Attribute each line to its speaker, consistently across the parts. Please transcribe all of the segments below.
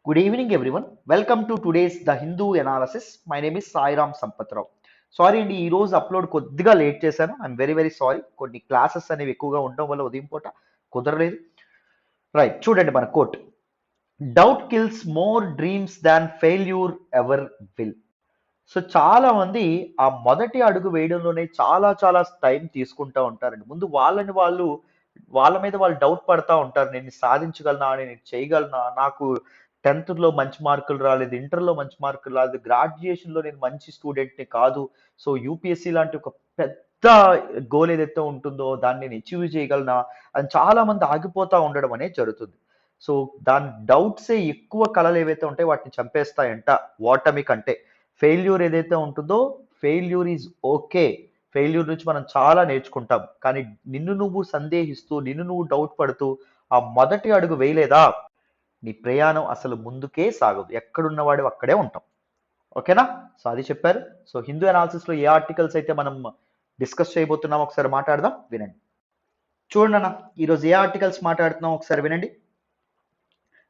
Speaker 1: Good evening, everyone. Welcome to today's The Hindu Analysis. My name is Sairam Sampatraw. Sorry అండి ఈ రోజు upload కొద్దిగా late చేశాను. I'm very sorry. కొన్ని classes అనేవి ఎక్కువగా ఉండడం వల్ల ఉదయం పూట కుదరలేదు. రైట్, చూడండి మన quote. Doubt kills more dreams than failure ever will. So చాలా మంది ఆ మొదటి అడుగు వేయడంలోనే చాలా టైం తీసుకుంటా ఉంటారండి. ముందు వాళ్ళ మీద వాళ్ళు డౌట్ పడతా ఉంటారు. నేను ఇది సాధించగలనా, నేను ఇది చేయగలనా, నాకు 10th లో మంచి మార్కులు రాలేదు, ఇంటర్లో మంచి మార్కులు రాలేదు, గ్రాడ్యుయేషన్ లో నేను మంచి స్టూడెంట్ ని కాదు. సో యూపీఎస్సీ లాంటి ఒక పెద్ద గోల్ ఏదైతే ఉంటుందో దాన్ని నేను అచీవ్ చేయగలనా అని చాలా మంది ఆగిపోతా ఉండడం అనేది జరుగుతుంది. సో దాని డౌట్సే ఎక్కువ కళలు ఏవైతే ఉంటాయో వాటిని చంపేస్తాయంట ఓటమి కంటే. ఫెయిల్యూర్ ఏదైతే ఉంటుందో, ఫెయిల్యూర్ ఈజ్ ఓకే. ఫెయిల్యూర్ నుంచి మనం చాలా నేర్చుకుంటాం. కానీ నిన్ను నువ్వు సందేహిస్తూ, నిన్ను నువ్వు డౌట్ పడుతూ ఆ మొదటి అడుగు వేయలేదా, నీ ప్రయాణం అసలు ముందుకే సాగదు. ఎక్కడున్నవాడు అక్కడే ఉంటాం. ఓకేనా? సో అది చెప్పారు. సో హిందూ అనాలిసిస్ లో ఏ ఆర్టికల్స్ అయితే మనం డిస్కస్ చేయబోతున్నాం ఒకసారి మాట్లాడదాం, వినండి. చూడండి అన్న, ఈరోజు ఏ ఆర్టికల్స్ మాట్లాడుతున్నాం ఒకసారి వినండి.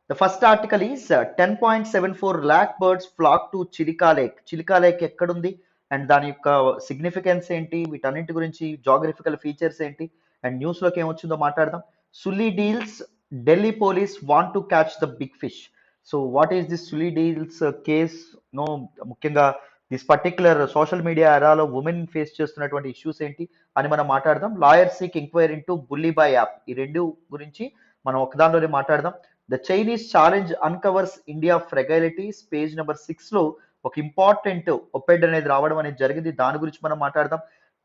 Speaker 1: The first article is 10.74 lakh birds flock to Chilika lake. Chilika lake ఎక్కడుంది అండ్ దాని యొక్క సిగ్నిఫికెన్స్ ఏంటి, వీటన్నింటి గురించి జాగ్రఫికల్ ఫీచర్స్ ఏంటి అండ్ న్యూస్ లోకి ఏమొచ్చిందో మాట్లాడదాం. సుల్లీ deals, Delhi police want to catch the big fish. So what is this సుల్లీ deals case? No, ముఖ్యంగా this particular social media ఎరాలో women face చేస్తున్నటువంటి ఇష్యూస్ ఏంటి అని మనం మాట్లాడదాం. Lawyer seek enquiry into బుల్లీబాయ్ app. ఈ రెండు గురించి మనం ఒకదానిలోనే మాట్లాడదాం. The Chinese challenge uncovers India fragilities, page number 6 లో ఒక ఇంపార్టెంట్ ఒపెడ్ అనేది రావడం అనేది జరిగింది. దాని గురించి మనం మాట్లాడదాం.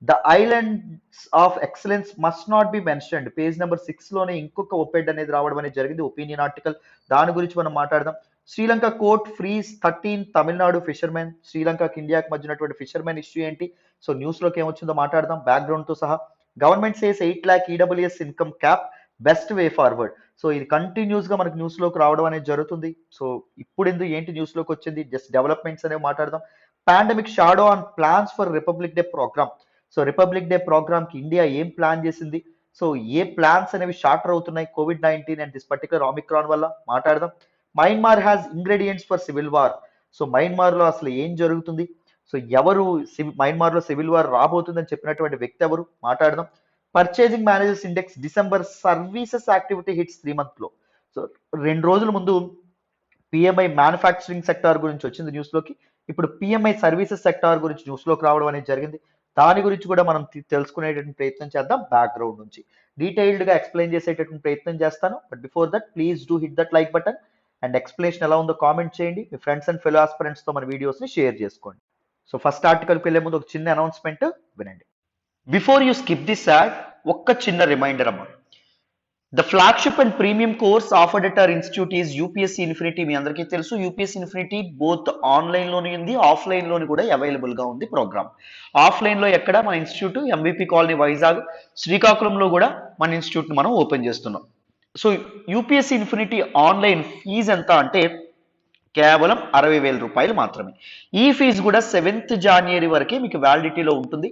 Speaker 1: The islands of excellence must not be mentioned, page number 6 లోనే ఇంకొక ఒపెడ్ అనేది రావడం అనేది జరిగింది, ఒపీనియన్ ఆర్టికల్. దాని గురించి మనం మాట్లాడదాం. Sri Lanka court freeze 13 Tamil Nadu fishermen. శ్రీలంకకి ఇండియాకి మధ్య ఉన్నటువంటి ఫిషర్మెన్ ఇష్యూ ఏంటి, సో న్యూస్ లోకి ఏమొచ్చిందో మాట్లాడదాం బ్యాక్గ్రౌండ్ తో సహా. Government says 8 lakh EWS income cap, best way forward. So ఇది కంటిన్యూస్ గా మనకు న్యూస్ లోకి రావడం అనేది జరుగుతుంది. సో ఇప్పుడు ఎందుకు ఏంటి న్యూస్ లోకి వచ్చింది, జస్ట్ డెవలప్మెంట్స్ అనేవి మాట్లాడదాం. Pandemic shadow on plans for republic day programme. So Republic day programme కి ఇండియా ఏం ప్లాన్ చేసింది, సో ఏ ప్లాన్స్ అనేవి షార్టర్ అవుతున్నాయి కోవిడ్-19 అండ్ దిస్ పర్టికులర్ ఆమిక్రాన్ వల్ల మాట్లాడదాం. Myanmar has ingredients for civil war. So Myanmar లో అసలు ఏం జరుగుతుంది, సో ఎవరు మయన్మార్ లో సివిల్ వార్ రాబోతుందని చెప్పినటువంటి వ్యక్తి ఎవరు మాట్లాడదాం. Purchasing managers index December, services activity hits 3 month లో. సో 2 రోజుల ముందు పిఎంఐ మ్యానుఫ్యాక్చరింగ్ సెక్టార్ గురించి వచ్చింది న్యూస్ లోకి, ఇప్పుడు పిఎంఐ సర్వీసెస్ సెక్టార్ గురించి న్యూస్ లోకి రావడం అనేది జరిగింది. దాని గురించి కూడా మనం తెలుసుకునేటటువంటి ప్రయత్నం చేద్దాం. బ్యాక్గ్రౌండ్ నుంచి డీటెయిల్డ్ గా ఎక్స్ప్లెయిన్ చేసేటటువంటి ప్రయత్నం చేస్తాను. But before that please do hit that like button and explanation ఎలా ఉందో కామెంట్ చేయండి. మీ ఫ్రెండ్స్ అండ్ ఫెలో ఆస్పిరెంట్స్ తో మన వీడియోస్ ని షేర్ చేసుకోండి. సో ఫస్ట్ ఆర్టికల్కి వెళ్లే ముందు ఒక చిన్న అనౌన్స్మెంట్ వినండి. Before you skip this ad, ఒక్క చిన్న రిమైండర్ అమ్మా. The flagship and premium course offered at our institute is UPSC infinity. మీ అందరికీ తెలుసు యూపీఎస్సీ ఇన్ఫినిటీ బోత్ ఆన్లైన్ లోని ఉంది, ఆఫ్లైన్ లోని కూడా అవైలబుల్ గా ఉంది ప్రోగ్రామ్. ఆఫ్లైన్ లో ఎక్కడ, మన ఇన్స్టిట్యూట్ ఎంవిపి కాలనీ వైజాగ్, శ్రీకాకుళంలో కూడా మన ఇన్స్టిట్యూట్ మనం ఓపెన్ చేస్తున్నాం. So UPSC infinity online fee ఎంత అంటే కేవలం 60,000 రూపాయలు మాత్రమే. ఈ ఫీజు కూడా 7th January వరకే మీకు వ్యాలిడిటీలో ఉంటుంది.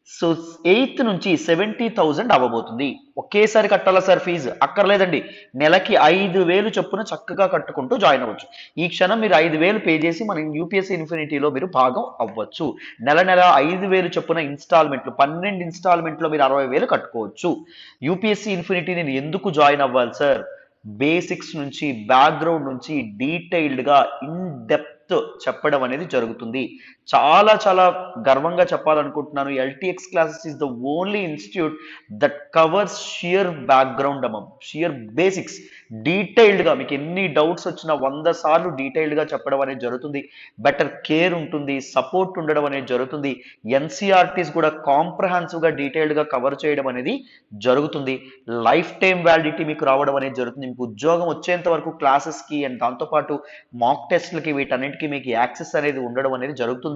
Speaker 1: సో 8th నుంచి 70,000 అవ్వబోతుంది. ఒకేసారి కట్టాలా సార్ ఫీజు? అక్కర్లేదండి, నెలకి 5,000 చొప్పున చక్కగా కట్టుకుంటూ జాయిన్ అవ్వచ్చు. ఈ క్షణం మీరు 5,000 పే చేసి మన యూపీఎస్సీ ఇన్ఫినిటీలో మీరు భాగం అవ్వచ్చు. నెల 5,000 చొప్పున ఇన్స్టాల్మెంట్లు, 12 ఇన్స్టాల్మెంట్లో మీరు 60,000 కట్టుకోవచ్చు. యూపీఎస్సీ ఇన్ఫినిటీ నేను ఎందుకు జాయిన్ అవ్వాలి సార్? బేసిక్స్ నుంచి, బ్యాక్గ్రౌండ్ నుంచి డీటెయిల్డ్ గా ఇన్ డెప్త్ చెప్పడం అనేది జరుగుతుంది. చాలా గర్వంగా చెప్పాలనుకుంటున్నాను, LTX classes is the only institute that covers sheer background um, sheer basics detailed గా. మీకు ఎన్ని డౌట్స్ వచ్చినా 100 సార్లు డీటెయిల్డ్ గా చెప్పడం అనేది జరుగుతుంది. బెటర్ కేర్ ఉంటుంది, సపోర్ట్ ఉండడం అనేది జరుగుతుంది. ఎన్సీఆర్టీస్ కూడా కాంప్రహెన్సివ్ గా డీటెయిల్డ్ గా కవర్ చేయడం అనేది జరుగుతుంది. లైఫ్ టైం వ్యాలిడిటీ మీకు రావడం అనేది జరుగుతుంది. మీకు ఉద్యోగం వచ్చేంత వరకు క్లాసెస్ కి అండ్ దాంతోపాటు మాక్ టెస్ట్లకి వీటన్నిటికీ మీకు యాక్సెస్ అనేది ఉండడం అనేది జరుగుతుంది.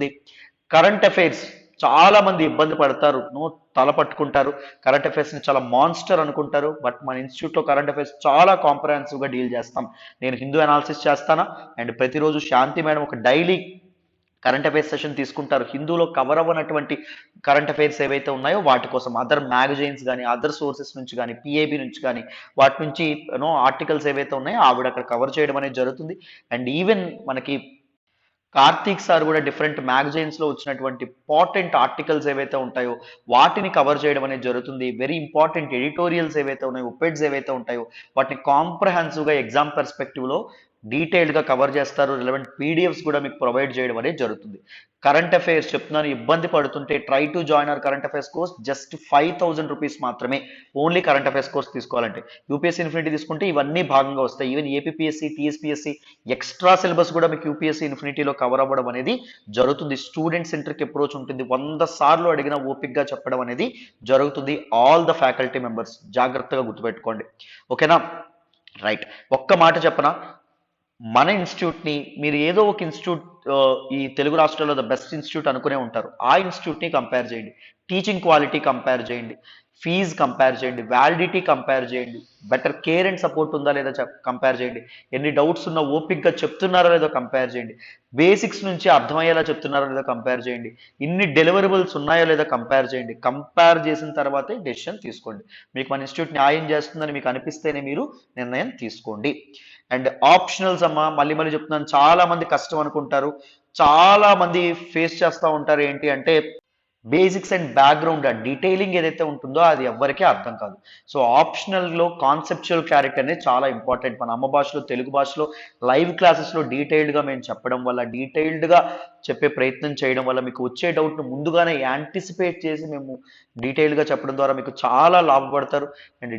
Speaker 1: కరెంట్ అఫైర్స్ చాలా మంది ఇబ్బంది పడతారు, తల పట్టుకుంటారు, కరెంట్ అఫైర్స్ ని చాలా మాన్స్టర్ అనుకుంటారు. బట్ మన ఇన్స్టిట్యూట్ లో కరెంట్ అఫైర్స్ చాలా కాంప్రహెన్సివ్ గా డీల్ చేస్తాం. నేను హిందూ అనాలిసిస్ చేస్తానా అండ్ ప్రతిరోజు శాంతి మేడం ఒక డైలీ కరెంట్ అఫైర్స్ సెషన్ తీసుకుంటారు. హిందూలో కవర్ అవ్వనటువంటి కరెంట్ అఫైర్స్ ఏవైతే ఉన్నాయో వాటి కోసం అదర్ మ్యాగజైన్స్ కానీ అదర్ సోర్సెస్ నుంచి కానీ పిఏబి నుంచి కానీ వాటి నుంచి ఆర్టికల్స్ ఏవైతే ఉన్నాయో ఆవిడ అక్కడ కవర్ చేయడం అనేది జరుగుతుంది. అండ్ ఈవెన్ మనకి కార్తీక్ సార్ కూడా డిఫరెంట్ మ్యాగజైన్స్ లో వచ్చినటువంటి ఇంపార్టెంట్ ఆర్టికల్స్ ఏవైతే ఉంటాయో వాటిని కవర్ చేయడం అనేది జరుగుతుంది. వెరీ ఇంపార్టెంట్ ఎడిటోరియల్స్ ఏవైతే ఉన్నాయో ఒపెడ్స్ ఏవైతే ఉంటాయో వాటిని కాంప్రహెన్సివ్ గా ఎగ్జామ్ పర్స్పెక్టివ్ లో డీటెయిల్డ్ గా కవర్ చేస్తారు. రిలవెంట్ పీడిఎఫ్స్ కూడా మీకు ప్రొవైడ్ చేయడం అనేది జరుగుతుంది. కరెంట్ అఫైర్స్ చెప్తున్నాను, ఇబ్బంది పడుతుంటే try to join hour current affairs course. Just 5,000 rupees మాత్రమే ఓన్లీ కరెంట్ అఫైర్స్ కోర్స్ తీసుకోవాలంటే. యూపీఎస్సీ ఇన్ఫినిటీ తీసుకుంటే ఇవన్నీ భాగంగా వస్తాయి. Even APSC TSPSC extra syllabus కూడా మీకు యూపీఎస్సీ ఇన్ఫినిటీలో కవర్ అవ్వడం అనేది జరుగుతుంది. స్టూడెంట్ సెంట్రిక్ అప్రోచ్ ఉంటుంది. 100 సార్లు అడిగిన ఓపిక్గా చెప్పడం అనేది జరుగుతుంది. ఆల్ ద ఫ్యాకల్టీ మెంబర్స్ జాగ్రత్తగా గుర్తుపెట్టుకోండి. ఓకేనా? రైట్. ఒక్క మాట చెప్పనా, మన ఇన్స్టిట్యూట్ని మీరు ఏదో ఒక ఇన్స్టిట్యూట్ ఈ తెలుగు రాష్ట్రాల్లో ద బెస్ట్ ఇన్స్టిట్యూట్ అనుకునే ఉంటారు. ఆ ఇన్స్టిట్యూట్ని కంపేర్ చేయండి, టీచింగ్ క్వాలిటీ కంపేర్ చేయండి, ఫీజు కంపేర్ చేయండి, వ్యాలిడిటీ కంపేర్ చేయండి, బెటర్ కేర్ అండ్ సపోర్ట్ ఉందా లేదా కంపేర్ చేయండి, ఎన్ని డౌట్స్ ఉన్నా ఓపిక్గా చెప్తున్నారో లేదో కంపేర్ చేయండి, బేసిక్స్ నుంచి అర్థమయ్యేలా చెప్తున్నారో లేదో కంపేర్ చేయండి, ఇన్ని డెలివరబుల్స్ ఉన్నాయో లేదో కంపేర్ చేయండి. కంపేర్ చేసిన తర్వాతే డెసిషన్ తీసుకోండి. మీకు మన ఇన్స్టిట్యూట్ న్యాయం చేస్తుందని మీకు అనిపిస్తేనే మీరు నిర్ణయం తీసుకోండి. అండ్ ఆప్షనల్స్ అమ్మా, మళ్ళీ మళ్ళీ చెప్తున్నాను, చాలా మంది కష్టం అనుకుంటారు, చాలా మంది ఫేస్ చేస్తూ ఉంటారు. ఏంటి అంటే బేసిక్స్ అండ్ బ్యాక్గ్రౌండ్ ఆ డీటెయిలింగ్ ఏదైతే ఉంటుందో అది ఎవ్వరికీ అర్థం కాదు. సో ఆప్షనల్లో కాన్సెప్చువల్ క్లారిటీ అనేది చాలా ఇంపార్టెంట్. మన అమ్మ భాషలో తెలుగు భాషలో లైవ్ క్లాసెస్లో డీటెయిల్డ్గా మేము చెప్పడం వల్ల, డీటెయిల్డ్గా చెప్పే ప్రయత్నం చేయడం వల్ల మీకు వచ్చే డౌట్ను ముందుగానే యాంటిసిపేట్ చేసి మేము డీటెయిల్డ్గా చెప్పడం ద్వారా మీకు చాలా లాభపడతారు. అండ్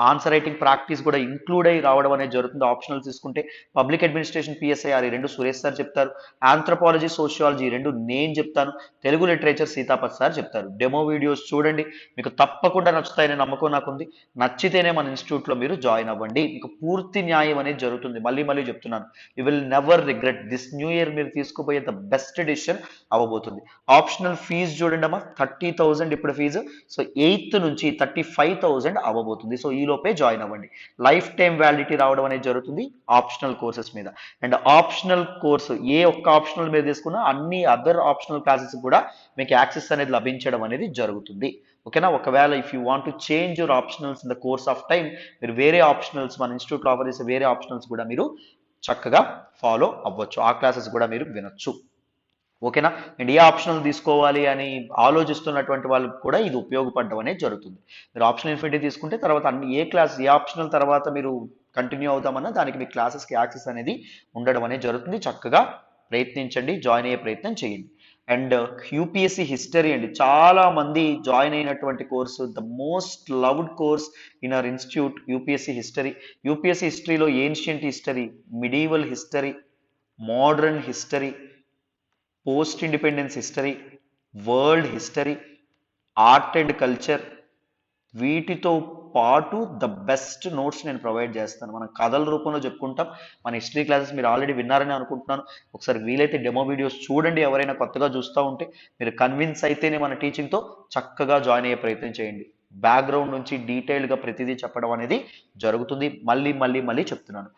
Speaker 1: ఆన్సర్ రైటింగ్ ప్రాక్టీస్ కూడా ఇంక్లూడ్ అయ్యి రావడం అనేది జరుగుతుంది. ఆప్షనల్ తీసుకుంటే పబ్లిక్ అడ్మినిస్ట్రేషన్ పిఎస్ఐఆర్ ఈ రెండు సురేష్ సార్ చెప్తారు, ఆంథ్రపాలజీ సోషియాలజీ ఈ రెండు నేను చెప్తాను, తెలుగు లిటరేచర్ సీతాపతి సార్ చెప్తారు. డెమో వీడియోస్ చూడండి, మీకు తప్పకుండా నచ్చుతాయని నమ్మకం నాకుంది. నచ్చితేనే మన ఇన్స్టిట్యూట్లో మీరు జాయిన్ అవ్వండి. మీకు పూర్తి న్యాయం అనేది జరుగుతుంది. మళ్ళీ మళ్ళీ చెప్తున్నాను, you will never regret. This new year మీరు తీసుకుపోయే ద బెస్ట్ డిసిషన్ అవ్వబోతుంది. ఆప్షనల్ ఫీజు చూడండి అమ్మా, 30,000 ఇప్పుడు ఫీజు. సో 8th నుంచి 35,000 అవ్వబోతుంది. సో ఈ లోపే జాయిన్ అవ్వండి. లైఫ్ టైం వ్యాలిడిటీ రావడం అనేది జరుగుతుంది ఆప్షనల్ కోర్సెస్ మీద. అండ్ ఆప్షనల్ కోర్సు ఏ ఒక్క ఆప్షనల్ మీద తీసుకున్నా అన్ని అదర్ ఆప్షనల్ క్లాసెస్ కూడా మీకు యాక్సెస్ అనేది లభించడం అనేది జరుగుతుంది. ఓకేనా? ఒకవేళ if you want to change your optionals in the course of time, మీరు వేరే ఆప్షనల్స్ మన ఇన్స్టిట్యూట్లో ఆఫర్ చేసే వేరే ఆప్షనల్స్ కూడా మీరు చక్కగా ఫాలో అవ్వచ్చు. ఆ క్లాసెస్ కూడా మీరు వినొచ్చు. ఓకేనా? అండ్ ఏ ఆప్షనల్ తీసుకోవాలి అని ఆలోచిస్తున్నటువంటి వాళ్ళకి కూడా ఇది ఉపయోగపడడం అనేది జరుగుతుంది. మీరు ఆప్షనల్ ఇన్ఫినిటీ తీసుకుంటే తర్వాత అన్ని ఏ ఆప్షనల్ తర్వాత మీరు కంటిన్యూ అవుతామన్నా దానికి మీ క్లాసెస్కి యాక్సెస్ అనేది ఉండడం అనేది జరుగుతుంది. చక్కగా ప్రయత్నించండి, జాయిన్ అయ్యే ప్రయత్నం చేయండి. అండ్ యూపీఎస్సీ హిస్టరీ అండి, చాలా మంది జాయిన్ అయినటువంటి course, the most loved course in our institute UPSC history. UPSC హిస్టరీలో ancient history, medieval history, modern history, post independence history, world history, art and culture, వీటితో పాటు ద బెస్ట్ నోట్స్ నేను provide చేస్తాను. మనం కథల రూపంలో చెప్పుకుంటాం. మన హిస్టరీ క్లాసెస్ మీరు ఆల్రెడీ విన్నారని అనుకుంటున్నాను. ఒకసారి వీలైతే డెమో వీడియోస్ చూడండి. ఎవరైనా కొత్తగా చూస్తూ ఉంటే మీరు కన్విన్స్ అయితేనే మన టీచింగ్తో చక్కగా జాయిన్ అయ్యే ప్రయత్నం చేయండి. బ్యాక్గ్రౌండ్ నుంచి డీటెయిల్గా ప్రతిదీ చెప్పడం అనేది జరుగుతుంది. మళ్ళీ మళ్ళీ మళ్ళీ చెప్తున్నాను,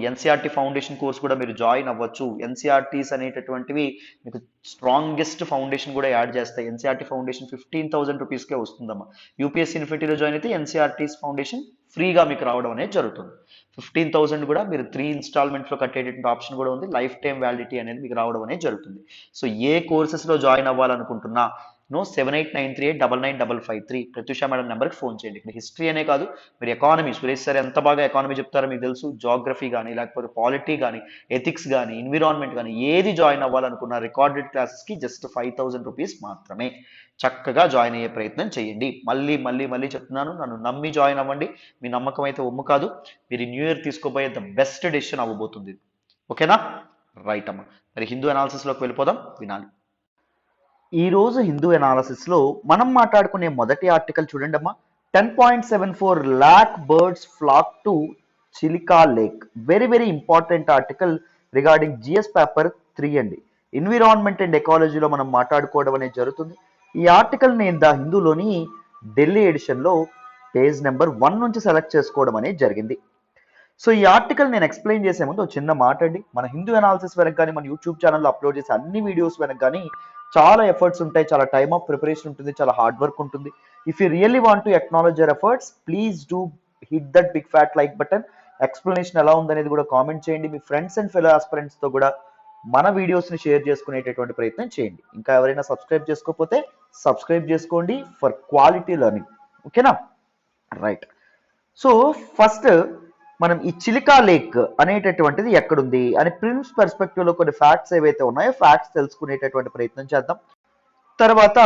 Speaker 1: ఎన్సీఆర్టీ ఫౌండేషన్ కోర్స్ కూడా మీరు జాయిన్ అవ్వచ్చు. ఎన్సీఆర్టీస్ అనేటటువంటివి మీకు స్ట్రాంగెస్ట్ ఫౌండేషన్ కూడా యాడ్ చేస్తాయి. ఎన్సీఆర్టీ ఫౌండేషన్ 15,000 రూపీస్కే వస్తుందమ్మా. యూపీఎస్సీ ఇన్ఫినిటీలో జాయిన్ అయితే ఎన్సీఆర్టీస్ ఫౌండేషన్ ఫ్రీగా మీకు రావడం అనేది జరుగుతుంది. 15,000 కూడా మీరు 3 ఇన్స్టాల్మెంట్స్లో కట్టేటటువంటి ఆప్షన్ కూడా ఉంది. లైఫ్ టైం వ్యాలిడిటీ అనేది మీకు రావడం అనేది జరుగుతుంది. సో ఏ కోర్సెస్లో జాయిన్ అవ్వాలనుకుంటున్నా 7893899553 ప్రత్యూష మేడం నెంబర్కి ఫోన్ చేయండి. ఇక్కడ హిస్టరీ అనే కాదు, మీరు ఎకానమీ, సురేష్ సార్ ఎంత బాగా ఎకానమీ చెప్తారో మీకు తెలుసు. జాగ్రఫీ కానీ, లేకపోతే పాలిటీ కానీ, ఎథిక్స్ కానీ, ఎన్విరాన్మెంట్ కానీ, ఏది జాయిన్ అవ్వాలనుకున్న రికార్డెడ్ క్లాసెస్కి జస్ట్ 5,000 రూపీస్ మాత్రమే. చక్కగా జాయిన్ అయ్యే ప్రయత్నం చేయండి. మళ్ళీ మళ్ళీ మళ్ళీ చెప్తున్నాను, నన్ను నమ్మి జాయిన్ అవ్వండి. మీ నమ్మకం అయితే ఒమ్ము కాదు. మీరు న్యూ ఇయర్ తీసుకోబోయే ద బెస్ట్ డెసిషన్ అవ్వబోతుంది. ఓకేనా? రైట్ అమ్మా. మరి హిందూ అనాలిసిస్లోకి వెళ్ళిపోదాం, వినాలి. ఈ రోజు హిందూ అనాలిసిస్లో మనం మాట్లాడుకునే మొదటి ఆర్టికల్ చూడండి అమ్మా. 10.74 lakh birds flock to Chilika lake. Very very important article regarding GS paper 3 అండి. ఎన్విరాన్మెంట్ అండ్ ఎకాలజీలో మనం మాట్లాడుకోవడం అనేది జరుగుతుంది. ఈ ఆర్టికల్ నేను ద హిందూలోని ఢిల్లీ ఎడిషన్లో పేజ్ నెంబర్ 1 నుంచి సెలెక్ట్ చేసుకోవడం అనేది జరిగింది. సో ఈ ఆర్టికల్ నేను ఎక్స్ప్లెయిన్ చేసే ముందు ఒక చిన్న మాట అండి. మన హిందూ అనాలిసిస్ వెనక కానీ మన యూట్యూబ్ ఛానల్లో అప్లోడ్ చేసే అన్ని వీడియోస్ వెనక కానీ చాలా ఎఫర్ట్స్ ఉంటాయి, చాలా టైమ్ ఆఫ్ ప్రిపరేషన్ ఉంటుంది, చాలా హార్డ్ వర్క్ ఉంటుంది. If you really want to acknowledge your efforts, please do hit that big fat like button. Explanation ఎలా ఉందనేది కూడా కామెంట్ చేయండి. మీ ఫ్రెండ్స్ అండ్ ఫెలో ఆస్పిరెంట్స్తో కూడా మన వీడియోస్ని షేర్ చేసుకునేటటువంటి ప్రయత్నం చేయండి. ఇంకా ఎవరైనా సబ్స్క్రైబ్ చేసుకోకపోతే సబ్స్క్రైబ్ చేసుకోండి ఫర్ క్వాలిటీ లెర్నింగ్. ఓకేనా? రైట్. సో ఫస్ట్ మనం ఈ చిలికా లేక్ అనేటటువంటిది ఎక్కడుంది అని ప్రిమ్స్ పర్స్పెక్టివ్ లో కొన్ని ఫ్యాక్ట్స్ ఏవైతే ఉన్నాయో ఫ్యాక్ట్స్ తెలుసుకునేటటువంటి ప్రయత్నం చేద్దాం. తర్వాత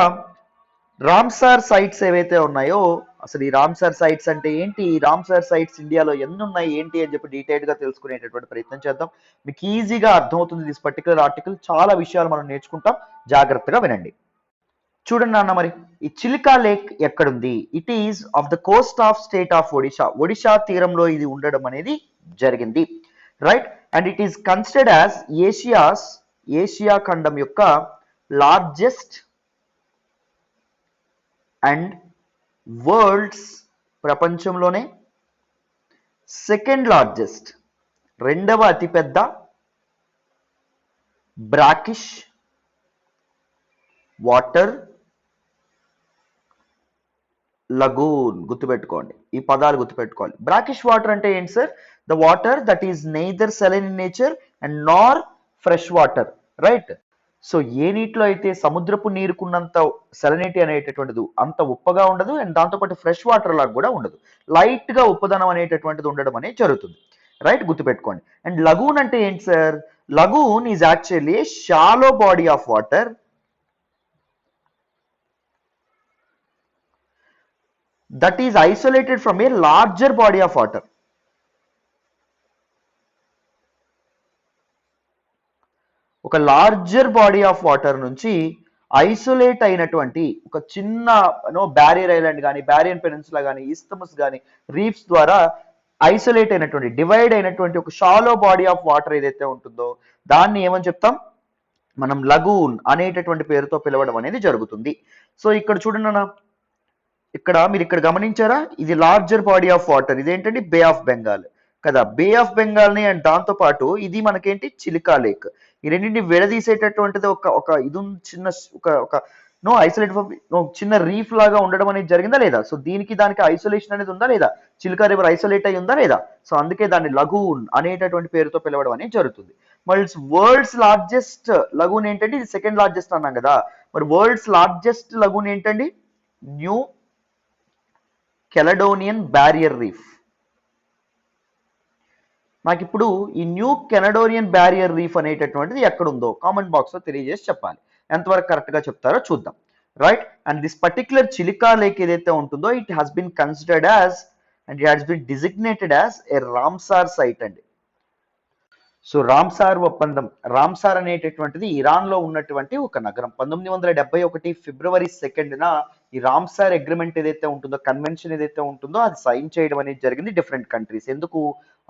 Speaker 1: రామ్సార్ సైట్స్ ఏవైతే ఉన్నాయో, అసలు ఈ రామ్సార్ సైట్స్ అంటే ఏంటి, ఈ రామ్సార్ సైట్స్ ఇండియాలో ఎన్ని ఉన్నాయి ఏంటి అని చెప్పి డీటెయిల్ గా తెలుసుకునేటటువంటి ప్రయత్నం చేద్దాం. మీకు ఈజీగా అర్థమవుతుంది దిస్ పర్టికులర్ ఆర్టికల్. చాలా విషయాలు మనం నేర్చుకుంటాం, జాగ్రత్తగా వినండి. చూడండి అన్న, మరి ఈ చిలికా లేక్ ఎక్కడుంది? It is of the Coast of state of Odisha. Odisha తీరంలో ఇది ఉండడం అనేది జరిగింది, right. And it is considered as Asia ఖండం యొక్క లార్జెస్ట్ అండ్ వరల్డ్స్, ప్రపంచంలోనే సెకండ్ లార్జెస్ట్, రెండవ అతిపెద్ద బ్రాకిష్ వాటర్ లగూన్. గుర్తుపెట్టుకోండి, ఈ పదాలు గుర్తుపెట్టుకోవాలి. బ్రాకిష్ వాటర్ అంటే ఏంటి sir? The water that is neither saline in nature and Nar fresh water, right. So ఏ నీటిలో అయితే సముద్రపు నీరుకున్నంత సెలనిటీ అనేటటువంటిది అంత ఉప్పగా ఉండదు, అండ్ దాంతోపాటు ఫ్రెష్ వాటర్ లాగా కూడా ఉండదు, లైట్ గా ఉప్పదనం అనేటటువంటిది ఉండడం అనేది జరుగుతుంది, రైట్. గుర్తుపెట్టుకోండి. అండ్ లగూన్ అంటే ఏంటి sir? Lagoon is actually shallow body of water that is isolated from a larger body of water. ఒక లార్జర్ బాడీ ఆఫ్ వాటర్ నుంచి ఐసోలేట్ అయినటువంటి ఒక చిన్న బ్యారియర్ ఐలాండ్ కానీ, బ్యారియర్ పెనిన్సులా కానీ, ఇస్తమస్ కానీ, రీఫ్స్ ద్వారా ఐసోలేట్ అయినటువంటి, డివైడ్ అయినటువంటి ఒక షాలో బాడీ ఆఫ్ వాటర్ ఏదైతే ఉంటుందో దాన్ని ఏమని చెప్తాం మనం? లగూన్ అనేటటువంటి పేరుతో పిలవడం అనేది జరుగుతుంది. సో ఇక్కడ చూడండి అన్న, మీరు ఇక్కడ గమనించారా? ఇది లార్జర్ బాడీ ఆఫ్ వాటర్. ఇదేంటండి? బే ఆఫ్ బెంగాల్ కదా. బే ఆఫ్ బెంగాల్ ని అండ్ దాంతో పాటు ఇది మనకేంటి? చిలికా లేక్. ఈ రెండింటిని విడదీసేటటువంటిది ఒక ఇది చిన్న ఒక ఐసోలేట్ చిన్న రీఫ్ లాగా ఉండడం అనేది జరిగిందా లేదా? సో దీనికి దానికి ఐసోలేషన్ అనేది ఉందా లేదా? చిలికా రివర్ ఐసోలేట్ అయి ఉందా లేదా? సో అందుకే దాన్ని లగూన్ అనేటటువంటి పేరుతో పిలవడం అనేది జరుగుతుంది. మరి వరల్డ్స్ లార్జెస్ట్ లగూన్ ఏంటంటే ఇది సెకండ్ లార్జెస్ట్ అన్నాం కదా. మరి వరల్డ్స్ లార్జెస్ట్ లగూన్ ఏంటండి? New Caledonian barrier reef. నాకు ఇప్పుడు ఈ న్యూ కెనడోనియన్ బ్యారియర్ రీఫ్ అనేటటువంటిది ఎక్కడుందో కామెంట్ బాక్స్ లో తెలియజేసి చెప్పాలి. ఎంతవరకు కరెక్ట్ గా చెప్తారో చూద్దాం, right. And this particular Chilika lake ఏదైతే ఉంటుందో it has been considered as and it has been designated as a Ramsar site అండి. సో రామ్సార్ ఒప్పందం, రామ్సార్ అనేటటువంటిది ఇరాన్ లో ఉన్నటువంటి ఒక నగరం. 1971 ఫిబ్రవరి 2న ఈ రామ్సార్ అగ్రిమెంట్ ఏదైతే ఉంటుందో, కన్వెన్షన్ ఏదైతే ఉంటుందో అది సైన్ చేయడం అనేది జరిగింది డిఫరెంట్ కంట్రీస్. ఎందుకు?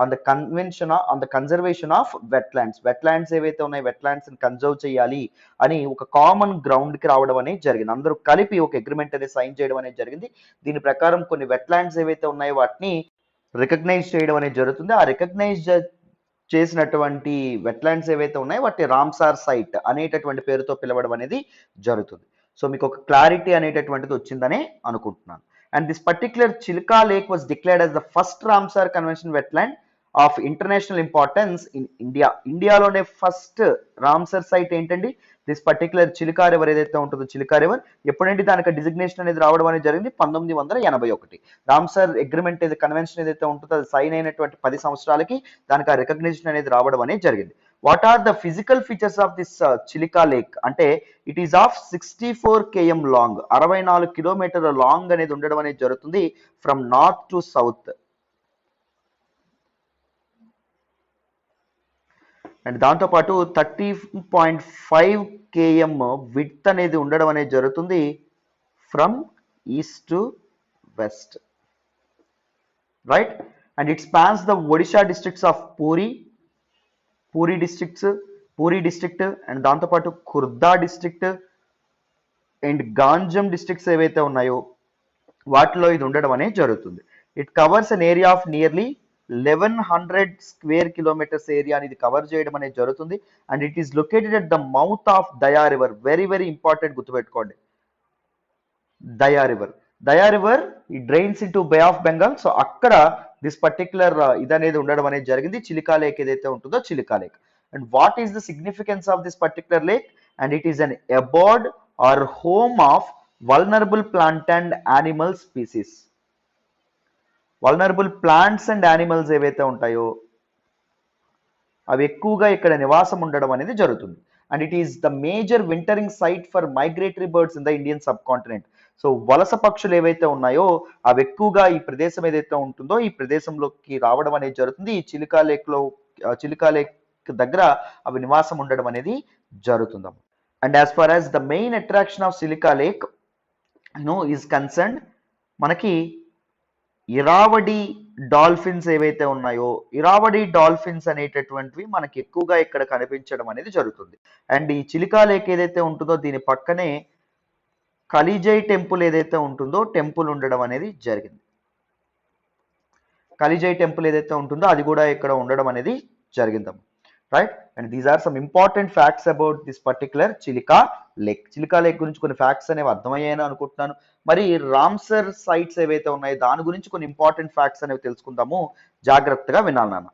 Speaker 1: On the convention on the conservation of wetlands ఏవైతే ఉన్నాయో వెట్లాండ్స్ ని కన్జర్వ్ చేయాలి అని ఒక కామన్ గ్రౌండ్ కి రావడం అనేది జరిగింది. అందరూ కలిపి ఒక అగ్రిమెంట్ అనేది సైన్ చేయడం అనేది జరిగింది. దీని ప్రకారం కొన్ని వెట్లాండ్స్ ఏవైతే ఉన్నాయో వాటిని రికగ్నైజ్ చేయడం అనేది జరుగుతుంది. ఆ రికగ్నైజ్ చేసినటువంటి వెట్లాండ్స్ ఏవైతే ఉన్నాయో వాటి రామ్సార్ సైట్ అనేటటువంటి పేరుతో పిలవడం అనేది జరుగుతుంది. సో మీకు ఒక క్లారిటీ అనేటటువంటిది వచ్చిందనే అనుకుంటున్నాను. And this particular Chilika lake was declared as the first Ramsar convention wetland of international importance in India. ఇండియాలోనే ఫస్ట్ రామ్సార్ సైట్ ఏంటండి? దిస్ పర్టిక్యులర్ చిలికా రివర్ ఏదైతే ఉంటుందో, చిలికా రివర్ ఎప్పుడంటే దానికి డిజిగ్నేషన్ అనేది రావడం అనేది జరిగింది 1981. రామ్సార్ అగ్రిమెంట్ ఏది కన్వెన్షన్ ఏదైతే ఉంటుందో అది సైన్ అయినటువంటి 10 సంవత్సరాలకి దానికి ఆ రికగ్నిషన్ అనేది రావడం అనేది జరిగింది. What are the physical features of this Chilika lake అంటే it is of 64 km long, 64 కిలోమీటర్ల లాంగ్ అనేది ఉండడం అనేది జరుగుతుంది from north to south. And దాంతోపాటు 30.5 km విడ్త్ అనేది ఉండడం అనేది జరుగుతుంది from east to west, right. And it spans the Odisha districts of Puri district and దాంతోపాటు Khurda district and Ganjam districts ఏవైతే ఉన్నాయో వాటిలో ఇది ఉండడం అనేది జరుగుతుంది. It covers an area of nearly 1100 square kilometres ఏరియాని ఇది కవర్ చేయడం అనేది జరుగుతుంది. And it is located at the mouth of Daya river. Very very important, గుర్తుపెట్టుకోండి. దయా రివర్, దయా రివర్ ఈ drains into Bay of Bengal. So అక్కడ దిస్ పర్టికులర్ ఇది అనేది ఉండడం అనేది జరిగింది. చిలికా లేక్ ఏదైతే ఉంటుందో Chilika lake. And what is the significance of this particular lake? And it is an abode or home of vulnerable plant and animal species. Vulnerable plants and animals ఏవైతే ఉంటాయో అవి ఎక్కువగా ఇక్కడ నివాసం ఉండడం అనేది జరుగుతుంది. And it is the major wintering site for migratory birds in the Indian subcontinent. So వలస పక్షులు ఏవైతే ఉన్నాయో అవి ఎక్కువగా ఈ ప్రదేశం ఏదైతే ఉంటుందో ఈ ప్రదేశంలోకి రావడం అనేది జరుగుతుంది. ఈ చిలికా లేక్ లో, చిలికా లేక్ దగ్గర అవి నివాసం ఉండడం అనేది జరుగుతుంది. And as far as the main attraction of Chilika lake is concerned, మనకి ఇరావడి డాల్ఫిన్స్ ఏవైతే ఉన్నాయో ఇరావడి డాల్ఫిన్స్ అనేటటువంటివి మనకి ఎక్కువగా ఇక్కడ కనిపించడం అనేది జరుగుతుంది. అండ్ ఈ చిలికా లేక్ ఏదైతే ఉంటుందో దీని పక్కనే కలిజై టెంపుల్ ఏదైతే ఉంటుందో టెంపుల్ ఉండడం అనేది జరిగింది. కలిజై టెంపుల్ ఏదైతే ఉంటుందో అది కూడా ఇక్కడ ఉండడం అనేది జరిగిందమ్మ. Right. And these are some important facts about this particular Chilika lake. Chilika lake గురించి కొన్ని ఫ్యాక్ట్స్ అనేవి అర్థమయ్యాయని అనుకుంటున్నాను. మరి రామ్సర్ సైట్స్ ఏవైతే ఉన్నాయో దాని గురించి కొన్ని ఇంపార్టెంట్ ఫ్యాక్ట్స్ అనేవి తెలుసుకుందాము. జాగ్రత్తగా వినాలి నాన్న.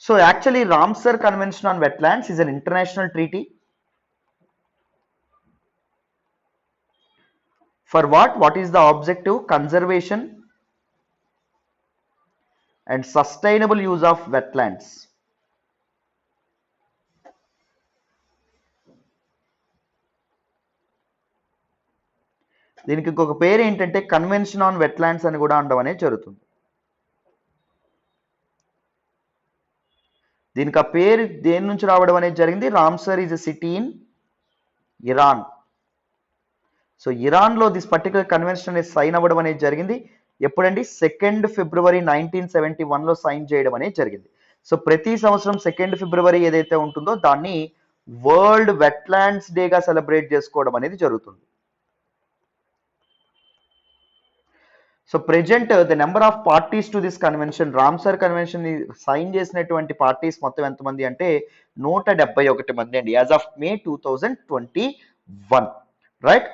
Speaker 1: So actually Ramsar Convention on Wetlands is an international treaty for what? What is the objective? Conservation and sustainable use of wetlands. దీనికి ఇంకొక పేరు ఏంటంటే కన్వెన్షన్ ఆన్ వెట్లాండ్స్ అని కూడా అనడం అనేది జరుగుతుంది. దీనికి ఆ పేరు దేని నుంచి రావడం అనేది జరిగింది? Ramsar is a city in Iran. So ఇరాన్లో దిస్ పర్టికులర్ కన్వెన్షన్ అనేది సైన్ అవ్వడం అనేది జరిగింది. ఎప్పుడండి? 2 ఫిబ్రవరి 1971లో సైన్ చేయడం అనేది జరిగింది. సో ప్రతి సంవత్సరం 2 ఫిబ్రవరి ఏదైతే ఉంటుందో దాన్ని వరల్డ్ వెట్లాండ్స్ డేగా సెలబ్రేట్ చేసుకోవడం అనేది జరుగుతుంది. So present the number of parties to this convention, Ramsar convention sign చేసినటువంటి పార్టీస్ మొత్తం ఎంతమంది అంటే 171 మంది అండి, as of May 2021. Right.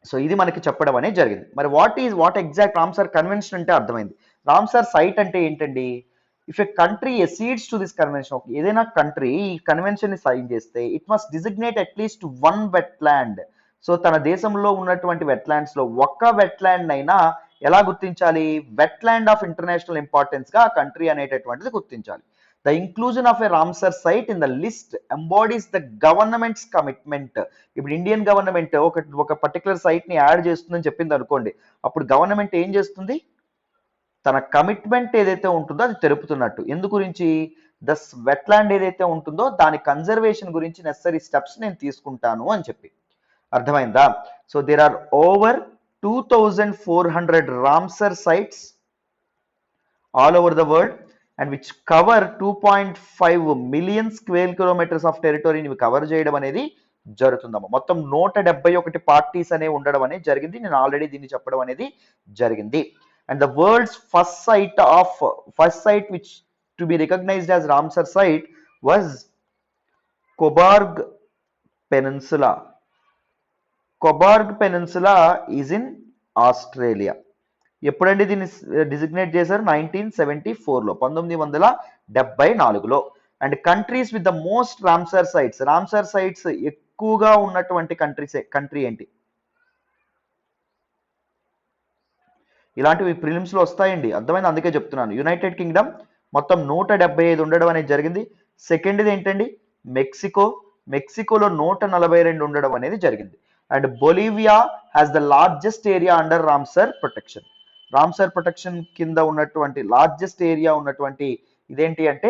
Speaker 1: So ఇది మనకి చెప్పడం అనేది జరిగింది. మరి వాట్ ఎగ్జాక్ట్ రామ్సర్ కన్వెన్షన్ అంటే అర్థమైంది. రామ్సర్ సైట్ అంటే ఏంటండి? If a country accedes to this convention, ఏదైనా కంట్రీ ఈ కన్వెన్షన్ ని సైన్ చేస్తే it must designate at least 1 wetland. So తన దేశంలో ఉన్నటువంటి వెట్లాండ్స్ లో ఒక్క వెట్లాండ్ అయినా ఎలా గుర్తించాలి? వెట్లాండ్ ఆఫ్ ఇంటర్నేషనల్ ఇంపార్టెన్స్ గా ఆ కంట్రీ అనేటటువంటిది గుర్తించాలి. The inclusion of a Ramsar site in the list embodies the government's commitment. ఇప్పుడు ఇండియన్ గవర్నమెంట్ ఒక పర్టికులర్ సైట్ ని యాడ్ చేస్తుందని చెప్పింది అనుకోండి, అప్పుడు గవర్నమెంట్ ఏం చేస్తుంది? తన కమిట్మెంట్ ఏదైతే ఉంటుందో అది తెలుపుతున్నట్టు. ఎందు గురించి? దస్ వెట్లాండ్ ఏదైతే ఉంటుందో దాని కన్జర్వేషన్ గురించి నెసరీ స్టెప్స్ నేను తీసుకుంటాను అని చెప్పి. అర్థమైందా? So there are over 2400 Ramsar sites all over the world and which cover 2.5 million square kilometers of territory ని కవర్ చేయడం అనేది జరుగుతుందమ్మా. మొత్తం 171 పార్టీస్ అనేవి ఉండడం అనేది జరిగింది. నేను ఆల్రెడీ దీన్ని చెప్పడం అనేది జరిగింది. And the world's first site which to be recognised as Ramsar site was Cobourg peninsula. Cobourg peninsula is in Australia. ఎప్పుడండి దీన్ని డిజిగ్నేట్ చేశారు? 1974లో, 1974లో. And countries with the most Ramsar sites, Ramsar sites ఎక్కువగా ఉన్నటువంటి కంట్రీ ఏంటి? ఇలాంటివి prelims లో వస్తాయండి, అర్థమైంది, అందుకే చెప్తున్నాను. యునైటెడ్ కింగ్డమ్ మొత్తం 175 ఉండడం అనేది జరిగింది. సెకండ్ది ఏంటండి? మెక్సికో. మెక్సికోలో 142 ఉండడం అనేది జరిగింది. And Bolivia has the largest area under Ramsar protection. Ramsar protection కింద ఉన్నటువంటి లార్జెస్ట్ ఏరియా ఉన్నటువంటి ఇదేంటి అంటే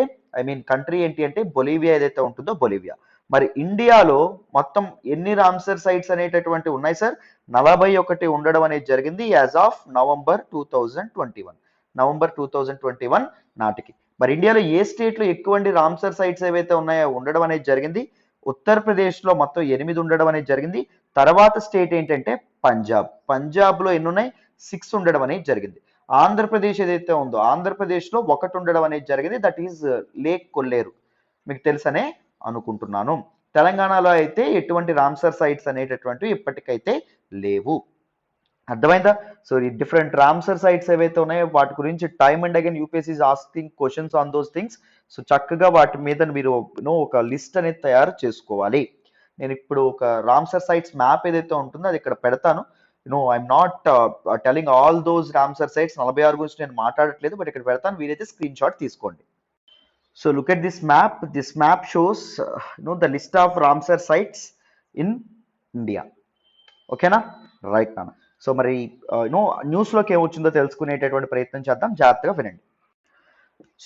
Speaker 1: కంట్రీ ఏంటి అంటే బొలీవియా ఏదైతే ఉంటుందో బొలీవియా. మరి ఇండియాలో మొత్తం ఎన్ని రామ్సర్ సైట్స్ అనేటటువంటి ఉన్నాయి సార్? 41 ఉండడం అనేది జరిగింది యాజ్ ఆఫ్ నవంబర్ 2021 నాటికి. మరి ఇండియాలో ఏ స్టేట్ లో ఎక్కువ రామ్సర్ సైట్స్ ఏవైతే ఉన్నాయో ఉండడం అనేది జరిగింది? ఉత్తరప్రదేశ్లో మొత్తం 8 ఉండడం అనేది జరిగింది. తర్వాత స్టేట్ ఏంటంటే పంజాబ్లో ఎన్ని ఉన్నాయి? 6 ఉండడం అనేది జరిగింది. ఆంధ్రప్రదేశ్ ఏదైతే ఉందో ఆంధ్రప్రదేశ్లో 1 ఉండడం అనేది జరిగింది. దట్ ఈజ్ లేక్ కొల్లేరు. మీకు తెలుసనే అనుకుంటున్నాను. తెలంగాణలో అయితే ఎటువంటి రామ్సర్ సైట్స్ అనేటటువంటివి ఇప్పటికైతే లేవు. అర్థమైందా? సో ఈ డిఫరెంట్ రామ్సర్ సైట్స్ ఏవైతే ఉన్నాయో వాటి గురించి time and again UPSC is asking questions on those things. So చక్కగా వాటి మీద మీరు ఒక లిస్ట్ అనేది తయారు చేసుకోవాలి. నేను ఇప్పుడు ఒక రామ్సర్ సైట్స్ మ్యాప్ ఏదైతే ఉంటుందో అది ఇక్కడ పెడతాను. I'm not telling all those Ramsar sites 46 గురించి నేను మాట్లాడట్లేదు, బట్ ఇక్కడ పెడతాను, వీలైతే స్క్రీన్ షాట్ తీసుకోండి. So look at this map. This map shows the list of Ramsar sites in India. ఓకేనా? రైట్ నాన్న. సో మరి న్యూస్లోకి ఏమొచ్చిందో తెలుసుకునేటటువంటి ప్రయత్నం చేద్దాం, జాగ్రత్తగా వినండి.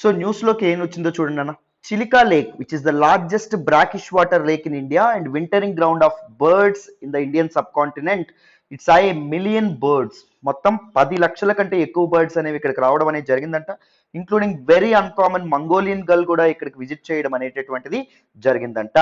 Speaker 1: సో న్యూస్లోకి ఏం వచ్చిందో చూడండి అన్న. Chilika lake, which is the largest brackish water lake in India and wintering ground of birds in the Indian subcontinent. It's 1 million birds. మొత్తం 10 లక్షల కంటే ఎక్కువ బర్డ్స్ అనేవి ఇక్కడికి రావడం అనేది జరిగిందంట. ఇంక్లూడింగ్ వెరీ అన్కామన్ మంగోలియన్ గల్ కూడా ఇక్కడికి విజిట్ చేయడం అనేటటువంటిది జరిగిందంట.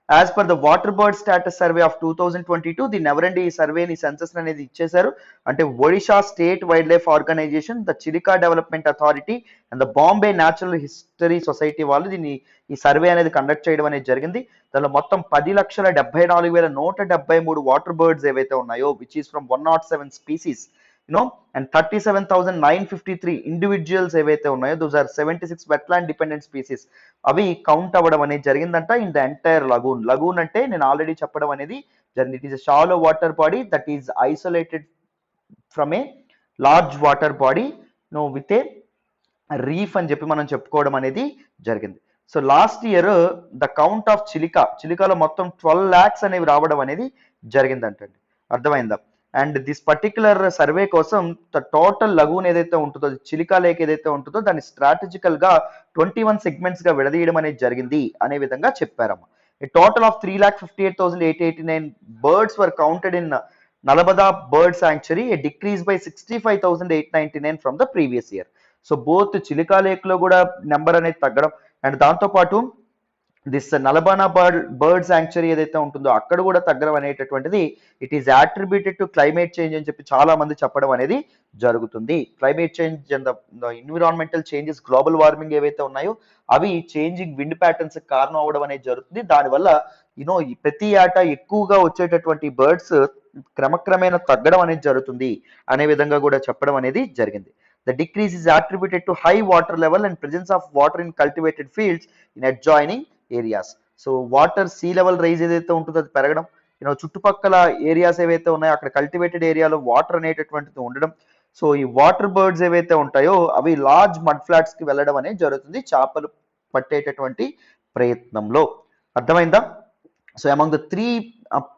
Speaker 1: As per the water bird status survey of 2022, దీన్ని ఎవరండి ఈ సర్వేని సెన్సస్ అనేది ఇచ్చేశారు అంటే Odisha State Wildlife Organisation, the Chilika Development Authority and the Bombay Natural History Society వాళ్ళు దీన్ని ఈ సర్వే అనేది కండక్ట్ చేయడం అనేది జరిగింది. దానిలో మొత్తం 10,74,173 వాటర్ బర్డ్స్ ఏవైతే ఉన్నాయో, which is from 107 species and 37,953 individuals ఏవైతే ఉన్నాయో, those are 76 wetland dependent species, అవి కౌంట్ అవ్వడం అనేది జరిగిందంట ఇన్ ద ఎంటైర్ లగూన్ అంటే నేను ఆల్రెడీ చెప్పడం అనేది జరిగింది. It is a shallow water body that is isolated from a large water body with a reef అని చెప్పి మనం చెప్పుకోవడం అనేది జరిగింది. So last year the count of చిలికాలో మొత్తం 12 lakhs అనేవి రావడం అనేది జరిగిందంటండి. అర్థమైందా? అండ్ దిస్ పర్టికులర్ సర్వే కోసం ద టోటల్ లగూన్ ఏదైతే ఉంటుందో, చిలికా లేక్ ఏదైతే ఉంటుందో దాన్ని స్ట్రాటజికల్ గా 21 సెగ్మెంట్స్ గా విడదీయడం అనేది జరిగింది అనే విధంగా చెప్పారమ్మా. A total of 3,58,889 birds were counted in Nalabada Bird Sanctuary, a decrease by 65,899 from the previous year. So both Chilika lake లో కూడా నెంబర్ అనేది తగ్గడం అండ్ దాంతో పాటు దిస్ నలబానా బర్డ్ శాంక్చురీ ఏదైతే ఉంటుందో అక్కడ కూడా తగ్గడం అనేటటువంటిది it is attributed to climate change అని చెప్పి చాలా మంది చెప్పడం అనేది జరుగుతుంది. Climate change and the environmental changes, global warming ఏవైతే ఉన్నాయో అవి చేంజింగ్ విండ్ ప్యాటర్న్స్ కారణం అవ్వడం అనేది జరుగుతుంది. దానివల్ల ప్రతి ఏటా ఎక్కువగా వచ్చేటటువంటి బర్డ్స్ క్రమక్రమేణా తగ్గడం అనేది జరుగుతుంది అనే విధంగా కూడా చెప్పడం అనేది జరిగింది. The decrease is attributed to high water level and presence of water in cultivated fields in adjoining areas. So water sea level rise ఏదైతే ఉంటుందో అది పెరగడం, చుట్టుపక్కల ఏరియాస్ ఏవైతే ఉన్నాయో అక్కడ కల్టివేటెడ్ ఏరియాలో వాటర్ అనేటటువంటిది ఉండడం. సో ఈ వాటర్ బర్డ్స్ ఏవైతే ఉంటాయో అవి లార్జ్ మడ్ ఫ్లాట్స్ కి వెళ్ళడం అనేది జరుగుతుంది చేపలు పట్టేటటువంటి ప్రయత్నంలో. అర్థమైందా? So among the 3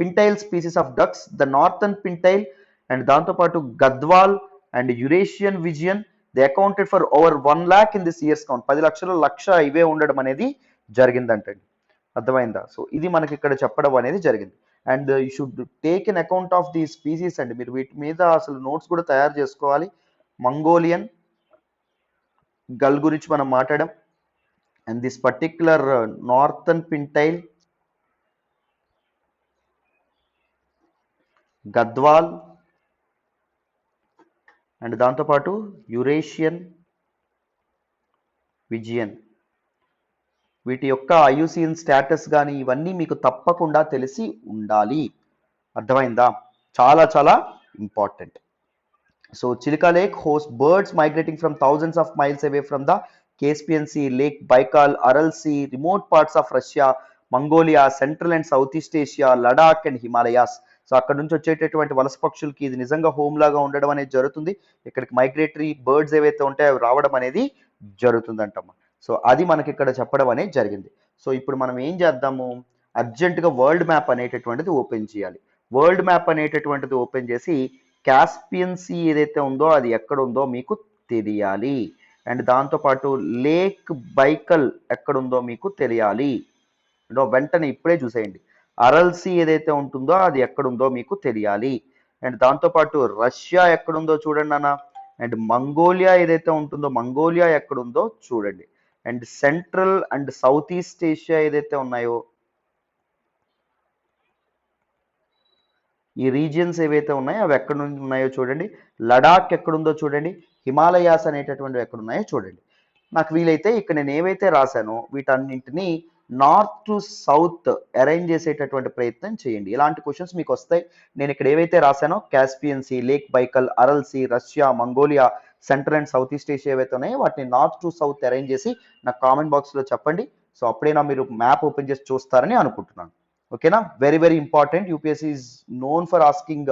Speaker 1: pintail species of ducks, the northern pintail and దాంతోపాటు gadwall and Eurasian wigeon, they accounted for over 1 lakh in this years count. 10 లక్ష ఇవే ఉండడం అనేది జరిగిందంటండి. అర్థమైందా? సో ఇది మనకి ఇక్కడ చెప్పడం అనేది జరిగింది. And you should take an account of the species అండి. మీరు వీటి మీద అసలు నోట్స్ కూడా తయారు చేసుకోవాలి. మంగోలియన్ గల్ గురించి మనం మాట్లాడాం and this particular northern pintail, gadwall and దాంతోపాటు యురేషియన్ విజియన్, వీటి యొక్క ఐయుసిఎన్ స్టేటస్ కానీ ఇవన్నీ మీకు తప్పకుండా తెలిసి ఉండాలి. అర్థమైందా? చాలా చాలా important. So Chilika lake host birds migrating from thousands of miles away from the Caspian Sea, Lake Baikal, Aral Sea, remote parts of Russia, Mongolia, central and south east Asia, Ladakh and Himalayas. So అక్కడ నుంచి వచ్చేటటువంటి వలస పక్షులకి ఇది నిజంగా home లాగా ఉండడం అనేది జరుగుతుంది. ఇక్కడికి మైగ్రేటరీ బర్డ్స్ ఏవైతే ఉంటాయో అవి రావడం అనేది జరుగుతుందంటమ్మా. సో అది మనకి ఇక్కడ చెప్పడం అనేది జరిగింది. సో ఇప్పుడు మనం ఏం చేద్దాము, అర్జెంటుగా వరల్డ్ మ్యాప్ అనేటటువంటిది ఓపెన్ చేయాలి. వరల్డ్ మ్యాప్ అనేటటువంటిది ఓపెన్ చేసి కాస్పియన్ సీ ఏదైతే ఉందో అది ఎక్కడ ఉందో మీకు తెలియాలి. అండ్ దాంతోపాటు లేక్ బైకల్ ఎక్కడుందో మీకు తెలియాలి. వెంటనే ఇప్పుడే చూసేయండి. అరల్ సీ ఏదైతే ఉంటుందో అది ఎక్కడుందో మీకు తెలియాలి. అండ్ దాంతోపాటు రష్యా ఎక్కడుందో చూడండి అన్న. అండ్ మంగోలియా ఏదైతే ఉంటుందో మంగోలియా ఎక్కడుందో చూడండి. And central and south east Asia ఏదైతే ఉన్నాయో ఈ రీజియన్స్ ఏవైతే ఉన్నాయో అవి ఎక్కడ నుండి ఉన్నాయో చూడండి. లడాక్ ఎక్కడుందో చూడండి. హిమాలయాస్ అనేటటువంటివి ఎక్కడున్నాయో చూడండి. నాకు వీలైతే ఇక్కడ నేను ఏవైతే రాశానో వీటన్నింటినీ నార్త్ టు సౌత్ అరేంజ్ చేసేటటువంటి ప్రయత్నం చేయండి. ఇలాంటి క్వశ్చన్స్ మీకు వస్తాయి. నేను ఇక్కడ ఏవైతే రాశానో Caspian sea, lake Baikal, Aral sea, Russia, Mongolia, central and south east Asia ఏవైతే ఉన్నాయో వాటిని నార్త్ టు సౌత్ అరేంజ్ చేసి నాకు కామెంట్ బాక్స్లో చెప్పండి. సో అప్పుడైనా మీరు మ్యాప్ ఓపెన్ చేసి చూస్తారని అనుకుంటున్నాను. ఓకేనా? Very very important. UPSC is known for asking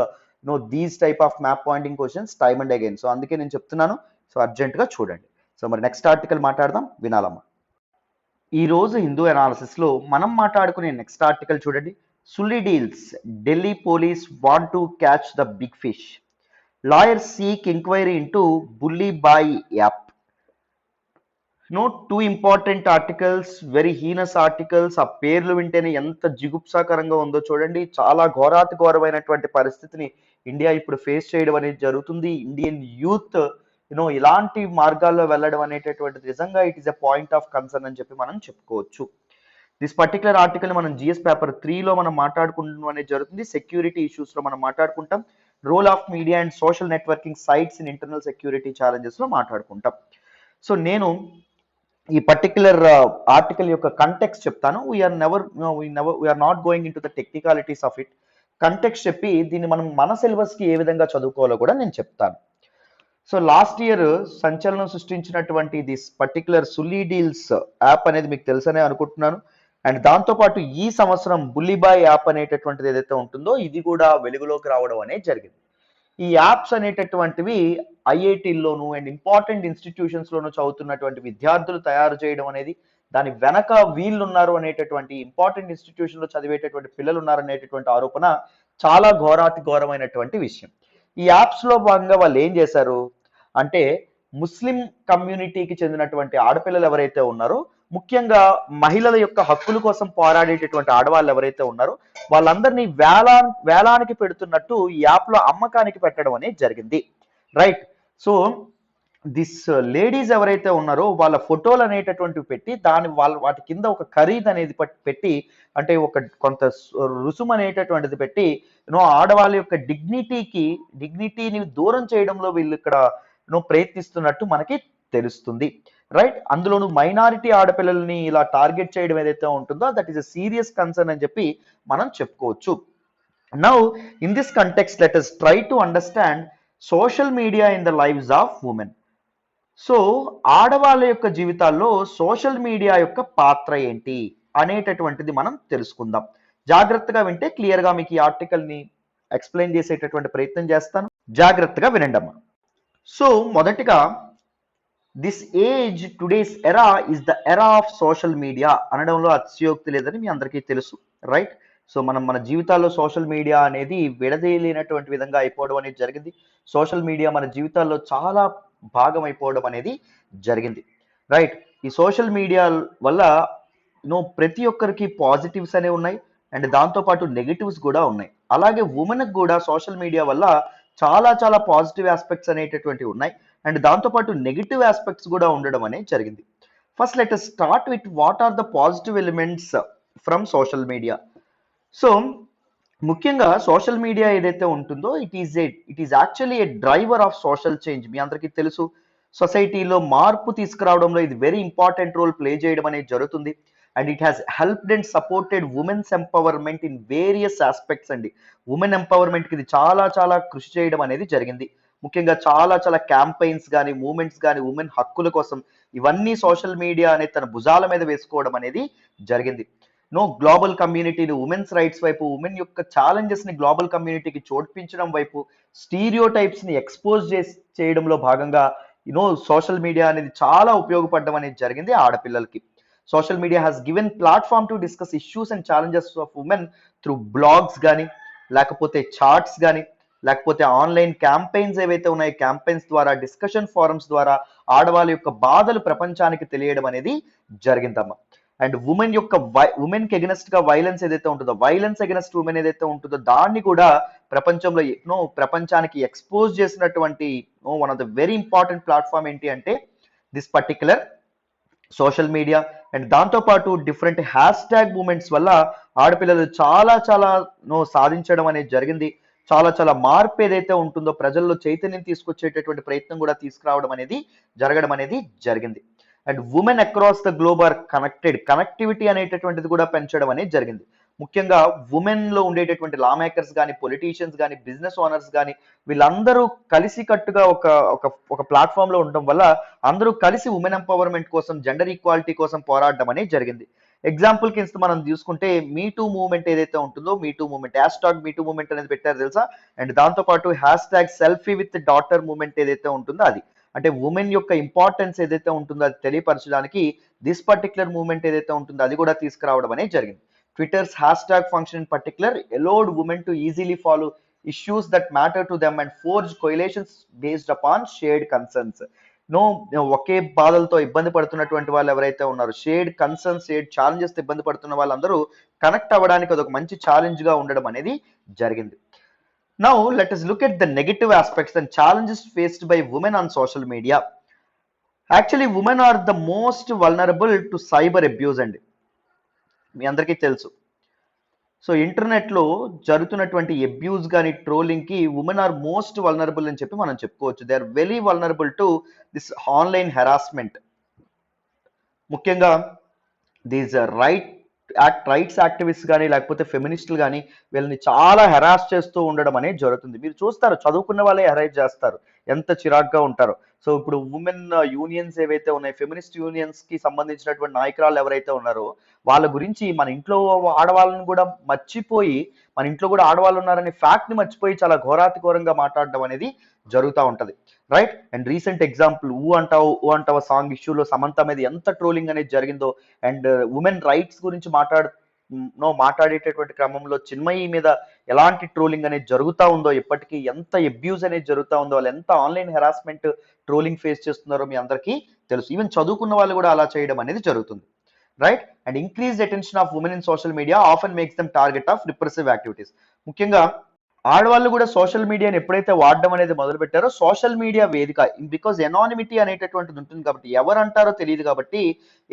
Speaker 1: these type of map pointing questions time and again. So అందుకే నేను చెప్తున్నాను. సో అర్జెంట్గా చూడండి. సో మరి నెక్స్ట్ ఆర్టికల్ మాట్లాడదాం, వినాలమ్మా. ఈ రోజు హిందూ అనాలిసిస్లో మనం మాట్లాడుకునే నెక్స్ట్ ఆర్టికల్ చూడండి. Sulli deals, Delhi police want to catch the big fish, lawyers seek enquiry into Bulli Bai app. Two important articles, very heinous articles. ఆ పేర్లు వింటేనే ఎంత జిగుప్సాకరంగా ఉందో చూడండి. చాలా ఘోరాతి ఘోరమైనటువంటి పరిస్థితిని ఇండియా ఇప్పుడు ఫేస్ చేయడం అనేది జరుగుతుంది. ఇండియన్ యూత్ ఇలాంటి మార్గాల్లో వెళ్ళడం అనేటటువంటిది నిజంగా it is a point of concern అని చెప్పి మనం చెప్పుకోవచ్చు. దిస్ పర్టికులర్ ఆర్టికల్ మనం జిఎస్ పేపర్ 3లో మనం మాట్లాడుకుంటాం అనేది జరుగుతుంది. సెక్యూరిటీ ఇష్యూస్లో మనం మాట్లాడుకుంటాం. Role of media and social networking sites in internal security ఛాలెంజెస్లో మాట్లాడుకుంటాం. సో నేను ఈ పర్టికులర్ ఆర్టికల్ యొక్క కంటెక్స్ట్ చెప్తాను. We're not going into the technicalities of it. Context చెప్పి దీన్ని మనం మన సిలబస్కి ఏ విధంగా చదువుకోవాలో కూడా నేను చెప్తాను. సో లాస్ట్ ఇయర్ సంచలనం సృష్టించినటువంటి దిస్ పర్టికులర్ సుల్లీ డీల్స్ యాప్ అనేది మీకు తెలుసనే అనుకుంటున్నాను. అండ్ దాంతోపాటు ఈ సంవత్సరం బుల్లీబాయ్ యాప్ అనేటటువంటిది ఏదైతే ఉంటుందో ఇది కూడా వెలుగులోకి రావడం అనేది జరిగింది. ఈ యాప్స్ అనేటటువంటివి ఐఐటీల్లోనూ అండ్ ఇంపార్టెంట్ ఇన్స్టిట్యూషన్స్లోనూ చదువుతున్నటువంటి విద్యార్థులు తయారు చేయడం అనేది, దాని వెనక వీళ్ళు ఉన్నారు అనేటటువంటి ఇంపార్టెంట్ ఇన్స్టిట్యూషన్లో చదివేటటువంటి పిల్లలు ఉన్నారనేటటువంటి ఆరోపణ చాలా ఘోరాతి ఘోరమైనటువంటి విషయం. ఈ యాప్స్లో భాగంగా వాళ్ళు ఏం చేశారు అంటే, ముస్లిం కమ్యూనిటీకి చెందినటువంటి ఆడపిల్లలు ఎవరైతే ఉన్నారో, ముఖ్యంగా మహిళల యొక్క హక్కుల కోసం పోరాడేటటువంటి ఆడవాళ్ళు ఎవరైతే ఉన్నారో వాళ్ళందరినీ వేలానికి పెడుతున్నట్టు ఈ యాప్లో అమ్మకానికి పెట్టడం అనేది జరిగింది. రైట్. సో దిస్ లేడీస్ ఎవరైతే ఉన్నారో వాళ్ళ ఫోటోలు అనేటటువంటివి పెట్టి వాటి కింద ఒక ఖరీదు అనేది పెట్టి, అంటే ఒక కొంత రుసుము అనేటటువంటిది పెట్టి ఆడవాళ్ళ యొక్క డిగ్నిటీని దూరం చేయడంలో వీళ్ళు ఇక్కడ ప్రయత్నిస్తున్నట్టు మనకి తెలుస్తుంది. రైట్. అందులోనూ మైనారిటీ ఆడపిల్లల్ని ఇలా టార్గెట్ చేయడం ఏదైతే ఉంటుందో that is a serious concern అని చెప్పి మనం చెప్పుకోవచ్చు. Now in this context let us try to understand social media in the lives of women. So ఆడవాళ్ళ యొక్క జీవితాల్లో సోషల్ మీడియా యొక్క పాత్ర ఏంటి అనేటటువంటిది మనం తెలుసుకుందాం. జాగ్రత్తగా వింటే క్లియర్గా మీకు ఈ ఆర్టికల్ని ఎక్స్ప్లెయిన్ చేసేటటువంటి ప్రయత్నం చేస్తాను. జాగ్రత్తగా వినండి అమ్మా. సో మొదటిగా దిస్ ఏజ్ టుడేస్ ఎరా is the era of social media అనడంలో అతిశయోక్తి లేదని మీ అందరికీ తెలుసు. రైట్. సో మన జీవితాల్లో సోషల్ మీడియా అనేది విడదీయలేనటువంటి విధంగా అయిపోవడం అనేది జరిగింది. సోషల్ మీడియా మన జీవితాల్లో చాలా భాగం అయిపోవడం అనేది జరిగింది. రైట్. ఈ సోషల్ మీడియా వల్ల ప్రతి ఒక్కరికి పాజిటివ్స్ అనేవి ఉన్నాయి అండ్ దాంతోపాటు నెగిటివ్స్ కూడా ఉన్నాయి. అలాగే ఉమెన్కి కూడా సోషల్ మీడియా వల్ల చాలా చాలా పాజిటివ్ ఆస్పెక్ట్స్ అనేటటువంటివి ఉన్నాయి అండ్ దాంతోపాటు నెగిటివ్ ఆస్పెక్ట్స్ కూడా ఉండడం అనేది జరిగింది. First let us start with what are the positive elements from social media. So ముఖ్యంగా సోషల్ మీడియా ఏదైతే ఉంటుందో it is actually a driver of social change. మీ అందరికీ తెలుసు, సొసైటీలో మార్పు తీసుకురావడంలో ఇది వెరీ ఇంపార్టెంట్ రోల్ ప్లే చేయడం అనేది జరుగుతుంది. And it has helped and supported women's empowerment in various aspects అండి. ఉమెన్ ఎంపవర్మెంట్కి ఇది చాలా చాలా కృషి చేయడం అనేది జరిగింది. ముఖ్యంగా చాలా చాలా క్యాంపెయిన్స్ కానీ మూమెంట్స్ కానీ ఉమెన్ హక్కుల కోసం ఇవన్నీ సోషల్ మీడియా అనేది తన భుజాల మీద వేసుకోవడం అనేది జరిగింది. గ్లోబల్ కమ్యూనిటీని ఉమెన్స్ రైట్స్ వైపు, ఉమెన్ యొక్క ఛాలెంజెస్ని గ్లోబల్ కమ్యూనిటీకి చోటించడం వైపు, స్టీరియో టైప్స్ని ఎక్స్పోజ్ చేయడంలో భాగంగా సోషల్ మీడియా అనేది చాలా ఉపయోగపడడం అనేది జరిగింది ఆడపిల్లలకి. Social media has given platform to discuss issues and challenges of women through blogs కానీ, లేకపోతే చార్ట్స్ కానీ, లేకపోతే ఆన్లైన్ క్యాంపెయిన్స్ ఏవైతే ఉన్నాయో క్యాంపెయిన్స్ ద్వారా, డిస్కషన్ ఫోరమ్స్ ద్వారా ఆడవాళ్ళ యొక్క బాధలు ప్రపంచానికి తెలియడం అనేది జరిగిందమ్మా. అండ్ ఉమెన్కి ఎగనెస్ట్ గా వైలెన్స్ ఏదైతే ఉంటుందో, వైలెన్స్ ఎగనెస్ట్ ఉమెన్ ఏదైతే ఉంటుందో దాన్ని కూడా ప్రపంచంలో ప్రపంచానికి ఎక్స్పోజ్ చేసినటువంటి one of the very important platform ఏంటి అంటే this particular social media. And దాంతోపాటు డిఫరెంట్ హ్యాష్ ట్యాగ్ మూమెంట్స్ వల్ల ఆడపిల్లలు చాలా చాలా సాధించడం అనేది జరిగింది. చాలా చాలా మార్పు ఏదైతే ఉంటుందో ప్రజల్లో చైతన్యం తీసుకొచ్చేటటువంటి ప్రయత్నం కూడా తీసుకురావడం అనేది జరగడం అనేది జరిగింది. And women across the globe are connectivity అనేటటువంటిది కూడా పెంచడం అనేది జరిగింది. ముఖ్యంగా ఉమెన్ లో ఉండేటటువంటి లా మేకర్స్ కానీ, పొలిటీషియన్స్ కానీ, బిజినెస్ ఓనర్స్ కానీ, వీళ్ళందరూ కలిసికట్టుగా ఒక ఒక ఒక ప్లాట్ఫామ్ లో ఉండడం వల్ల అందరూ కలిసి ఉమెన్ ఎంపవర్మెంట్ కోసం, జెండర్ ఈక్వాలిటీ కోసం పోరాడడం అనేది జరిగింది. ఎగ్జాంపుల్ కి మనం చూసుకుంటే మీ టూ మూవ్మెంట్ ఏదైతే ఉంటుందో, మీ టూ మూవ్మెంట్ హ్యాష్ ట్యాగ్ మీ టూ మూవ్మెంట్ అనేది పెట్టారు తెలుసా. అండ్ దాంతో పాటు hash tag selfie with daughter movement ఏదైతే ఉంటుందో అది, అంటే ఉమెన్ యొక్క ఇంపార్టెన్స్ ఏదైతే ఉంటుందో అది తెలియపరచడానికి దిస్ పర్టికులర్ మూవ్మెంట్ ఏదైతే ఉంటుందో అది కూడా తీసుకురావడం అనేది జరిగింది. Tweeters hash tag function in particular allowed women to easily follow issues that matter to them and forge coalitions based upon shared concerns. No, ఒకే బాధలతో ఇబ్బంది పడుతున్నటువంటి వాళ్ళు ఎవరైతే ఉన్నారో, షేడ్ కన్సర్న్స్, షేడ్ ఛాలెంజెస్ ఇబ్బంది పడుతున్న వాళ్ళందరూ కనెక్ట్ అవ్వడానికి అదొక మంచి ఛాలెంజ్ గా ఉండడం అనేది జరిగింది. Now let us look at the negative aspects and challenges faced by women on social media. Actually women are the most vulnerable to cyber abuse అండి, మీ అందరికీ తెలుసు. సో ఇంటర్నెట్ లో జరుగుతున్నటువంటి అబ్యూస్ కానీ, ట్రోలింగ్ కి ఉమెన్ ఆర్ మోస్ట్ వల్నరబుల్ అని చెప్పి మనం చెప్పుకోవచ్చు. They are very vulnerable to this online harassment. ముఖ్యంగా దీస్ రైట్స్ యాక్టివిస్ట్ కానీ, లేకపోతే ఫెమినిస్టులు కానీ వీళ్ళని చాలా హెరాస్ చేస్తూ ఉండడం అనేది జరుగుతుంది. మీరు చూస్తారు, చదువుకున్న వాళ్ళే హెరాస్ చేస్తారు, ఎంత చిరాగ్గా ఉంటారో. సో ఇప్పుడు ఉమెన్ యూనియన్స్ ఏవైతే ఉన్నాయి, ఫెమినిస్ట్ యూనియన్స్ కి సంబంధించినటువంటి నాయకురాలు ఎవరైతే ఉన్నారో వాళ్ళ గురించి మన ఇంట్లో ఆడవాళ్ళని కూడా మర్చిపోయి, మన ఇంట్లో కూడా ఆడవాళ్ళు ఉన్నారనే ఫ్యాక్ట్ ని మర్చిపోయి చాలా ఘోరాతి ఘోరంగా మాట్లాడడం అనేది జరుగుతూ ఉంటది, రైట్. అండ్ రీసెంట్ ఎగ్జాంపుల్ ఊ అంటావా సాంగ్ ఇష్యూలో సమంత మీద ఎంత ట్రోలింగ్ అనేది జరిగిందో, అండ్ ఉమెన్ రైట్స్ గురించి మాట్లాడేటటువంటి క్రమంలో చిన్మయి మీద ఎలాంటి ట్రోలింగ్ అనేది జరుగుతూ ఉందో, ఇప్పటికీ ఎంత అబ్యూజ్ అనేది జరుగుతూ ఉందో, వాళ్ళు ఎంత ఆన్లైన్ హెరాస్మెంట్ ట్రోలింగ్ ఫేస్ చేస్తున్నారో మీ అందరికీ తెలుసు. ఈవెన్ చదువుకున్న వాళ్ళు కూడా అలా చేయడం అనేది జరుగుతుంది, right. And increased attention of women in social media often makes them target of repressive activities. ముఖ్యంగా ఆడవాళ్ళు కూడా సోషల్ మీడియాని ఎప్పుడైతే వాడడం అనేది మొదలు పెట్టారో, సోషల్ మీడియా వేదిక, బికాజ్ ఎనానిమిటీ అనేటటువంటిది ఉంటుంది కాబట్టి, ఎవరు అంటారో తెలియదు కాబట్టి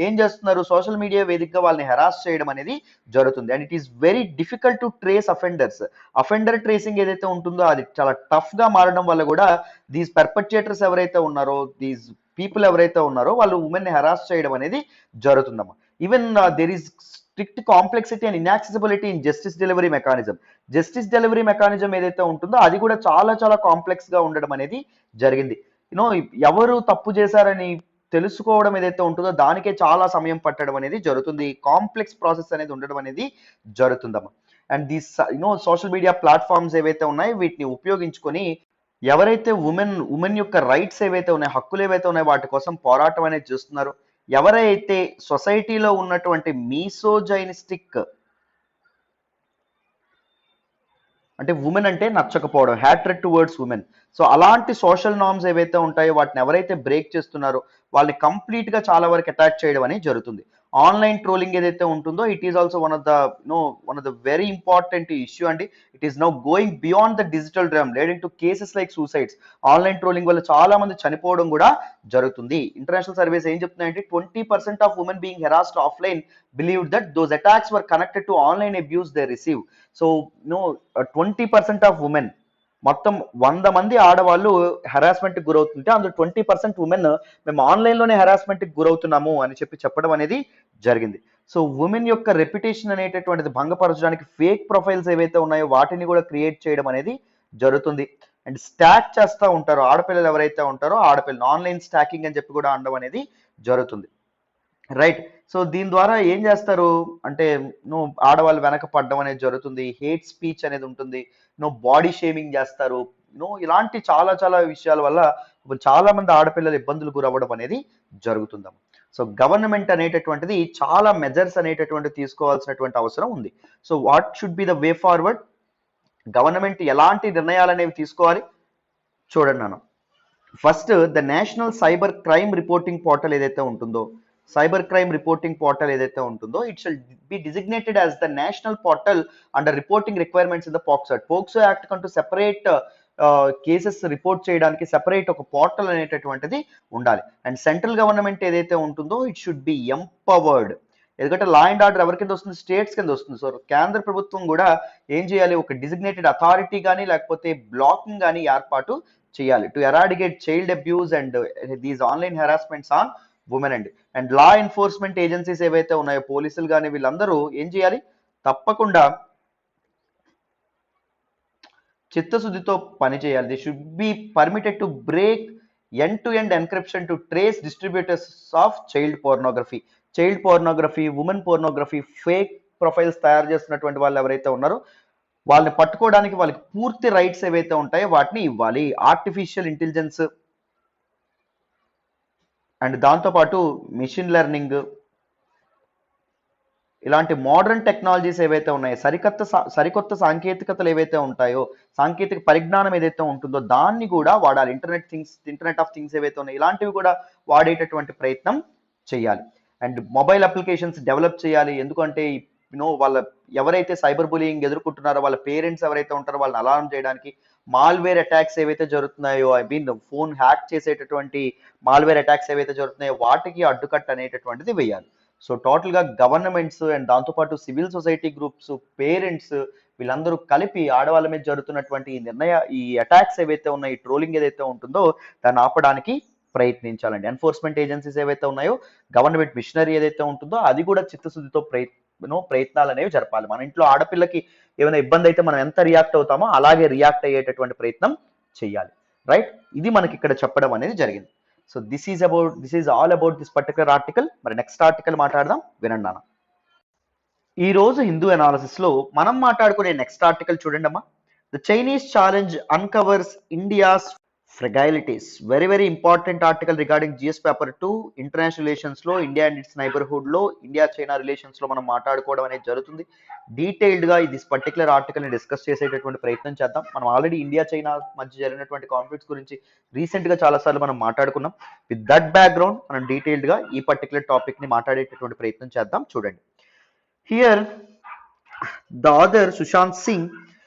Speaker 1: ఏం చేస్తున్నారు, సోషల్ మీడియా వేదికగా వాళ్ళని హెరాస్ చేయడం అనేది జరుగుతుంది. And it is very difficult to trace offenders. Offender tracing ఏదైతే ఉంటుందో అది చాలా టఫ్ గా మారడం వల్ల కూడా దీస్ పర్పట్రేటర్స్ ఎవరైతే ఉన్నారో, దీస్ పీపుల్ ఎవరైతే ఉన్నారో వాళ్ళు ఉమెన్ హెరాస్ చేయడం అనేది జరుగుతుందమ్మా. Even there is strict complexity and inaccessibility in justice delivery mechanism. Justice delivery mechanism ఏదైతే ఉంటుందో అది కూడా చాలా చాలా కాంప్లెక్స్ గా ఉండడం అనేది జరిగింది. యూనో, ఎవరు తప్పు చేశారని తెలుసుకోవడం ఏదైతే ఉంటుందో దానికే చాలా సమయం పట్టడం అనేది జరుగుతుంది. కాంప్లెక్స్ ప్రాసెస్ అనేది ఉండడం అనేది జరుగుతుందమ్మా. And these social media platforms ఏవైతే ఉన్నాయో వీటిని ఉపయోగించుకొని ఎవరైతే ఉమెన్ యొక్క రైట్స్ ఏవైతే ఉన్నాయో, హక్కులు ఏవైతే ఉన్నాయో వాటి కోసం పోరాటం అనేది చేస్తున్నారో, ఎవరైతే సొసైటీలో ఉన్నటువంటి మీసోజైనిస్టిక్, అంటే ఉమెన్ అంటే నచ్చకపోవడం, హ్యాట్రెడ్ టువర్డ్స్ ఉమెన్, సో అలాంటి సోషల్ నార్మ్స్ ఏవైతే ఉంటాయో వాటిని ఎవరైతే బ్రేక్ చేస్తున్నారో వాళ్ళని కంప్లీట్ గా చాలా వరకు అటాక్ చేయడం అనేది జరుగుతుంది. ఆన్లైన్ ట్రోలింగ్ ఏదైతే ఉంటుందో it is also one of the very important issue అండి. It is now going beyond the digital drum leading to cases like suicides. Online trolling వల్ల చాలా మంది చనిపోవడం కూడా జరుగుతుంది. ఇంటర్నేషనల్ సర్వేస్ ఏం చెప్తున్నాయంటే 20% of women being harassed offline believed that those attacks were connected to online abuse they receive. So 20% of women, మొత్తం 100 మంది ఆడవాళ్ళు హెరాస్మెంట్ కి గురవుతుంటే అందులో 20% ఉమెన్ మేము ఆన్లైన్ లోనే హెరాస్మెంట్ కి గురవుతున్నాము అని చెప్పడం అనేది జరిగింది. సో ఉమెన్ యొక్క రెప్యుటేషన్ అనేటటువంటిది భంగపరచడానికి ఫేక్ ప్రొఫైల్స్ ఏవైతే ఉన్నాయో వాటిని కూడా క్రియేట్ చేయడం అనేది జరుగుతుంది. అండ్ స్టాక్ చేస్తూ ఉంటారు ఆడపిల్లలు ఎవరైతే ఉంటారో, ఆడపిల్లలు ఆన్లైన్ స్టాకింగ్ అని చెప్పి కూడా అనడం అనేది జరుగుతుంది, రైట్. సో దీని ద్వారా ఏం చేస్తారు అంటే ఆడవాళ్ళు వెనక పడడం అనేది జరుగుతుంది, హేట్ స్పీచ్ అనేది ఉంటుంది, బాడీ షేమింగ్ చేస్తారు, ఇలాంటి చాలా చాలా విషయాల వల్ల చాలా మంది ఆడపిల్లలు ఇబ్బందులు గురవ్వడం అనేది జరుగుతుందమ్మ. సో గవర్నమెంట్ అనేటటువంటిది చాలా మెజర్స్ అనేటటువంటి తీసుకోవాల్సినటువంటి అవసరం ఉంది. So what should be the way forward? Government ఎలాంటి నిర్ణయాలు అనేవి తీసుకోవాలి చూడండి నాన్న. First the national cyber crime reporting portal ఏదైతే ఉంటుందో, సైబర్ క్రైమ్ రిపోర్టింగ్ పోర్టల్ ఏదైతే ఉంటుందో it shall be designated as the national portal under reporting requirements in the POCSO act. POCSO act కంటూ సెపరేట్ కేసెస్ రిపోర్ట్ చేయడానికి separate ఒక portal అనేటటువంటిది ఉండాలి. And central government ఏదైతే ఉంటుందో ఇట్ షుడ్ బి ఎంపవర్డ్. ఎందుకంటే లా అండ్ ఆర్డర్ ఎవరి కింద వస్తుంది, స్టేట్స్ కింద వస్తుంది. సో కేంద్ర ప్రభుత్వం కూడా ఏం చేయాలి, ఒక డిజిగ్నేటెడ్ అథారిటీ కానీ లేకపోతే బ్లాకింగ్ కానీ ఏర్పాటు చేయాలి to eradicate child abuse and these online harassments on women. And law enforcement agencies ఏవైతే ఉన్నాయో, పోలీసులు కానీ వీళ్ళందరూ ఏం చేయాలి, తప్పకుండా చిత్తశుద్ధితో పనిచేయాలి. The should be permitted to break end to end encryption to trace distributors of child pornography, women pornography, fake profiles తయారు చేస్తున్నటువంటి వాళ్ళు ఎవరైతే ఉన్నారో వాళ్ళని పట్టుకోవడానికి వాళ్ళకి పూర్తి రైట్స్ ఏవైతే ఉంటాయో వాటిని ఇవ్వాలి. ఆర్టిఫిషియల్ ఇంటెలిజెన్స్ అండ్ దాంతోపాటు మిషన్ లెర్నింగ్ ఇలాంటి మోడర్న్ టెక్నాలజీస్ ఏవైతే ఉన్నాయో, సరికొత్త సాంకేతికతలు ఏవైతే ఉంటాయో, సాంకేతిక పరిజ్ఞానం ఏదైతే ఉంటుందో దాన్ని కూడా వాడాలి. ఇంటర్నెట్ ఆఫ్ థింగ్స్ ఏవైతే ఉన్నాయో ఇలాంటివి కూడా వాడేటటువంటి ప్రయత్నం చేయాలి. అండ్ మొబైల్ అప్లికేషన్స్ డెవలప్ చేయాలి. ఎందుకంటే వాళ్ళ ఎవరైతే సైబర్ బులియింగ్ ఎదుర్కొంటున్నారో వాళ్ళ పేరెంట్స్ ఎవరైతే ఉంటారో వాళ్ళని అలారం చేయడానికి మాల్వేర్ అటాక్స్ ఏవైతే జరుగుతున్నాయో, ఫోన్ హ్యాక్ చేసేటటువంటి మాల్వేర్ అటాక్స్ ఏవైతే జరుగుతున్నాయో వాటికి అడ్డుకట్ట అనేటటువంటిది వేయాలి. సో టోటల్గా గవర్నమెంట్స్ అండ్ దాంతోపాటు సివిల్ సొసైటీ గ్రూప్స్, పేరెంట్స్ వీళ్ళందరూ కలిపి ఆడవాళ్ళ మీద జరుగుతున్నటువంటి ఈ అటాక్స్ ఏవైతే ఉన్నాయో, ఈ ట్రోలింగ్ ఏదైతే ఉంటుందో దాన్ని ఆపడానికి ప్రయత్నించాలండి. ఎన్ఫోర్స్మెంట్ ఏజెన్సీస్ ఏవైతే ఉన్నాయో, గవర్నమెంట్ మిషనరీ ఏదైతే ఉంటుందో అది కూడా చిత్తశుద్ధితో ప్రయత్నాలు అనేవి జరపాలి. మన ఇంట్లో ఆడపిల్లకి ఏమైనా ఇబ్బంది అయితే మనం ఎంత రియాక్ట్ అవుతామో అలాగే రియాక్ట్ అయ్యేటటువంటి ప్రయత్నం చేయాలి. రైట్, ఇది మనకి ఇక్కడ చెప్పడం అనేది జరిగింది. So this is all about this particular article. మరి నెక్స్ట్ ఆర్టికల్ మాట్లాడదాం, వినండి అన్న. ఈ రోజు హిందూ అనాలిసిస్ లో మనం మాట్లాడుకునే నెక్స్ట్ ఆర్టికల్ చూడండి అమ్మా. The Chinese challenge uncovers India's fragilities. Very important article regarding GS paper 2 international relations లో, ఇండియా అండ్ ఇట్స్ నైబర్హుడ్ లో, ఇండియా చైనా రిలేషన్స్ లో మనం మాట్లాడుకోవడం అనేది జరుగుతుంది. డీటెయిల్డ్ గా దిస్ పర్టికులర్ ఆర్టికల్ ని డిస్కస్ చేసేటటువంటి ప్రయత్నం చేద్దాం. మనం ఆల్రెడీ ఇండియా చైనా మధ్య జరిగినటువంటి కాన్ఫ్లిక్ట్స్ గురించి రీసెంట్ గా చాలా సార్లు మనం మాట్లాడుకున్నాం. విత్ దట్ బ్యాక్గ్రౌండ్ మనం డీటెయిల్డ్ గా ఈ పర్టికులర్ టాపిక్ ని మాట్లాడేటటువంటి ప్రయత్నం చేద్దాం. చూడండి, here the author Sushant Singh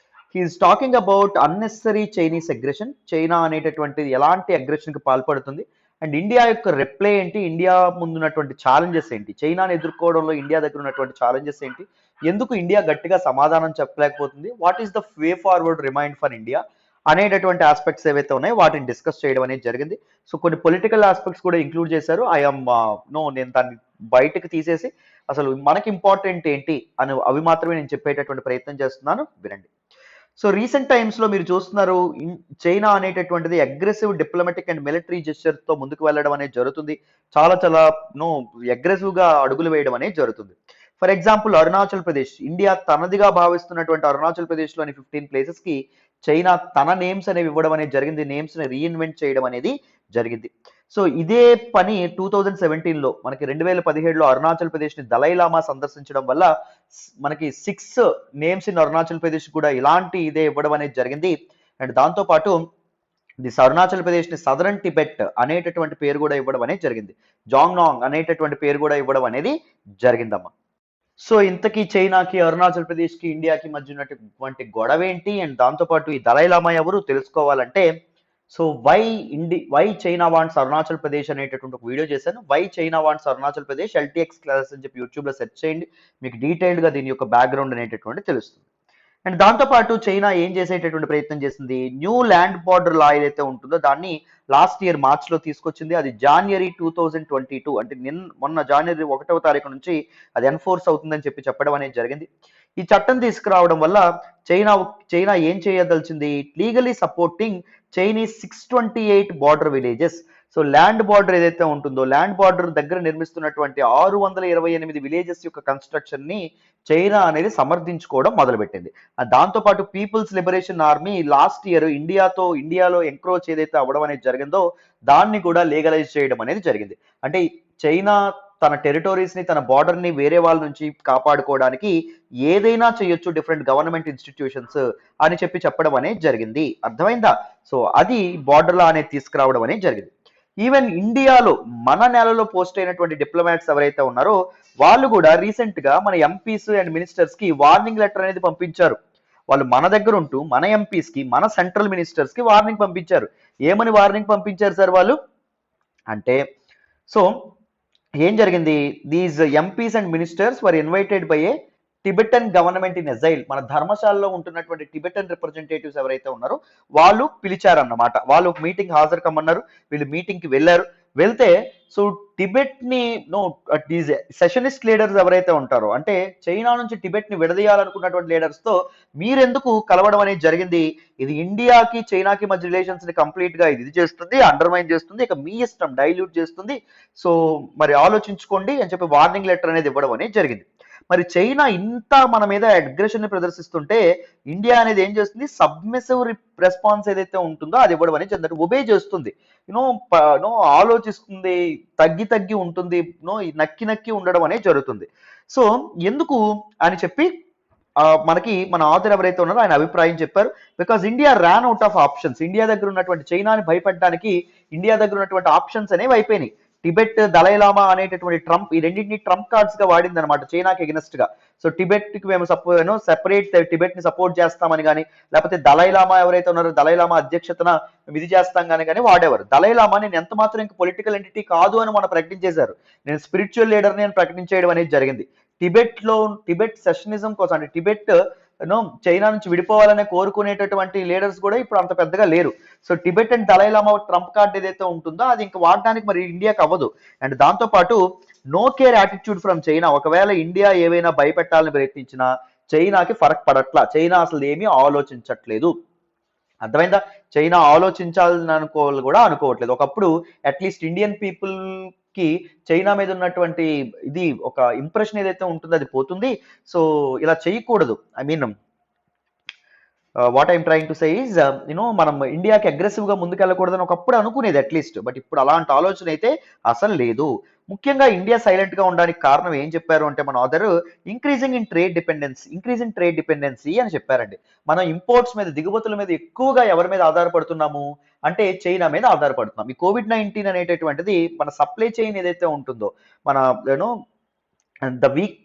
Speaker 1: he's talking about unnecessary Chinese aggression. China అనేటటువంటిది ఎలాంటి అగ్రెషన్ కి పాల్పడుతుంది అండ్ ఇండియా యొక్క రిప్లై ఏంటి, ఇండియా ముందున్నటువంటి ఛాలెంజెస్ ఏంటి, చైనాని ఎదుర్కోవడంలో ఇండియా దగ్గర ఉన్నటువంటి ఛాలెంజెస్ ఏంటి, ఎందుకు ఇండియా గట్టిగా సమాధానం చెప్పలేకపోతుంది, what is the way forward remind for India అనేటటువంటి ఆస్పెక్ట్స్ ఏవైతే ఉన్నాయో వాటిని డిస్కస్ చేయడం అనేది జరిగింది. సో కొన్ని పొలిటికల్ ఆస్పెక్ట్స్ కూడా ఇంక్లూడ్ చేశారు. నేను దాన్ని బయటకు తీసేసి అసలు మనకి ఇంపార్టెంట్ ఏంటి అని అవి మాత్రమే నేను చెప్పేటటువంటి ప్రయత్నం చేస్తున్నాను, వినండి. సో రీసెంట్ టైమ్స్ లో మీరు చూస్తున్నారు, చైనా అనేటటువంటిది aggressive diplomatic and military gesture తో ముందుకు వెళ్ళడం అనేది జరుగుతుంది. చాలా అగ్రెసివ్ గా అడుగులు వేయడం అనేది జరుగుతుంది. For example Arunachal Pradesh, India తనదిగా భావిస్తున్నటువంటి అరుణాచల్ ప్రదేశ్ లోని 15 ప్లేసెస్ కి చైనా తన నేమ్స్ అనేవి ఇవ్వడం అనేది జరిగింది, నేమ్స్ ని రీఇన్వెంట్ చేయడం అనేది జరిగింది. సో ఇదే పని 2017లో మనకి 2017లో అరుణాచల్ ప్రదేశ్ ని దలైలామా సందర్శించడం వల్ల మనకి 6 నేమ్స్ ఇన్ అరుణాచల్ ప్రదేశ్ కూడా ఇలాంటి ఇదే ఇవ్వడం అనేది జరిగింది. అండ్ దాంతో పాటు దిస్ అరుణాచల్ ప్రదేశ్ ని సదరన్ టిబెట్ అనేటటువంటి పేరు కూడా ఇవ్వడం అనేది జరిగింది, జాంగ్నాంగ్ అనేటటువంటి పేరు కూడా ఇవ్వడం అనేది జరిగిందమ్మా. సో ఇంతకీ చైనాకి, అరుణాచల్ ప్రదేశ్ కి, ఇండియాకి మధ్య ఉన్నటువంటి గొడవ ఏంటి అండ్ దాంతోపాటు ఈ దలైలామా ఎవరు తెలుసుకోవాలంటే, so why China wants Arunachal Pradesh అనేటటువంటి ఒక వీడియో చేశాను. Why China wants Arunachal Pradesh LTX classes అని చెప్పి యూట్యూబ్ లో సెర్చ్ చేయండి, మీకు డీటెయిల్డ్ గా దీని యొక్క బ్యాక్గ్రౌండ్ అనేటటువంటి తెలుస్తుంది. అండ్ దాంతోపాటు చైనా ఏం చేసేటటువంటి ప్రయత్నం చేసింది, న్యూ ల్యాండ్ బార్డర్ లా ఏదైతే ఉంటుందో దాన్ని లాస్ట్ ఇయర్ మార్చ్ లో తీసుకొచ్చింది. అది January 2022 అంటే మొన్న January 1వ తారీఖు నుంచి అది ఎన్ఫోర్స్ అవుతుందని చెప్పడం అనేది జరిగింది. ఈ చట్టం తీసుకురావడం వల్ల చైనా ఏం చేయదలిచింది, legally supporting Chinese 628 border villages. So land border ఏదైతే ఉంటుందో, ల్యాండ్ బార్డర్ దగ్గర నిర్మిస్తున్నటువంటి 628 విలేజెస్ యొక్క కన్స్ట్రక్షన్ ని చైనా అనేది సమర్థించుకోవడం మొదలుపెట్టింది. దాంతోపాటు people's liberation army last year ఇండియాలో ఎంక్రోచ్ ఏదైతే అవ్వడం అనేది జరిగిందో దాన్ని కూడా లీగలైజ్ చేయడం అనేది జరిగింది. అంటే చైనా తన టెరిటోరీస్ ని, తన బార్డర్ ని వేరే వాళ్ళ నుంచి కాపాడుకోవడానికి ఏదైనా చేయొచ్చు డిఫరెంట్ గవర్నమెంట్ ఇన్స్టిట్యూషన్స్ అని చెప్పడం అనేది జరిగింది. అర్థమైందా? సో అది బార్డర్ లా అనేది తీసుకురావడం అనేది జరిగింది. ఈవెన్ ఇండియాలో మన నెలలో పోస్ట్ అయినటువంటి డిప్లొమాట్స్ ఎవరైతే ఉన్నారో వాళ్ళు కూడా రీసెంట్ గా మన ఎంపీస్ అండ్ మినిస్టర్స్ కి వార్నింగ్ లెటర్ అనేది పంపించారు. వాళ్ళు మన దగ్గర ఉంటూ మన ఎంపీస్ కి, మన సెంట్రల్ మినిస్టర్స్ కి వార్నింగ్ పంపించారు. ఏమని వార్నింగ్ పంపించారు సార్ వాళ్ళు అంటే, సో ఏం జరిగింది? These MPs and ministers were invited by A Tibetan government in agile. మన ధర్మశాలలో ఉంటున్నటువంటి టిబెటన్ రిప్రజెంటేటివ్స్ ఎవరైతే ఉన్నారో వాళ్ళు పిలిచారన్నమాట. వాళ్ళు మీటింగ్ హాజరు కమ్మన్నారు. వీళ్ళు మీటింగ్ కి వెళ్ళారు. వెళ్తే సో టిబెట్ ని నో దీస్ సెషనిస్ట్ లీడర్స్ ఎవరైతే ఉంటారో, అంటే చైనా నుంచి టిబెట్ ని విడదీయాలనుకున్నటువంటి లీడర్స్ తో మీరెందుకు కలవడం అనేది జరిగింది? ఇది ఇండియాకి చైనాకి మధ్య రిలేషన్స్ ని కంప్లీట్ గా ఇది చేస్తుంది, అండర్మైన్ చేస్తుంది, ఇక మీ ఇష్టం డైల్యూట్ చేస్తుంది. సో మరి ఆలోచించుకోండి అని చెప్పి వార్నింగ్ లెటర్ అనేది ఇవ్వడం అనేది జరిగింది. మరి చైనా ఇంత మన మీద అగ్రెషన్ ని ప్రదర్శిస్తుంటే ఇండియా అనేది ఏం చేస్తుంది? సబ్మిసివ్ రెస్పాన్స్ ఏదైతే ఉంటుందో అది ఇవ్వడం అనేది జరిగింది. ఒబే చేస్తుంది, యూనో నో ఆలోచిస్తుంది, తగ్గి తగ్గి ఉంటుంది, నో నక్కి నక్కి ఉండడం అనేది జరుగుతుంది. సో ఎందుకు అని చెప్పి మనకి మన ఆథర్ ఎవరైతే ఉన్నారో ఆయన అభిప్రాయం చెప్పారు. Because India ran out of options. India దగ్గర ఉన్నటువంటి చైనాని భయపెట్టడానికి ఇండియా దగ్గర ఉన్నటువంటి ఆప్షన్స్ అనేవి అయిపోయినాయి. టిబెట్, దలైలామా అనేటటువంటి ట్రంప్, ఈ రెండింటిని ట్రంప్ కార్డ్స్ గా వాడింది అనమాట చైనాకి ఎగనెస్ట్ గా. సో టిబెట్ కి మేము సెపరేట్ టిబెట్ ని సపోర్ట్ చేస్తామని కానీ, లేకపోతే దలైలామా ఎవరైతే ఉన్నారో దలైలామా అధ్యక్షతన ఇది చేస్తాం కానీ వాడేవారు. దలైలామా నేను ఎంత మాత్రం ఇంక పొలిటికల్ ఎంటిటీ కాదు అని మనం ప్రకటించేశారు. నేను స్పిరిచువల్ లీడర్ ని ప్రకటించేయడం అనేది జరిగింది. టిబెట్ సెషనిజం కోసం, అంటే టిబెట్ చైనా నుంచి విడిపోవాలనే కోరుకునేటటువంటి లీడర్స్ కూడా ఇప్పుడు అంత పెద్దగా లేరు. So Tibet and Dalai Lama Trump card ఏదైతే ఉంటుందో అది ఇంకా వాడడానికి మరి ఇండియాకి అవ్వదు. అండ్ దాంతో పాటు no care attitude from China. ఒకవేళ ఇండియా ఏవైనా భయపెట్టాలని ప్రయత్నించినా చైనాకి ఫరక్ పడట్లా. చైనా అసలు ఏమీ ఆలోచించట్లేదు. అర్థమైందా? చైనా ఆలోచించాలని కూడా అనుకోవట్లేదు. ఒకప్పుడు అట్లీస్ట్ ఇండియన్ పీపుల్ కి చైనా మీద ఉన్నటువంటి ఇది ఒక ఇంప్రెషన్ ఏదైతే ఉంటుందో అది పోతుంది. సో ఇలా చేయకూడదు. I mean what I'm trying to say is మనం ఇండియాకి అగ్రెసివ్ గా ముందుకెళ్ళకూడదని ఒకప్పుడు అనుకునేది అట్లీస్ట్. బట్ ఇప్పుడు అలాంటి ఆలోచన అయితే అసలు లేదు. ముఖ్యంగా ఇండియా సైలెంట్ గా ఉండడానికి కారణం ఏం చెప్పారు అంటే మన author increasing in trade dependency అని చెప్పారండి. మనం ఇంపోర్ట్స్ మీద, దిగుమతుల మీద ఎక్కువగా ఎవరి మీద ఆధారపడుతున్నాము అంటే చైనా మీద ఆధారపడుతున్నాం. ఈ కోవిడ్-19 అనేటటువంటిది మన సప్లై చైన్ ఏదైతే ఉంటుందో, మన you know the week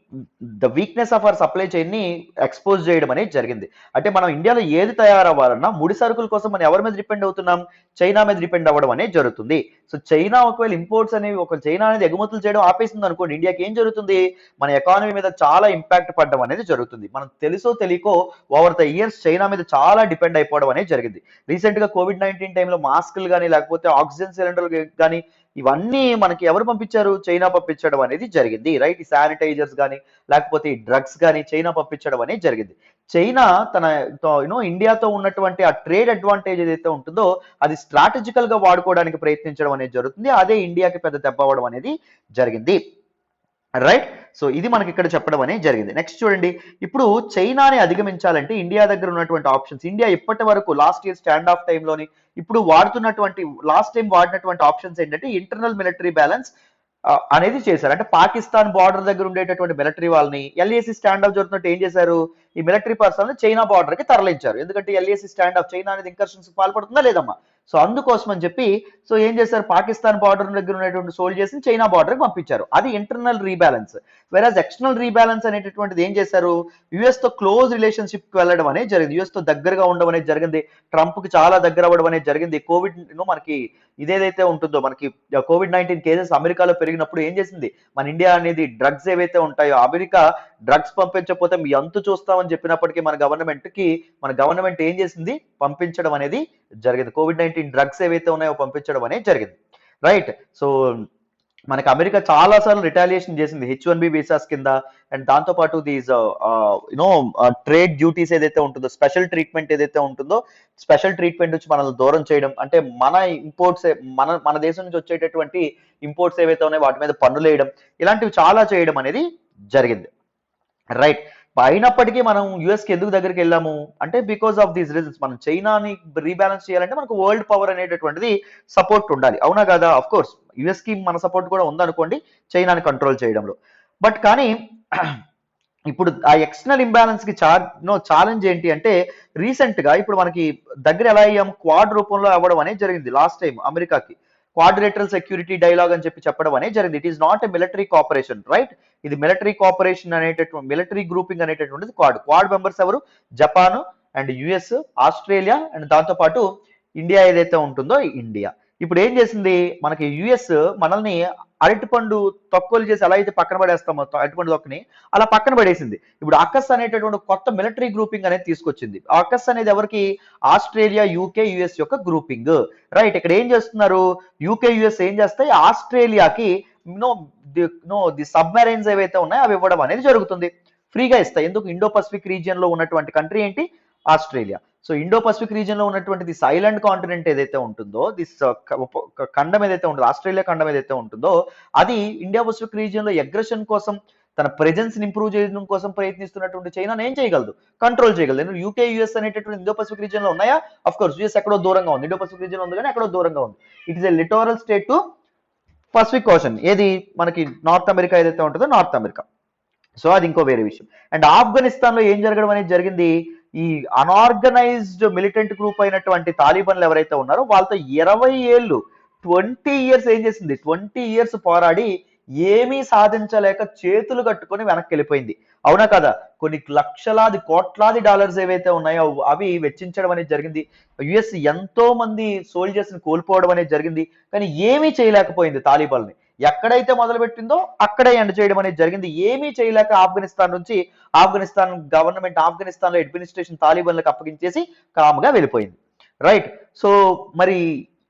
Speaker 1: the weakness of our supply chain ని ఎక్స్పోజ్ చేయడం అనేది జరిగింది. అంటే మనం ఇండియాలో ఏది తయారవ్వాలన్నా ముడి సరుకుల కోసం మనం ఎవరి మీద డిపెండ్ అవుతున్నాం? చైనా మీద డిపెండ్ అవ్వడం అనేది జరుగుతుంది. సో చైనా ఒకవేళ ఇంపోర్ట్స్ అనేవి, ఒక చైనా అనేది ఎగుమతులు చేయడం ఆపేసింది అనుకోండి, ఇండియాకి ఏం జరుగుతుంది? మన ఎకానమీ మీద చాలా ఇంపాక్ట్ పడడం అనేది జరుగుతుంది. మనం తెలుసో తెలియకో ఓవర్ ద ఇయర్స్ చైనా మీద చాలా డిపెండ్ అయిపోవడం అనేది జరిగింది. రీసెంట్ గా కోవిడ్-19 టైంలో మాస్కులు కానీ, లేకపోతే ఆక్సిజన్ సిలిండర్లు కానీ, ఇవన్నీ మనకి ఎవరు పంపించారు? చైనా పంపించడం అనేది జరిగింది, రైట్? ఈ శానిటైజర్స్ కానీ, లేకపోతే ఈ డ్రగ్స్ కానీ చైనా పంపించడం అనేది జరిగింది. చైనా తన ఇండియాతో ఉన్నటువంటి ఆ ట్రేడ్ అడ్వాంటేజ్ ఏదైతే ఉంటుందో అది స్ట్రాటజికల్ గా వాడుకోవడానికి ప్రయత్నించడం అనేది జరుగుతుంది. అదే ఇండియాకి పెద్ద దెబ్బ అవ్వడం అనేది జరిగింది, రైట్? సో ఇది మనకి ఇక్కడ చెప్పడం అనేది జరిగింది. నెక్స్ట్ చూడండి, ఇప్పుడు చైనాని అధిగమించాలంటే ఇండియా దగ్గర ఉన్నటువంటి ఆప్షన్స్, ఇండియా ఇప్పటి వరకు లాస్ట్ ఇయర్ స్టాండ్ ఆఫ్ టైంలోని ఇప్పుడు వాడుతున్నటువంటి, లాస్ట్ టైం వాడినటువంటి ఆప్షన్స్ ఏంటంటే ఇంటర్నల్ మిలిటరీ బ్యాలెన్స్ అనేది చేశారు. అంటే పాకిస్తాన్ బార్డర్ దగ్గర ఉండేటటువంటి మిలిటరీ వాళ్ళని ఎల్ఏసి స్టాండ్ ఆఫ్ జరుగుతున్నట్టు ఏం చేశారు? ఈ మిలిటరీ పర్సన్ చైనా బార్డర్ కి తరలించారు. ఎందుకంటే ఎల్ఏసి స్టాండ్ ఆఫ్, చైనా అనేది ఇంకర్షన్స్ పాల్పడుతుందా లేదమ్మా? సో అందుకోసం అని చెప్పి సో ఏం చేశారు? పాకిస్తాన్ బార్డర్ దగ్గర ఉన్నటువంటి సోల్జర్స్ ని చైనా బార్డర్ కి పంపించారు. అది ఇంటర్నల్ రీబ్యాలెన్స్. వెరాజ్ ఎక్స్టర్నల్ రీబ్యాలెన్స్ అనేటటువంటిది ఏం చేశారు? యుఎస్ తో క్లోజ్ రిలేషన్షిప్ కి వెళ్ళడం అనేది జరిగింది. యుఎస్ తో దగ్గరగా ఉండడం అనేది జరిగింది. ట్రంప్ కి చాలా దగ్గర అవ్వడం అనేది జరిగింది. కోవిడ్ మనకి ఇదేదైతే ఉంటుందో, మనకి కోవిడ్-19 కేసెస్ అమెరికాలో పెరిగినప్పుడు ఏం చేసింది? మన ఇండియా అనేది డ్రగ్స్ ఏవైతే ఉంటాయో, అమెరికా డ్రగ్స్ పంపించకపోతే మీ అంతు చూస్తామని చెప్పినప్పటికీ మన గవర్నమెంట్ ఏం చేసింది? పంపించడం అనేది జరిగింది. కోవిడ్-19 డ్రగ్స్ ఏవైతే ఉన్నాయో పంపించడం అనేది జరిగింది, రైట్? సో మనకి అమెరికా చాలా సార్లు రిటాలియేషన్ చేసింది H1B వీసాస్ కింద. అండ్ దాంతో పాటు దీస్ ట్రేడ్ డ్యూటీస్ ఏదైతే ఉంటుందో, స్పెషల్ ట్రీట్మెంట్ ఏదైతే ఉంటుందో, స్పెషల్ ట్రీట్మెంట్ నుంచి మనల్ని దూరం చేయడం, అంటే మన ఇంపోర్ట్స్, మన దేశం నుంచి వచ్చేటటువంటి ఇంపోర్ట్స్ ఏవైతే ఉన్నాయో వాటి మీద పన్నులు వేయడం, ఇలాంటివి చాలా చేయడం అనేది జరిగింది, రైట్? అయినప్పటికీ మనం యుఎస్ కి ఎందుకు దగ్గరికి వెళ్ళాము అంటే బికాస్ ఆఫ్ దీస్ రీజన్స్. మనం చైనాని రీబ్యాలెన్స్ చేయాలంటే మనకు వరల్డ్ పవర్ అనేటటువంటిది సపోర్ట్ ఉండాలి, అవునా కదా? అఫ్ కోర్స్ యుఎస్ కి మన సపోర్ట్ కూడా ఉందనుకోండి చైనాని కంట్రోల్ చేయడంలో. బట్ కానీ ఇప్పుడు ఆ ఎక్స్టర్నల్ ఇంబ్యాలెన్స్ కి ఛాలెంజ్ ఏంటి అంటే రీసెంట్ గా ఇప్పుడు మనకి దగ్గర ఎలా అయ్యాం? క్వాడ్ రూపంలో అవ్వడం అనేది జరిగింది లాస్ట్ టైం అమెరికాకి. క్వాడ్రిలేటరల్ సెక్యూరిటీ డైలాగ్ అని చెప్పడం అనేది జరిగింది. It is not a military cooperation, right? ఇది మిలిటరీ కోఆపరేషన్ అనేటటువంటి, మిలిటరీ గ్రూపింగ్ అనేటటువంటిది క్వాడ్ మెంబర్స్ ఎవరు? Japan and US, Australia and దాంతో పాటు ఇండియా ఏదైతే ఉంటుందో ఇండియా. ఇప్పుడు ఏం చేసింది మనకి యుఎస్ మనల్ని అరటిపండు తొక్కలు చేసి ఎలా అయితే పక్కన పడేస్తామో అరటిపండు తొక్కని అలా పక్కన పడేసింది. ఇప్పుడు అకస్ అనేటటువంటి కొత్త మిలిటరీ గ్రూపింగ్ అనేది తీసుకొచ్చింది. అకస్ అనేది ఎవరికి? ఆస్ట్రేలియా, యూకే, యుఎస్ యొక్క గ్రూపింగ్. రైట్, ఇక్కడ ఏం చేస్తున్నారు? యూకే, యుఎస్ ఏం చేస్తాయి? ఆస్ట్రేలియాకి నో ది సబ్మెరైన్స్ ఏవైతే ఉన్నాయో అవి ఇవ్వడం అనేది జరుగుతుంది. ఫ్రీగా ఇస్తాయి. ఎందుకు? ఇండో పసిఫిక్ రీజియన్ లో ఉన్నటువంటి కంట్రీ ఏంటి? Australia. So Indo Pacific region లో ఉన్నటువంటి దిస్ ఐలాండ్ కాంటినెంట్ ఏదైతే ఉంటుందో, దిస్ ఖండం ఏదైతే ఉంటుందో, ఆస్ట్రేలియా ఖండం ఏదైతే ఉంటుందో, అది ఇండియా పసిఫిక్ రీజియన్ లో అగ్రెషన్ కోసం, తన ప్రెజెన్స్ ఇంప్రూవ్ చేయడం కోసం ప్రయత్నిస్తున్నటువంటి చైనాను ఏం చేయగలదు? కంట్రోల్ చేయగలదు. ఎందుకంటే యూకే, యుఎస్ అనేటటువంటి ఇండో పసిఫిక్ రీజియన్ లో ఉన్నాయా? అఫ్ కోర్స్ యుఎస్ ఎక్కడో దూరంగా ఉంది, ఇండో పసిఫిక్ రీజియన్ ఉంది కానీ ఎక్కడో దూరంగా ఉంది. It is a littoral state to Pacific ocean. ఏది మనకి నార్త్ అమెరికా ఏదైతే ఉంటుందో నార్త్ అమెరికా. సో అది ఇంకో వేరే విషయం. అండ్ ఆఫ్ఘనిస్తాన్ లో ఏం జరగడం అనేది జరిగింది? ఈ అన్ఆర్గనైజ్డ్ మిలిటెంట్ గ్రూప్ అయినటువంటి తాలిబాన్లు ఎవరైతే ఉన్నారో వాళ్ళతో 20 ఏళ్ళు 20 ఇయర్స్ ఏం చేసింది? 20 ఇయర్స్ పోరాడి ఏమీ సాధించలేక చేతులు కట్టుకొని వెనక్కి వెళ్ళిపోయింది. అవునా కదా? కొన్ని లక్షలాది కోట్లాది డాలర్స్ ఏవైతే ఉన్నాయో అవి వెచ్చించడం అనేది జరిగింది. యుఎస్ ఎంతో మంది సోల్జర్స్ ని కోల్పోవడం అనేది జరిగింది. కానీ ఏమీ చేయలేకపోయింది తాలిబాన్ని. ఎక్కడైతే మొదలుపెట్టిందో అక్కడే ఎండ్ చేయడం అనేది జరిగింది. ఏమీ చేయలేక ఆఫ్ఘనిస్తాన్ నుంచి ఆఫ్ఘనిస్తాన్ గవర్నమెంట్, ఆఫ్ఘనిస్తాన్ లో అడ్మినిస్ట్రేషన్ తాలిబాన్లకు అప్పగించేసి కామ్గా వెళ్ళిపోయింది. రైట్. సో మరి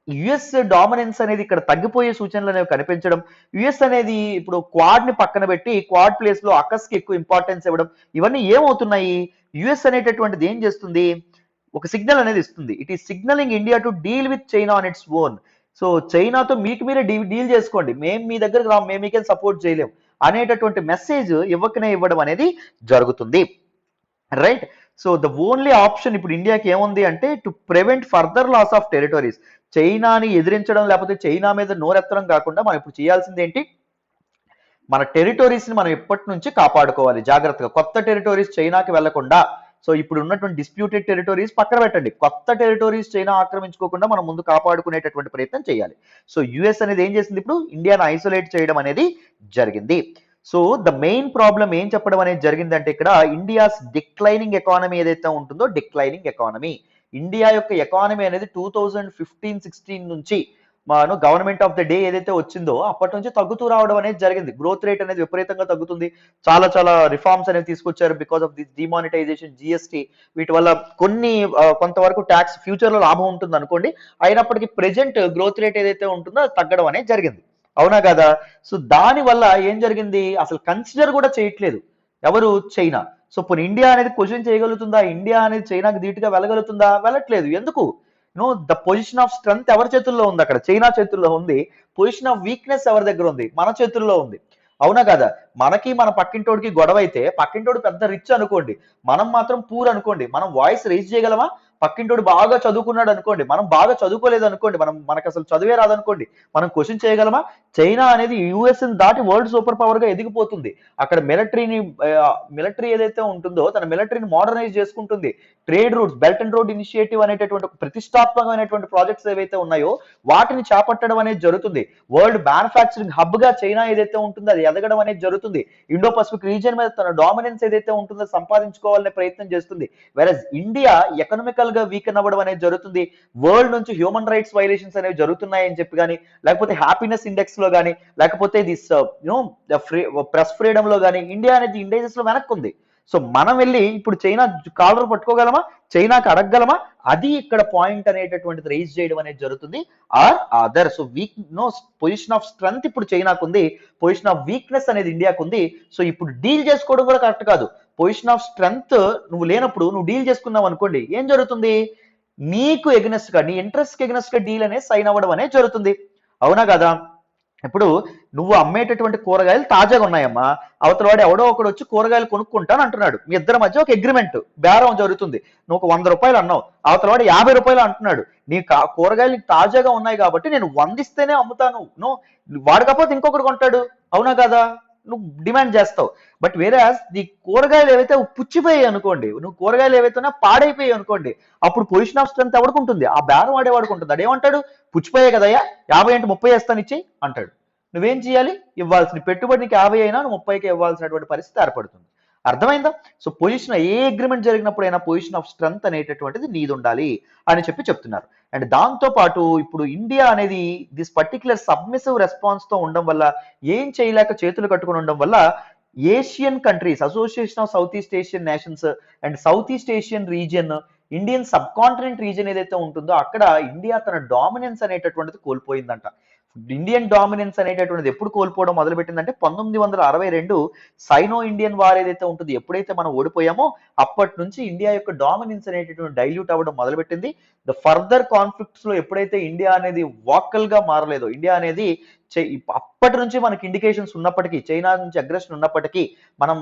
Speaker 1: యుఎస్ డామినెన్స్ అనేది ఇక్కడ తగ్గిపోయే సూచనలు అనేవి కనిపించడం, యుఎస్ అనేది ఇప్పుడు క్వాడ్ ని పక్కన పెట్టి క్వాడ్ ప్లేస్ లో అకస్ కి ఎక్కువ ఇంపార్టెన్స్ ఇవ్వడం, ఇవన్నీ ఏమవుతున్నాయి? యుఎస్ అనేటటువంటిది ఏం చేస్తుంది? ఒక సిగ్నల్ అనేది ఇస్తుంది. It is signalling India to deal with China on its own. So చైనాతో మీకు మీరే డీల్ చేసుకోండి, మేము మీ దగ్గరకు రా, మేము మీకేం సపోర్ట్ చేయలేం అనేటటువంటి మెసేజ్ ఇవ్వడం అనేది జరుగుతుంది. Right. So the only option ఇప్పుడు ఇండియాకి ఏముంది అంటే to prevent further loss of territories. చైనాని ఎదిరించడం లేకపోతే చైనా మీద నోరెత్తడం కాకుండా మనం ఇప్పుడు చేయాల్సింది ఏంటి? మన టెరిటరీస్ ని మనం ఇప్పటి నుంచి కాపాడుకోవాలి జాగ్రత్తగా. కొత్త టెరిటరీస్ చైనాకి వెళ్లకుండా. సో ఇప్పుడు ఉన్నటువంటి డిస్ప్యూటెడ్ టెరిటరీస్ పక్కన పెట్టండి, కొత్త టెరిటరీస్ చైనా ఆక్రమించుకోకుండా మనం ముందు కాపాడుకునేటటువంటి ప్రయత్నం చేయాలి. సో యుఎస్ అనేది ఏం చేసింది? ఇప్పుడు ఇండియాను ఐసోలేట్ చేయడం అనేది జరిగింది. సో ద మెయిన్ ప్రాబ్లం ఏం చెప్పడం అనేది జరిగిందంటే ఇక్కడ ఇండియాస్ డిక్లైనింగ్ ఎకానమీ ఏదైతే ఉంటుందో, డిక్లైనింగ్ ఎకానమీ, ఇండియా యొక్క ఎకానమీ అనేది 2015-16 నుంచి గవర్నమెంట్ ఆఫ్ ద డే ఏదైతే వచ్చిందో అప్పటి నుంచి తగ్గుతూ రావడం అనేది జరిగింది. గ్రోత్ రేట్ అనేది విపరీతంగా తగ్గుతుంది. చాలా చాలా రిఫార్మ్స్ అనేవి తీసుకొచ్చారు because of this demonetisation, GST, వీటి వల్ల కొన్ని కొంతవరకు ట్యాక్స్ ఫ్యూచర్ లో లాభం ఉంటుంది అనుకోండి. అయినప్పటికీ ప్రెజెంట్ గ్రోత్ రేట్ ఏదైతే ఉంటుందో అది తగ్గడం అనేది జరిగింది. అవునా కదా? సో దాని వల్ల ఏం జరిగింది? అసలు కన్సిడర్ కూడా చేయట్లేదు ఎవరు? చైనా. సో పోనీ ఇండియా అనేది క్వశ్చన్ చేయగలుగుతుందా? ఇండియా అనేది చైనాకి ధీటుగా వెళ్ళగలుగుతుందా? వెళ్ళట్లేదు. ఎందుకు? ద పొజిషన్ ఆఫ్ స్ట్రెంగ్త్ ఎవరి చేతుల్లో ఉంది? అక్కడ చైనా చేతుల్లో ఉంది. పొజిషన్ ఆఫ్ వీక్నెస్ ఎవరి దగ్గర ఉంది? మన చేతుల్లో ఉంది. అవునా కదా? మనకి మన పక్కింటోడికి గొడవ అయితే పక్కింటోడు పెద్ద రిచ్ అనుకోండి, మనం మాత్రం పూర్ అనుకోండి, మనం వాయిస్ రైజ్ చేయగలమా? పక్కింటోడు బాగా చదువుకున్నాడు అనుకోండి, మనం బాగా చదువుకోలేదు అనుకోండి, మనకు అసలు చదువే రాదనుకోండి, మనం క్వశ్చన్ చేయగలమా? చైనా అనేది యుఎస్ దాటి వరల్డ్ సూపర్ పవర్ గా ఎదిగిపోతుంది. అక్కడ మిలిటరీ ఏదైతే ఉంటుందో తన మిలిటరీని మోడర్నైజ్ చేసుకుంటుంది. Trade routes, belt and road initiative అనేటటువంటి ప్రతిష్టాత్మకమైనటువంటి ప్రాజెక్ట్స్ ఏవైతే ఉన్నాయో వాటిని చేపట్టడం అనేది జరుగుతుంది. వరల్డ్ మ్యానుఫ్యాక్చరింగ్ హబ్ గా చైనా ఏదైతే ఉంటుందో అది ఎదగడం అనేది జరుగుతుంది. ఇండో పసిఫిక్ రీజియన్ మీద తన డామినెన్స్ ఏదైతే ఉంటుందో సంపాదించుకోవాలనే ప్రయత్నం చేస్తుంది. వెరస్ ఇండియా ఎకనామికల్ గా వీకెన్ అవ్వడం అనేది జరుగుతుంది. వరల్డ్ నుంచి హ్యూమన్ రైట్స్ వైలేషన్స్ అనేవి జరుగుతున్నాయని చెప్పి కానీ, లేకపోతే హ్యాపీనెస్ ఇండెక్స్ లో కానీ, లేకపోతే దిస్ ప్రెస్ ఫ్రీడమ్ లో కానీ ఇండియా అనేది ఇండెక్సెస్ లో వెనక్కి ఉంది. సో మనం వెళ్ళి ఇప్పుడు చైనా కాలర్ పట్టుకోగలమా? చైనాకి అడగగలమా? అది ఇక్కడ పాయింట్ అనేటటువంటిది రైజ్ చేయడం అనేది జరుగుతుంది. Or other. So position of strength ఇప్పుడు చైనాకు ఉంది, పొజిషన్ ఆఫ్ వీక్నెస్ అనేది ఇండియాకు ఉంది. సో ఇప్పుడు డీల్ చేసుకోవడం కూడా కరెక్ట్ కాదు. పొజిషన్ ఆఫ్ స్ట్రెంగ్త్ నువ్వు లేనప్పుడు నువ్వు డీల్ చేసుకున్నావు అనుకోండి, ఏం జరుగుతుంది? నీకు ఎగ్నెస్ట్ గా, నీ ఇంట్రెస్ట్ ఎగ్నెస్ట్ గా డీల్ అనేది సైన్ అవ్వడం అనేది జరుగుతుంది. అవునా కదా? ఇప్పుడు నువ్వు అమ్మేటటువంటి కూరగాయలు తాజాగా ఉన్నాయమ్మా, అవతల వాడు ఎవడో ఒకడు వచ్చి కూరగాయలు కొనుక్కుంటాను అంటున్నాడు, మీ ఇద్దరి మధ్య ఒక అగ్రిమెంట్, బేరం జరుగుతుంది. నువ్వు ఒక 100 రూపాయలు అన్నావు, అవతల వాడు 50 రూపాయలు అంటున్నాడు. నీ కూరగాయలు తాజాగా ఉన్నాయి కాబట్టి నేను 100 ఇస్తేనే అమ్ముతాను, వాడు కాకపోతే ఇంకొకటి కొంటాడు. అవునా కదా? నువ్వు డిమాండ్ చేస్తావు. బట్ వేరే నీ కూరగాయలు ఏవైతే పుచ్చిపోయాయి అనుకోండి, నువ్వు కూరగాయలు ఏవైతే పాడైపోయాయి అనుకోండి, అప్పుడు పొజిషన్ ఆఫ్ స్ట్రెంత్ ఎవడుకుంటుంది? ఆ బేరం వాడేవాడుకుంటుంది. అదేమంటాడు? పుచ్చిపోయాయి కదయ్యా, 50 అంటే 30 వేస్తాను ఇచ్చేయి అంటాడు. నువ్వేం చేయాలి? ఇవ్వాల్సిన పెట్టుబడి నీకు 50 అయినా నువ్వు 30కి ఇవ్వాల్సినటువంటి పరిస్థితి ఏర్పడుతుంది. అర్థమైందా? సో పొజిషన్ ఏ అగ్రిమెంట్ జరిగినప్పుడైనా పొజిషన్ ఆఫ్ స్ట్రెంగ్త్ అనేటటువంటిది నీది ఉండాలి అని చెప్తున్నారు. అండ్ దాంతో పాటు ఇప్పుడు ఇండియా అనేది దిస్ పర్టికులర్ సబ్మిసివ్ రెస్పాన్స్ తో ఉండడం వల్ల, ఏం చేయలేక చేతులు కట్టుకుని ఉండడం వల్ల, Asian countries, association of south east Asian nations and south east Asian region, Indian sub continent region ఏదైతే ఉంటుందో అక్కడ ఇండియా తన డామినెన్స్ అనేటటువంటిది కోల్పోయిందంట. ఇండియన్ డామినెన్స్ అనేటటువంటిది ఎప్పుడు కోల్పోవడం మొదలుపెట్టిందంటే 1962 సైనో ఇండియన్ వార్ ఏదైతే ఉంటుందో, ఎప్పుడైతే మనం ఓడిపోయామో అప్పటి నుంచి ఇండియా యొక్క డామినెన్స్ అనేటటువంటి డైల్యూట్ అవ్వడం మొదలుపెట్టింది. ద ఫర్దర్ కాన్ఫ్లిక్ట్స్ లో ఎప్పుడైతే ఇండియా అనేది వాకల్ గా మారలేదో, ఇండియా అనేది అప్పటి నుంచి మనకి ఇండికేషన్స్ ఉన్నప్పటికీ, చైనా నుంచి అగ్రెషన్ ఉన్నప్పటికీ మనం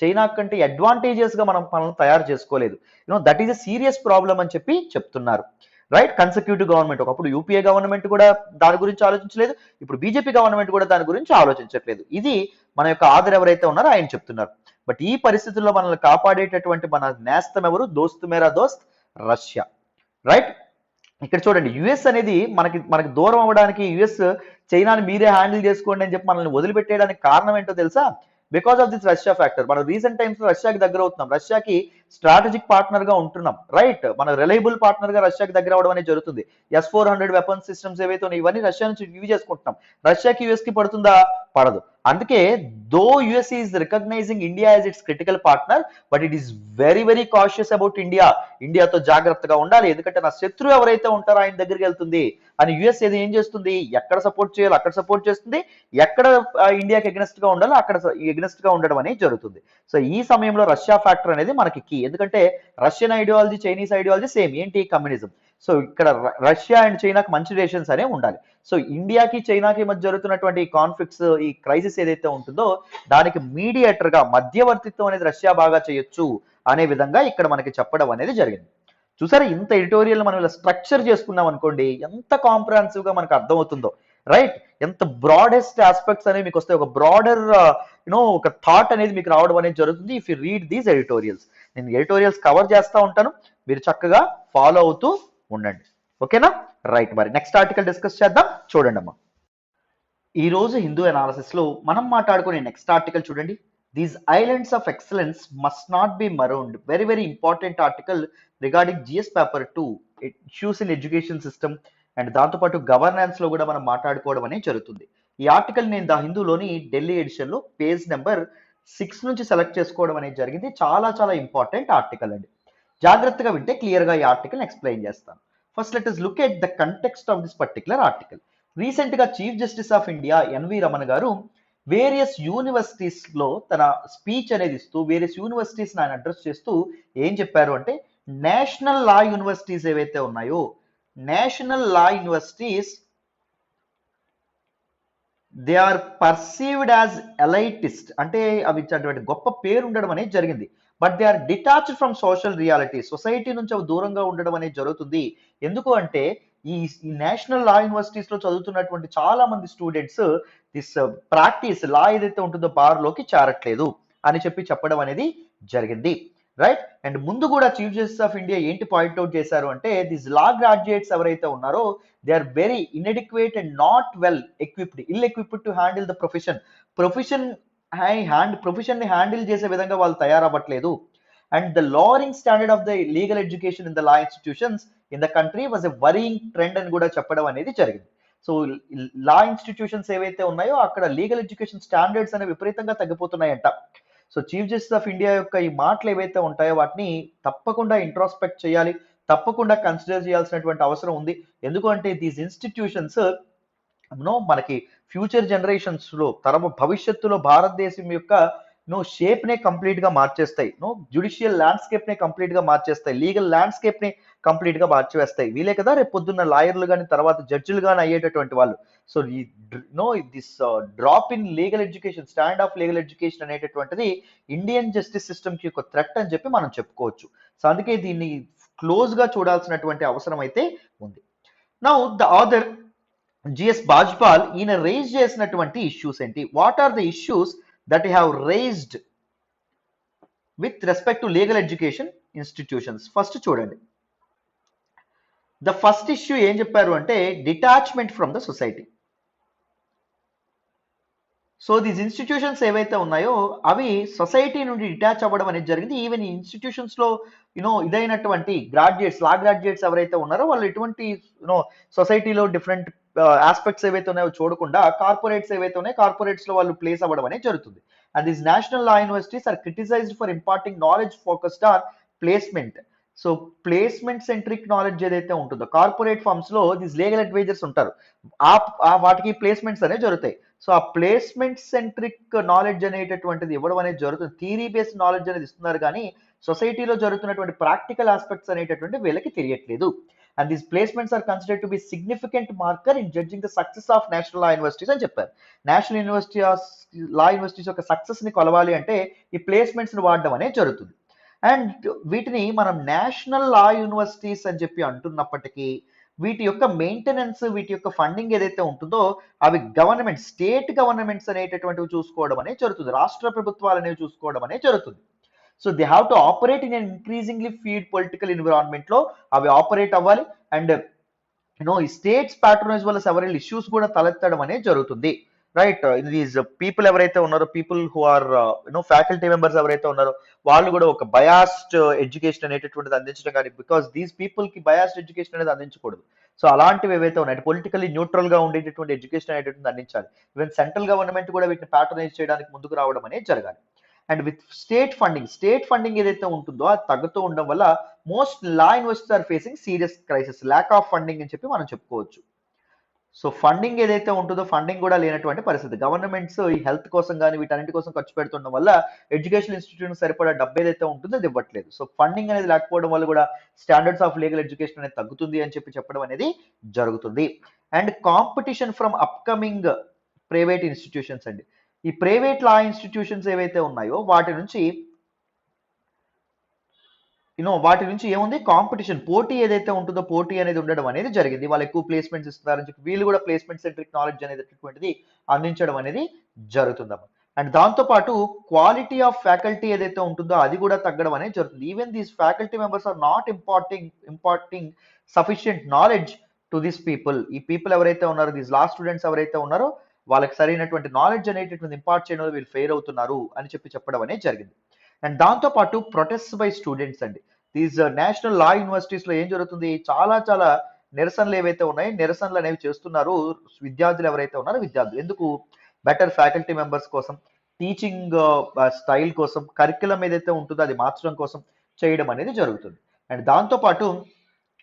Speaker 1: చైనా కంటే అడ్వాంటేజెస్ గా మనం మనల్ని తయారు చేసుకోలేదు. That is a serious problem అని చెప్తున్నారు. రైట్? కన్సెక్యూటివ్ గవర్నమెంట్, ఒకప్పుడు యూపీఏ గవర్నమెంట్ కూడా దాని గురించి ఆలోచించలేదు, ఇప్పుడు బీజేపీ గవర్నమెంట్ కూడా దాని గురించి ఆలోచించట్లేదు. ఇది మన యొక్క ఆదర్ ఎవరైతే ఉన్నారో ఆయన చెప్తున్నారు. బట్ ఈ పరిస్థితుల్లో మనల్ని కాపాడేటటువంటి మన నేస్తం ఎవరు? దోస్త్ మేరా దోస్త్ రష్యా. రైట్? ఇక్కడ చూడండి, యుఎస్ అనేది మనకి దూరం అవ్వడానికి, యుఎస్ చైనాని మీరే హ్యాండిల్ చేసుకోండి అని చెప్పి మనల్ని వదిలిపెట్టేయడానికి కారణం ఏంటో తెలుసా? Because of this Russia factor. మనం రీసెంట్ టైమ్స్ లో రష్యాకి దగ్గర అవుతున్నాం, రష్యాకి స్ట్రాటజిక్ పార్ట్నర్ గా ఉంటున్నాం. రైట్? మన రిలయబుల్ పార్ట్నర్ గా రష్యాకి దగ్గర అవడం అనేది జరుగుతుంది. S-400 వెపన్ సిస్టమ్స్ ఏవైతే ఉన్నాయి ఇవన్నీ రష్యా నుంచి యూజ్ చేసుకుంటున్నాం. రష్యాకి యుఎస్ కి పడుతుందా? పడదు. అందుకే though US is recognising India as its critical partner, but it is very very cautious about India. ఇండియాతో జాగ్రత్తగా ఉండాలి, ఎందుకంటే నా శత్రువు ఎవరైతే ఉంటారో ఆయన దగ్గరికి వెళ్తుంది అని యుఎస్ ఏం చేస్తుంది? ఎక్కడ సపోర్ట్ చేయాలో అక్కడ సపోర్ట్ చేస్తుంది, ఎక్కడ ఇండియాకి ఎగ్నెస్ట్ గా ఉండాలో అక్కడ ఎగ్నెస్ట్ గా ఉండడం అనేది జరుగుతుంది. సో ఈ సమయంలో రష్యా ఫ్యాక్టర్ అనేది మనకి కీ, ఎందుకంటే Russian ideology, Chinese ideology same. ఏంటి? కమ్యూనిజం. సో ఇక్కడ రష్యా అండ్ చైనాకి మంచి రిలేషన్స్ అనేవి ఉండాలి. సో ఇండియాకి చైనాకి మధ్య జరుగుతున్నటువంటి కాన్ఫ్లిక్ట్స్, ఈ క్రైసిస్ ఏదైతే ఉంటుందో దానికి మీడియేటర్ గా, మధ్యవర్తిత్వం అనేది రష్యా బాగా చేయొచ్చు అనే విధంగా ఇక్కడ మనకి చెప్పడం అనేది జరిగింది. చూసారా, ఇంత ఎడిటోరియల్ మనం ఇలా స్ట్రక్చర్ చేసుకున్నాం అనుకోండి, ఎంత కాంప్రహెన్సివ్ గా మనకు అర్థమవుతుందో. రైట్? ఎంత బ్రాడెస్ట్ ఆస్పెక్ట్స్ అనేవి మీకు వస్తాయి, ఒక బ్రాడర్ ఒక థాట్ అనేది మీకు రావడం అనేది జరుగుతుంది if you read these editorials. నేను ఎడిటోరియల్స్ కవర్ చేస్తూ ఉంటాను, మీరు చక్కగా ఫాలో అవుతూ ఉండండి. ఓకేనా? రైట్, మరి నెక్స్ట్ ఆర్టికల్ డిస్కస్ చేద్దాం. చూడండి అమ్మా, ఈ రోజు హిందూ అనాలిసిస్ లో మనం మాట్లాడుకునే నెక్స్ట్ ఆర్టికల్ చూడండి. These islands of excellence must not be marooned. Very very important article regarding GS paper 2, issues in education system and దాంతోపాటు గవర్నెన్స్ లో కూడా మనం మాట్లాడుకోవడం అనేది జరుగుతుంది. ఈ ఆర్టికల్ నేను ద హిందూలోని ఢిల్లీ ఎడిషన్ లో పేజ్ నెంబర్ 6 నుంచి సెలెక్ట్ చేసుకోవడం అనేది జరిగింది. చాలా చాలా ఇంపార్టెంట్ ఆర్టికల్ అండి. జాగ్రత్తగా వింటే క్లియర్ గా ఈ ఆర్టికల్ ఎక్స్ప్లెయిన్ చేస్తాను. First let us look at the context of this particular article. Recent గా chief justice of India NV Ramana గారు వేరియస్ యూనివర్సిటీస్ లో తన స్పీచ్ అనేది ఇస్తూ, వేరియస్ యూనివర్సిటీస్ ఆయన అడ్రస్ చేస్తూ ఏం చెప్పారు అంటే, నేషనల్ లా యూనివర్సిటీస్ ఏవైతే ఉన్నాయో, national law universities they are perceived as elitist, అంటే అవి అటువంటి గొప్ప పేరు ఉండడం అనేది జరిగింది. But they are detached from social reality, society నుంచి అవి దూరంగా ఉండడం అనేది జరుగుతుంది. ఎందుకు అంటే ఈ నేషనల్ లా యూనివర్సిటీస్ లో చదువుతున్నటువంటి చాలా మంది స్టూడెంట్స్ దిస్ ప్రాక్టీస్ లా ఏదైతే ఉంటుందో బార్ లోకి చేరట్లేదు అని చెప్పడం అనేది జరిగింది. రైట్? అండ్ ముందు కూడా చీఫ్ జస్టిస్ ఆఫ్ ఇండియా ఏంటి పాయింట్అవుట్ చేశారు అంటే, దిస్ లా గ్రాడ్యుయేట్స్ ఎవరైతే ఉన్నారో they are very inadequate and not well equipped, ill equipped to handle the profession. Profession ని హ్యాండిల్ చేసే విధంగా వాళ్ళు తయారవ్వట్లేదు. And the lowering standard of the legal education in the law institutions in the country was a worrying trend అని కూడా చెప్పడం అనేది జరిగింది. సో లా ఇన్స్టిట్యూషన్స్ ఏవైతే ఉన్నాయో అక్కడ లీగల్ ఎడ్యుకేషన్ స్టాండర్డ్స్ అనేవి విపరీతంగా తగ్గిపోతున్నాయంట. So chief justice of India యొక్క ఈ మాటలు ఏవైతే ఉంటాయో వాటిని తప్పకుండా ఇంట్రాస్పెక్ట్ చేయాలి, తప్పకుండా కన్సిడర్ చేయాల్సినటువంటి అవసరం ఉంది. ఎందుకంటే దీస్ ఇన్స్టిట్యూషన్స్ మనకి ఫ్యూచర్ జనరేషన్స్ లో, భవిష్యత్తులో భారతదేశం యొక్క షేప్ నే కంప్లీట్ గా మార్చేస్తాయి. జ్యుడిషియల్ ల్యాండ్స్కేప్ నే కంప్లీట్ గా మార్చేస్తాయి, లీగల్ ల్యాండ్స్కేప్ ని కంప్లీట్ గా మార్చివేస్తాయి. వీలే కదా రేపు పొద్దున్న లాయర్లు కానీ తర్వాత జడ్జిలు కానీ అయ్యేటటువంటి వాళ్ళు. సో ఈ this drop in legal education, stand of legal education అనేటటువంటిది ఇండియన్ జస్టిస్ సిస్టమ్ కి ఒక థ్రెట్ అని చెప్పి మనం చెప్పుకోవచ్చు. సో అందుకే దీన్ని క్లోజ్ గా చూడాల్సినటువంటి అవసరం అయితే ఉంది. Now the author GS Bajpal ఈయన రేజ్ చేసినటువంటి ఇష్యూస్ ఏంటి? What are the issues that you have raised with respect to legal education institutions? First చూడండి, ద ఫస్ట్ ఇష్యూ ఏం చెప్పారు అంటే detachment from the society. So these institutions ఏవైతే ఉన్నాయో అవి సొసైటీ నుండి డిటాచ్ అవ్వడం అనేది జరిగింది. ఈవెన్ ఈ ఇన్స్టిట్యూషన్స్ లో ఇదైనటువంటి గ్రాడ్యుయేట్స్, లా గ్రాడ్యుయేట్స్ ఎవరైతే ఉన్నారో వాళ్ళు ఎటువంటి సొసైటీలో డిఫరెంట్ ఆస్పెక్ట్స్ ఏవైతే ఉన్నాయో చూడకుండా కార్పొరేట్స్ ఏవైతే ఉన్నాయో కార్పొరేట్స్ లో వాళ్ళు ప్లేస్ అవ్వడం అనేది జరుగుతుంది. And these national law universities are criticised for imparting knowledge focused on placement. So placement centric knowledge ఏదైతే ఉంటుందో కార్పొరేట్ ఫార్మ్స్ లో దీస్ లీగల్ అడ్వైజర్స్ ఉంటారు, వాటికి ప్లేస్మెంట్స్ అనేవి జరుగుతాయి. సో ఆ ప్లేస్మెంట్ సెంట్రిక్ నాలెడ్జ్ అనేటటువంటిది ఇవ్వడం అనేది జరుగుతుంది. థియరీ బేస్డ్ నాలెడ్జ్ అనేది ఇస్తున్నారు కానీ సొసైటీలో జరుగుతున్నటువంటి ప్రాక్టికల్ ఆస్పెక్ట్స్ అనేటటువంటి వీళ్ళకి తెలియట్లేదు. And these placements are considered to be significant marker in judging the success of national law universities అని చెప్పారు. నేషనల్ యూనివర్సిటీ లా యూనివర్సిటీస్ యొక్క సక్సెస్ ని కొలవాలి అంటే ఈ ప్లేస్మెంట్స్ ని వాడడం అనేది జరుగుతుంది. అండ్ వీటిని మనం నేషనల్ లా యూనివర్సిటీస్ అని చెప్పి అంటున్నప్పటికీ వీటి యొక్క మెయింటెనెన్స్, వీటి యొక్క ఫండింగ్ ఏదైతే ఉంటుందో అవి గవర్నమెంట్, స్టేట్ గవర్నమెంట్స్ అనేటటువంటివి చూసుకోవడం అనేది జరుగుతుంది, రాష్ట్ర ప్రభుత్వాలు అనేవి చూసుకోవడం అనేది జరుగుతుంది. So they have to operate in an increasingly feed political environment లో అవి ఆపరేట్ అవ్వాలి. అండ్ ఈ స్టేట్స్ ప్యాట్రోనైజ్ వల్ల సెవరల్ ఇష్యూస్ కూడా తలెత్తడం అనేది జరుగుతుంది. రైట్, దీస్ పీపుల్ ఎవరైతే ఉన్నారో, people who are faculty members ఎవరైతే ఉన్నారో వాళ్ళు కూడా ఒక బయాస్డ్ ఎడ్యుకేషన్ అనేటటువంటిది అందించడం కానీ, బికాస్ దీస్ పీపుల్ కి బయాస్డ్ ఎడ్యుకేషన్ అనేది అందించకూడదు. సో అలాంటివి ఏవైతే ఉన్నాయి పొలిటికల్లీ న్యూట్రల్ గా ఉండేటటువంటి ఎడ్యుకేషన్ అనేటటువంటి అందించాలి. ఈవెన్ సెంట్రల్ గవర్నమెంట్ కూడా వీటిని ప్యాట్రనైజ్ చేయడానికి ముందుకు రావడం అనేది జరగాలి. అండ్ విత్ స్టేట్ ఫండింగ్ ఏదైతే ఉంటుందో అది తగ్గుతూ ఉండడం వల్ల most law universities are facing serious crisis, lack of funding అని చెప్పి మనం చెప్పుకోవచ్చు. సో ఫండింగ్ ఏదైతే ఉంటుందో ఫండింగ్ కూడా లేనటువంటి పరిస్థితి. గవర్నమెంట్స్ ఈ హెల్త్ కోసం కానీ వీటన్నిటి కోసం ఖర్చు పెడుతుండడం వల్ల ఎడ్యుకేషన్ ఇన్స్టిట్యూట్ సరిపడా డబ్బు ఏదైతే ఉంటుందో అది ఇవ్వట్లేదు. సో ఫండింగ్ అనేది లేకపోవడం వల్ల కూడా స్టాండర్డ్స్ ఆఫ్ లీగల్ ఎడ్యుకేషన్ అనేది తగ్గుతుంది అని చెప్పడం అనేది జరుగుతుంది. And competition from upcoming private institutions అండి. ఈ ప్రైవేట్ లా ఇన్స్టిట్యూషన్స్ ఏవైతే ఉన్నాయో వాటి నుంచి ఏముంది, కాంపిటీషన్, పోటీ ఏదైతే ఉంటుందో పోటీ అనేది ఉండడం అనేది జరిగింది. వాళ్ళు ఎక్కువ ప్లేస్మెంట్స్ ఇస్తున్నారని చెప్పి వీళ్ళు కూడా ప్లేస్మెంట్ సెంట్రిక్ నాలెడ్జ్ అనేటటువంటిది అందించడం అనేది జరుగుతుందమ్మా. అండ్ దాంతో పాటు క్వాలిటీ ఆఫ్ ఫ్యాకల్టీ ఏదైతే ఉంటుందో అది కూడా తగ్గడం అనేది జరుగుతుంది. Even these faculty members are not imparting sufficient knowledge to this people. ఈ పీపుల్ ఎవరైతే ఉన్నారో, దీస్ లా స్టూడెంట్స్ ఎవరైతే ఉన్నారో వాళ్ళకి సరైనటువంటి నాలెడ్జ్ అనేటటువంటి ఇంపార్ట్ చేయడంలో వీళ్ళు ఫెయిల్ అవుతున్నారు అని చెప్పడం అనేది జరిగింది. అండ్ దాంతో పాటు ప్రొటెస్ట్ బై స్టూడెంట్స్ అండి. దీస్ నేషనల్ లా యూనివర్సిటీస్ లో ఏం జరుగుతుంది, చాలా నిరసనలు ఏవైతే ఉన్నాయి, నిరసనలు అనేవి చేస్తున్నారు విద్యార్థులు ఎవరైతే ఉన్నారో విద్యార్థులు. ఎందుకు, బెటర్ ఫ్యాకల్టీ మెంబర్స్ కోసం, టీచింగ్ స్టైల్ కోసం, కరిక్యులం ఏదైతే ఉంటుందో అది మార్చడం కోసం చేయడం అనేది జరుగుతుంది. అండ్ దాంతో పాటు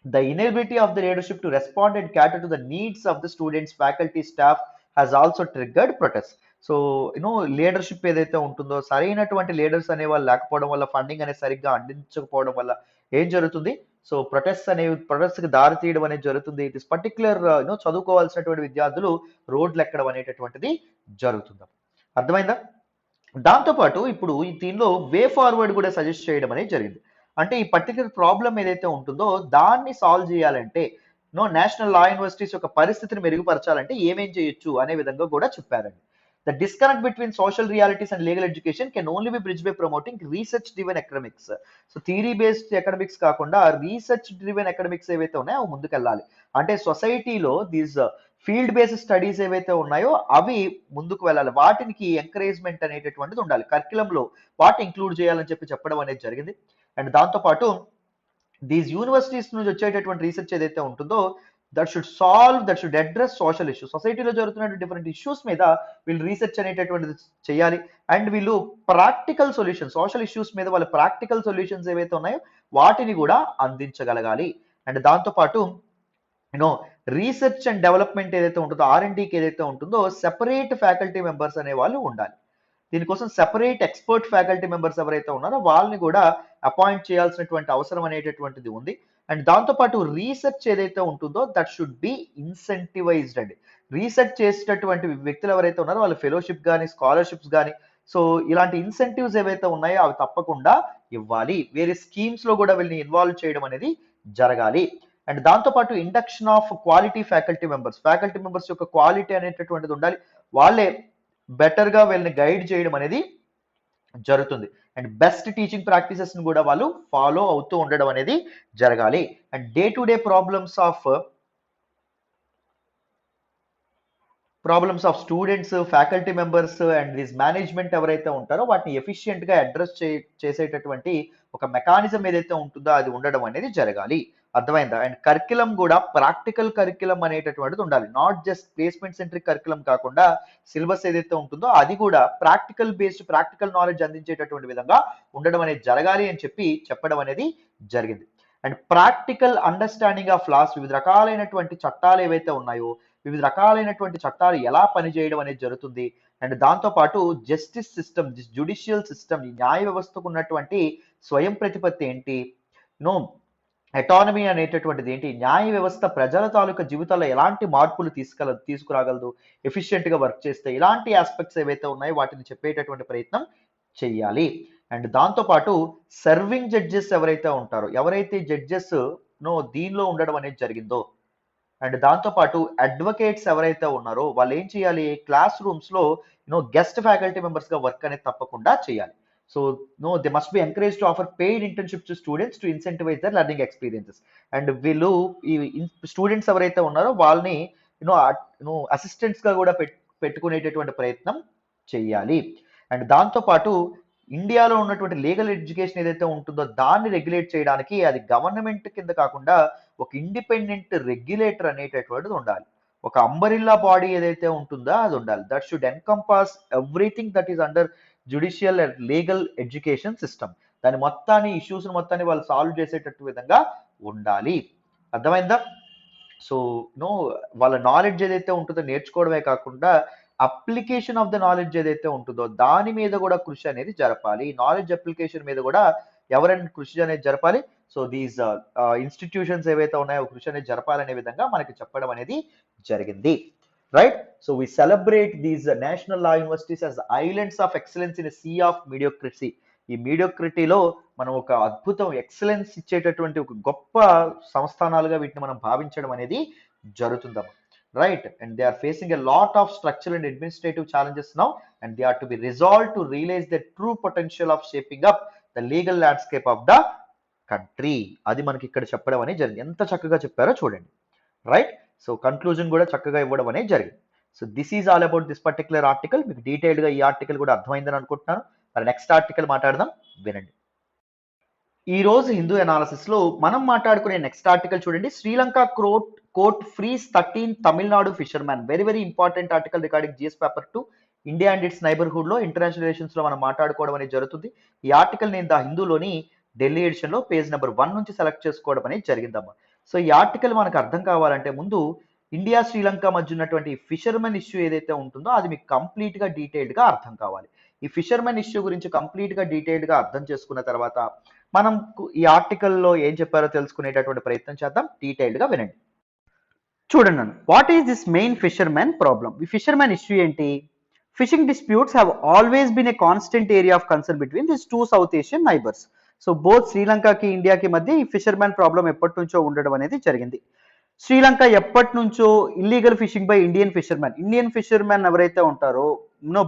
Speaker 1: the inability of the leadership to respond and cater to the needs of the students, faculty, staff has also triggered protests. So leadership ఏదైతే ఉంటుందో సరైనటువంటి లీడర్స్ అనే వాళ్ళు లేకపోవడం వల్ల, ఫండింగ్ అనేది సరిగ్గా అందించకపోవడం వల్ల ఏం జరుగుతుంది, సో ప్రొటెస్ట్ కి దారి తీయడం అనేది జరుగుతుంది. ఇట్ ఇస్ పర్టికులర్ చదువుకోవాల్సినటువంటి విద్యార్థులు రోడ్లు ఎక్కడం అనేటటువంటిది జరుగుతుంది. అర్థమైందా? దాంతోపాటు ఇప్పుడు దీనిలో వే ఫార్వర్డ్ కూడా సజెస్ట్ చేయడం అనేది జరిగింది. అంటే ఈ పర్టికులర్ ప్రాబ్లం ఏదైతే ఉంటుందో దాన్ని సాల్వ్ చేయాలంటే, నేషనల్ లా యూనివర్సిటీస్ యొక్క పరిస్థితిని మెరుగుపరచాలంటే ఏమేం చేయొచ్చు అనే విధంగా కూడా చెప్పారండి. The disconnect between social realities and legal education can only be bridge by promoting research driven academics. So theory based academics కాకుండా రీసెర్చ్ డ్రివెన్ ఎకడమిక్స్ ఏవైతే ఉన్నాయో అవి ముందుకెళ్ళాలి. అంటే సొసైటీలో దీస్ ఫీల్డ్ బేస్డ్ స్టడీస్ ఏవైతే ఉన్నాయో అవి ముందుకు వెళ్ళాలి, వాటికి ఎంకరేజ్మెంట్ అనేటటువంటిది ఉండాలి, కరిక్యులంలో వాటి ఇంక్లూడ్ చేయాలని చెప్పడం అనేది జరిగింది. అండ్ దాంతోపాటు దీస్ యూనివర్సిటీస్ నుంచి వచ్చేటటువంటి రీసెర్చ్ ఏదైతే ఉంటుందో that should address social issues, సొసైటీలో జరుగుతున్న డిఫరెంట్ ఇష్యూస్ మీద వీళ్ళు రీసెర్చ్ అనేటటువంటిది చేయాలి. అండ్ వీళ్ళు ప్రాక్టికల్ సొల్యూషన్స్, సోషల్ ఇష్యూస్ మీద వాళ్ళ ప్రాక్టికల్ సొల్యూషన్స్ ఏవైతే ఉన్నాయో వాటిని కూడా అందించగలగాలి. అండ్ దాంతోపాటు రీసెర్చ్ అండ్ డెవలప్మెంట్ ఏదైతే ఉంటుందో, R&Dకి ఏదైతే ఉంటుందో సెపరేట్ ఫ్యాకల్టీ మెంబర్స్ అనే వాళ్ళు ఉండాలి. దీనికోసం సెపరేట్ ఎక్స్పర్ట్ ఫ్యాకల్టీ మెంబర్స్ ఎవరైతే ఉన్నారో వాళ్ళని కూడా అపాయింట్ చేయాల్సినటువంటి అవసరం అనేటటువంటిది ఉంది. అండ్ దాంతోపాటు రీసెర్చ్ ఏదైతే ఉంటుందో దట్ షుడ్ బి ఇన్సెంటివైజ్డ్ అండి. రీసెర్చ్ చేసేటటువంటి వ్యక్తులు ఎవరైతే ఉన్నారో వాళ్ళు ఫెలోషిప్ కానీ, స్కాలర్షిప్స్ కానీ, సో ఇలాంటి ఇన్సెంటివ్స్ ఏవైతే ఉన్నాయో అవి తప్పకుండా ఇవ్వాలి. వేరే స్కీమ్స్ లో కూడా వీళ్ళని ఇన్వాల్వ్ చేయడం అనేది జరగాలి. అండ్ దాంతోపాటు induction of quality faculty members యొక్క క్వాలిటీ అనేటటువంటిది ఉండాలి. వాళ్ళే బెటర్ గా వీళ్ళని గైడ్ చేయడం అనేది జరుగుతుంది. అండ్ బెస్ట్ టీచింగ్ ప్రాక్టీసెస్ ని కూడా వాళ్ళు ఫాలో అవుతూ ఉండడం అనేది జరగాలి. And day to day problems of problems of students, faculty members and this management ఎవరైతే ఉంటారో వాటిని ఎఫిషియెంట్గా అడ్రస్ చేసేటటువంటి ఒక మెకానిజం ఏదైతే ఉంటుందో అది ఉండడం అనేది జరగాలి. అర్థమైందా? అండ్ కరిక్యులం కూడా ప్రాక్టికల్ కరిక్యులం అనేటటువంటిది ఉండాలి. Not just placement centric curriculum కాకుండా సిలబస్ ఏదైతే ఉంటుందో అది కూడా ప్రాక్టికల్ బేస్డ్, ప్రాక్టికల్ నాలెడ్జ్ అందించేటటువంటి విధంగా ఉండడం అనేది జరగాలి అని చెప్పడం అనేది జరిగింది. And practical understanding of laws, వివిధ రకాలైనటువంటి చట్టాలు ఏవైతే ఉన్నాయో వివిధ రకాలైనటువంటి చట్టాలు ఎలా పనిచేయడం అనేది జరుగుతుంది. అండ్ దాంతోపాటు జస్టిస్ సిస్టమ్, జ్యుడిషియల్ సిస్టమ్, ఈ న్యాయ వ్యవస్థకు ఉన్నటువంటి స్వయం ప్రతిపత్తి ఏంటి, నో ఎటానమీ అనేటటువంటిది ఏంటి, న్యాయ వ్యవస్థ ప్రజల తాలూకా జీవితాల్లో ఎలాంటి మార్పులు తీసుకురాగలదు ఎఫిషియెంట్గా వర్క్ చేస్తే, ఇలాంటి ఆస్పెక్ట్స్ ఏవైతే ఉన్నాయో వాటిని చెప్పేటటువంటి ప్రయత్నం చెయ్యాలి. అండ్ దాంతోపాటు సర్వింగ్ జడ్జెస్ ఎవరైతే ఉంటారో, ఎవరైతే జడ్జెస్ దీనిలో ఉండడం అనేది జరిగిందో, అండ్ దాంతోపాటు అడ్వకేట్స్ ఎవరైతే ఉన్నారో వాళ్ళు ఏం చేయాలి, క్లాస్ రూమ్స్లో గెస్ట్ ఫ్యాకల్టీ మెంబర్స్గా వర్క్ అనేది తప్పకుండా చేయాలి. So they must be encourage to offer paid internships to students to incentivise their learning experiences. And వీళ్ళు ఈ స్టూడెంట్స్ ఎవరైతే ఉన్నారో వాళ్ళని అసిస్టెంట్స్గా కూడా పెట్టుకునేటటువంటి ప్రయత్నం చెయ్యాలి. అండ్ దాంతోపాటు ఇండియాలో ఉన్నటువంటి లీగల్ ఎడ్యుకేషన్ ఏదైతే ఉంటుందో దాన్ని రెగ్యులేట్ చేయడానికి అది గవర్నమెంట్ కింద కాకుండా ఒక ఇండిపెండెంట్ రెగ్యులేటర్ అనేటటువంటిది ఉండాలి. ఒక అంబరిల్లా బాడీ ఏదైతే ఉంటుందో అది ఉండాలి. That should encompass everything that is under judicial and legal education system. దాని మొత్తాన్ని, ఇష్యూస్ మొత్తాన్ని వాళ్ళు సాల్వ్ చేసేటట్టు విధంగా ఉండాలి. అర్థమైందా? సో వాళ్ళ నాలెడ్జ్ ఏదైతే ఉంటుందో నేర్చుకోవడమే కాకుండా అప్లికేషన్ ఆఫ్ ద నాలెడ్జ్ ఏదైతే ఉంటుందో దాని మీద కూడా కృషి అనేది జరపాలి. నాలెడ్జ్ అప్లికేషన్ మీద కూడా ఎవరైనా కృషి అనేది జరపాలి. సో దీస్ ఇన్స్టిట్యూషన్స్ ఏవైతే ఉన్నాయో కృషి అనేది జరపాలనే విధంగా మనకి చెప్పడం అనేది జరిగింది. Right? So we celebrate these national law universities as islands of excellence in sea of mediocrity. ఈ మీడియోక్రిటీలో మనం ఒక అద్భుతం ఎక్సలెన్స్ ఇచ్చేటటువంటి ఒక గొప్ప సంస్థానాలుగా వీటిని మనం భావించడం అనేది జరుగుతుందమ్మా. Right? And they are facing a lot of structural and administrative challenges now, and they are to be resolved to realize the true potential of shaping up the legal landscape of the country. అది మనకి ఇక్కడ చెప్పడం అనేది జరిగింది. ఎంత చక్కగా చెప్పారో చూడండి. రైట్? సో కన్క్లూజన్ కూడా చక్కగా ఇవ్వడం అనేది జరిగింది. So this is all about this particular article. మీకు డీటెయిల్డ్గా ఈ ఆర్టికల్ కూడా అర్థమైందని అనుకుంటున్నాను. మరి నెక్స్ట్ ఆర్టికల్ మాట్లాడదాం, వినండి. ఈ రోజు హిందూ అనాలిసిస్ లో మనం మాట్లాడుకునే నెక్స్ట్ ఆర్టికల్ చూడండి. Sri Lanka court frees 13 Tamil Nadu fisherman. Very very important article regarding GS paper 2 India and its neighbourhood లో ఇంటర్నేషనల్ రిలేషన్స్ లో మనం మాట్లాడుకోవడం అనేది జరుగుతుంది. ఈ ఆర్టికల్ నేను ద హిందూలోని ఢిల్లీ ఎడిషన్ లో పేజ్ నెంబర్ 1 నుంచి సెలెక్ట్ చేసుకోవడం అనేది జరిగిందమ్మా. సో ఈ ఆర్టికల్ మనకు అర్థం కావాలంటే ముందు ఇండియా శ్రీలంక మధ్య ఉన్నటువంటి ఫిషర్మెన్ ఇష్యూ ఏదైతే ఉంటుందో అది మీకు కంప్లీట్ గా డీటెయిల్డ్ గా అర్థం కావాలి. ఈ ఫిషర్మెన్ ఇష్యూ గురించి కంప్లీట్ గా డీటెయిల్డ్ గా అర్థం చేసుకున్న తర్వాత మనం ఈ ఆర్టికల్లో ఏం చెప్పారో తెలుసుకునేటటువంటి ప్రయత్నం చేద్దాం. డీటెయిల్డ్ గా వినండి. చూడండి నన్ను, what is this main fishermen problem? ఈ ఫిషర్మెన్ ఇష్యూ ఏంటి? Fishing disputes have always been a constant area of concern between this two South Asian neighbours. So both శ్రీలంకకి ఇండియాకి మధ్య ఈ ఫిషర్మెన్ ప్రాబ్లం ఎప్పటి నుంచో ఉండడం అనేది జరిగింది. శ్రీలంక ఎప్పటి నుంచో illegal fishing by Indian fishermen ఎవరైతే ఉంటారో,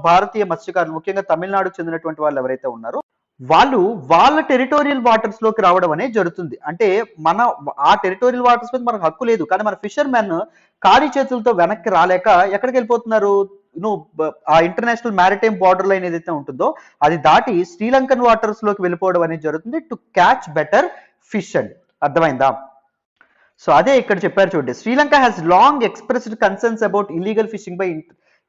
Speaker 1: భారతీయ మత్స్యకారులు ముఖ్యంగా తమిళనాడుకు చెందినటువంటి వాళ్ళు ఎవరైతే ఉన్నారో వాళ్ళు వాళ్ళ టెరిటోరియల్ వాటర్స్ లోకి రావడం అనేది జరుగుతుంది. అంటే ఆ టెరిటోరియల్ వాటర్స్ మీద మనకు హక్కు లేదు, కానీ మన ఫిషర్మెన్ ఖాళీ చేతులతో వెనక్కి రాలేక ఎక్కడికి వెళ్ళిపోతున్నారు? ఆ ఇంటర్నేషనల్ మ్యారిటైమ్ బార్డర్ లైన్ ఏదైతే ఉంటుందో అది దాటి శ్రీలంకన్ వాటర్స్ లోకి వెళ్ళిపోవడం అనేది జరుగుతుంది to catch better fish and. అర్థమైందా? సో అదే ఇక్కడ చెప్పారు చూడండి. Sri Lanka has long expressed concerns about illegal fishing by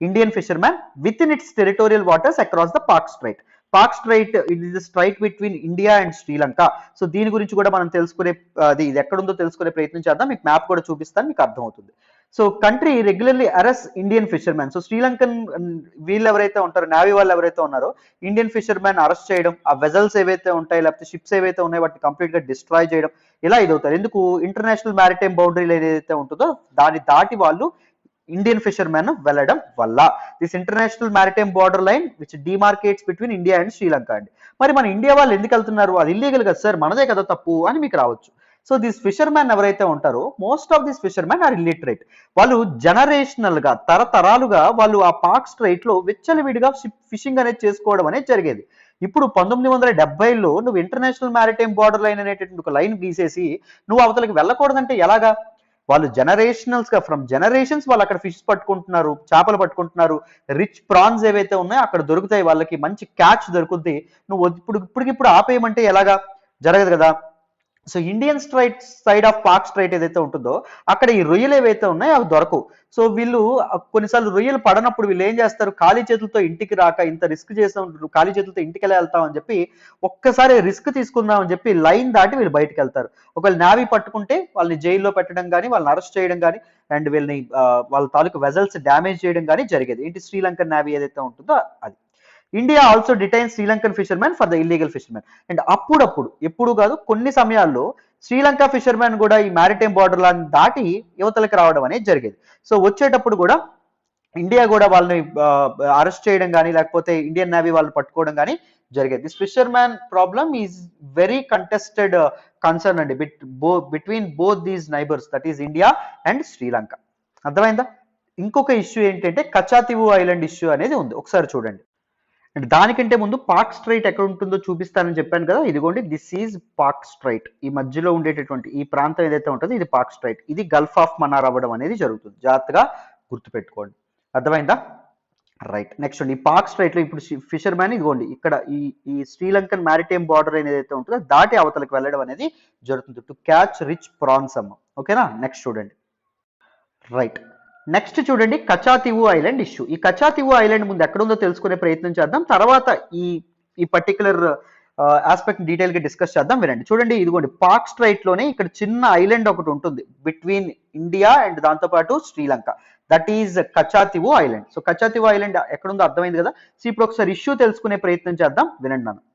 Speaker 1: Indian fishermen with in it's territorial waters across the Pak straight. Pak straight it is straight between India and Sri Lanka. So దీని గురించి కూడా మనం తెలుసుకునే ఇది ఎక్కడుందో తెలుసుకునే ప్రయత్నం చేద్దాం. మీకు మ్యాప్ కూడా చూపిస్తాను, మీకు అర్థమవుతుంది. So country regularly arrest Indian fishermen. So Sri Lankan వీళ్ళు ఎవరైతే ఉంటారో, నేవీ వాళ్ళు ఎవరైతే ఉన్నారో ఇండియన్ ఫిషర్మెన్ అరెస్ట్ చేయడం, ఆ వెజల్స్ ఏవైతే ఉంటాయి లేకపోతే షిప్స్ ఏవైతే ఉన్నాయో వాటిని కంప్లీట్ గా డిస్ట్రాయ్ చేయడం, ఇలా ఇదవుతారు. ఎందుకు? ఇంటర్నేషనల్ మ్యారిటైమ్ బౌండరీ ఏదైతే ఉంటుందో దాన్ని దాటి వాళ్ళు ఇండియన్ ఫిషర్మెన్ వెళ్ళడం వల్ల this international maritime border line which demarcates between India and Sri Lanka అండి. మరి మన ఇండియా వాళ్ళు ఎందుకు వెళ్తున్నారు? అది ఇల్లీగల్ కదా సార్, మనదే కదా తప్పు అని మీకు రావచ్చు. సో దిస్ ఫిషర్మెన్ ఎవరైతే ఉంటారో most of this fishermen are illiterate. వాళ్ళు జనరేషనల్ గా తరతరాలుగా వాళ్ళు ఆ పాక్ స్ట్రైట్ లో విచ్చలవిడిగా ఫిషింగ్ అనేది చేసుకోవడం అనేది జరిగేది. ఇప్పుడు 1970లో నువ్వు ఇంటర్నేషనల్ మ్యారిటైమ్ బార్డర్ లైన్ అనేటటువంటి ఒక లైన్ గీసేసి నువ్వు అవతలకి వెళ్ళకూడదంటే ఎలాగా? వాళ్ళు జనరేషనల్స్గా ఫ్రమ్ జనరేషన్స్ వాళ్ళు అక్కడ ఫిష్ పట్టుకుంటున్నారు, చేపలు పట్టుకుంటున్నారు. రిచ్ ప్రాన్స్ ఏవైతే ఉన్నాయో అక్కడ దొరుకుతాయి, వాళ్ళకి మంచి క్యాచ్ దొరుకుద్ది. నువ్వు ఇప్పటికిప్పుడు ఆపేయమంటే ఎలాగా? జరగదు కదా. So Indian straight side of Pak straight ఏదైతే ఉంటుందో అక్కడ ఈ రొయ్యలు ఏవైతే ఉన్నాయో అవి దొరకవు. సో వీళ్ళు కొన్నిసార్లు రొయ్యలు పడనప్పుడు వీళ్ళు ఏం చేస్తారు, ఖాళీ చేతులతో ఇంటికి రాక ఇంత రిస్క్ చేసాం, ఖాళీ చేతులతో ఇంటికి ఎలా వెళ్తాం అని చెప్పి ఒక్కసారి రిస్క్ తీసుకుందాం అని చెప్పి లైన్ దాటి వీళ్ళు బయటకు వెళ్తారు. ఒకవేళ నావీ పట్టుకుంటే వాళ్ళని జైల్లో పెట్టడం కానీ, వాళ్ళని అరెస్ట్ చేయడం కానీ, అండ్ వీళ్ళని వాళ్ళ తాలూకు వెజల్స్ డ్యామేజ్ చేయడం కానీ జరిగేది. ఏంటి, శ్రీలంకన్ నావీ ఏదైతే ఉంటుందో అది. India also detain Sri Lankan fishermen for the illegal fishermen. And అప్పుడప్పుడు, ఎప్పుడు కాదు, కొన్ని సమయాల్లో శ్రీలంక ఫిషర్మెన్ కూడా ఈ మ్యారిటైమ్ బార్డర్ లాని దాటి యువతలకి రావడం అనేది జరిగేది. సో వచ్చేటప్పుడు కూడా ఇండియా కూడా వాళ్ళని అరెస్ట్ చేయడం కానీ, లేకపోతే ఇండియన్ నేవీ వాళ్ళు పట్టుకోవడం కానీ జరిగేది. This fisherman problem is very contested concern అండి between both these neighbours, that is India and Sri Lanka. అర్థమైందా? ఇంకొక ఇష్యూ ఏంటంటే కచాతివు ఐలాండ్ ఇష్యూ అనేది ఉంది, ఒకసారి చూడండి. అండ్ దానికంటే ముందు పాక్ స్ట్రైట్ ఎక్కడ ఉంటుందో చూపిస్తానని చెప్పాను కదా, ఇదిగోండి, దిస్ ఈజ్ పాక్ స్ట్రైట్. ఈ మధ్యలో ఉండేటటువంటి ఈ ప్రాంతం ఏదైతే ఉంటుందో ఇది పాక్ స్ట్రైట్. ఇది గల్ఫ్ ఆఫ్ మన్నార్ అవ్వడం అనేది జరుగుతుంది, జాగ్రత్తగా గుర్తుపెట్టుకోండి. అర్థమైందా? రైట్. నెక్స్ట్ అండి, ఈ పాక్ స్ట్రైట్ లో ఇప్పుడు ఫిషర్మ్యాన్ ఇదిగోండి ఇక్కడ ఈ శ్రీలంకన్ మ్యారిటైమ్ బార్డర్ ఏదైతే ఉంటుందో దాటి అవతలకు వెళ్ళడం అనేది జరుగుతుంది, టు క్యాచ్ రిచ్ ప్రాన్స్ అమ్మ. ఓకేనా? నెక్స్ట్ చూడండి. రైట్. నెక్స్ట్ చూడండి, కచాతివు ఐలాండ్ ఇష్యూ. ఈ కచాతివు ఐలాండ్ ముందు ఎక్కడుందో తెలుసుకునే ప్రయత్నం చేద్దాం, తర్వాత ఈ పర్టికులర్ ఆస్పెక్ట్ డీటెయిల్ గా డిస్కస్ చేద్దాం. వినండి. చూడండి, ఇదిగోండి పాక్ స్ట్రైట్ లోనే ఇక్కడ చిన్న ఐలాండ్ ఒకటి ఉంటుంది బిట్వీన్ ఇండియా అండ్ దాంతో పాటు Sri Lanka, that is Katchatheevu island. So Katchatheevu island ఎక్కడుందో అర్థమైంది కదా. సో ఇప్పుడు ఒకసారి ఇష్యూ తెలుసుకునే ప్రయత్నం చేద్దాం, వినండి నన్ను.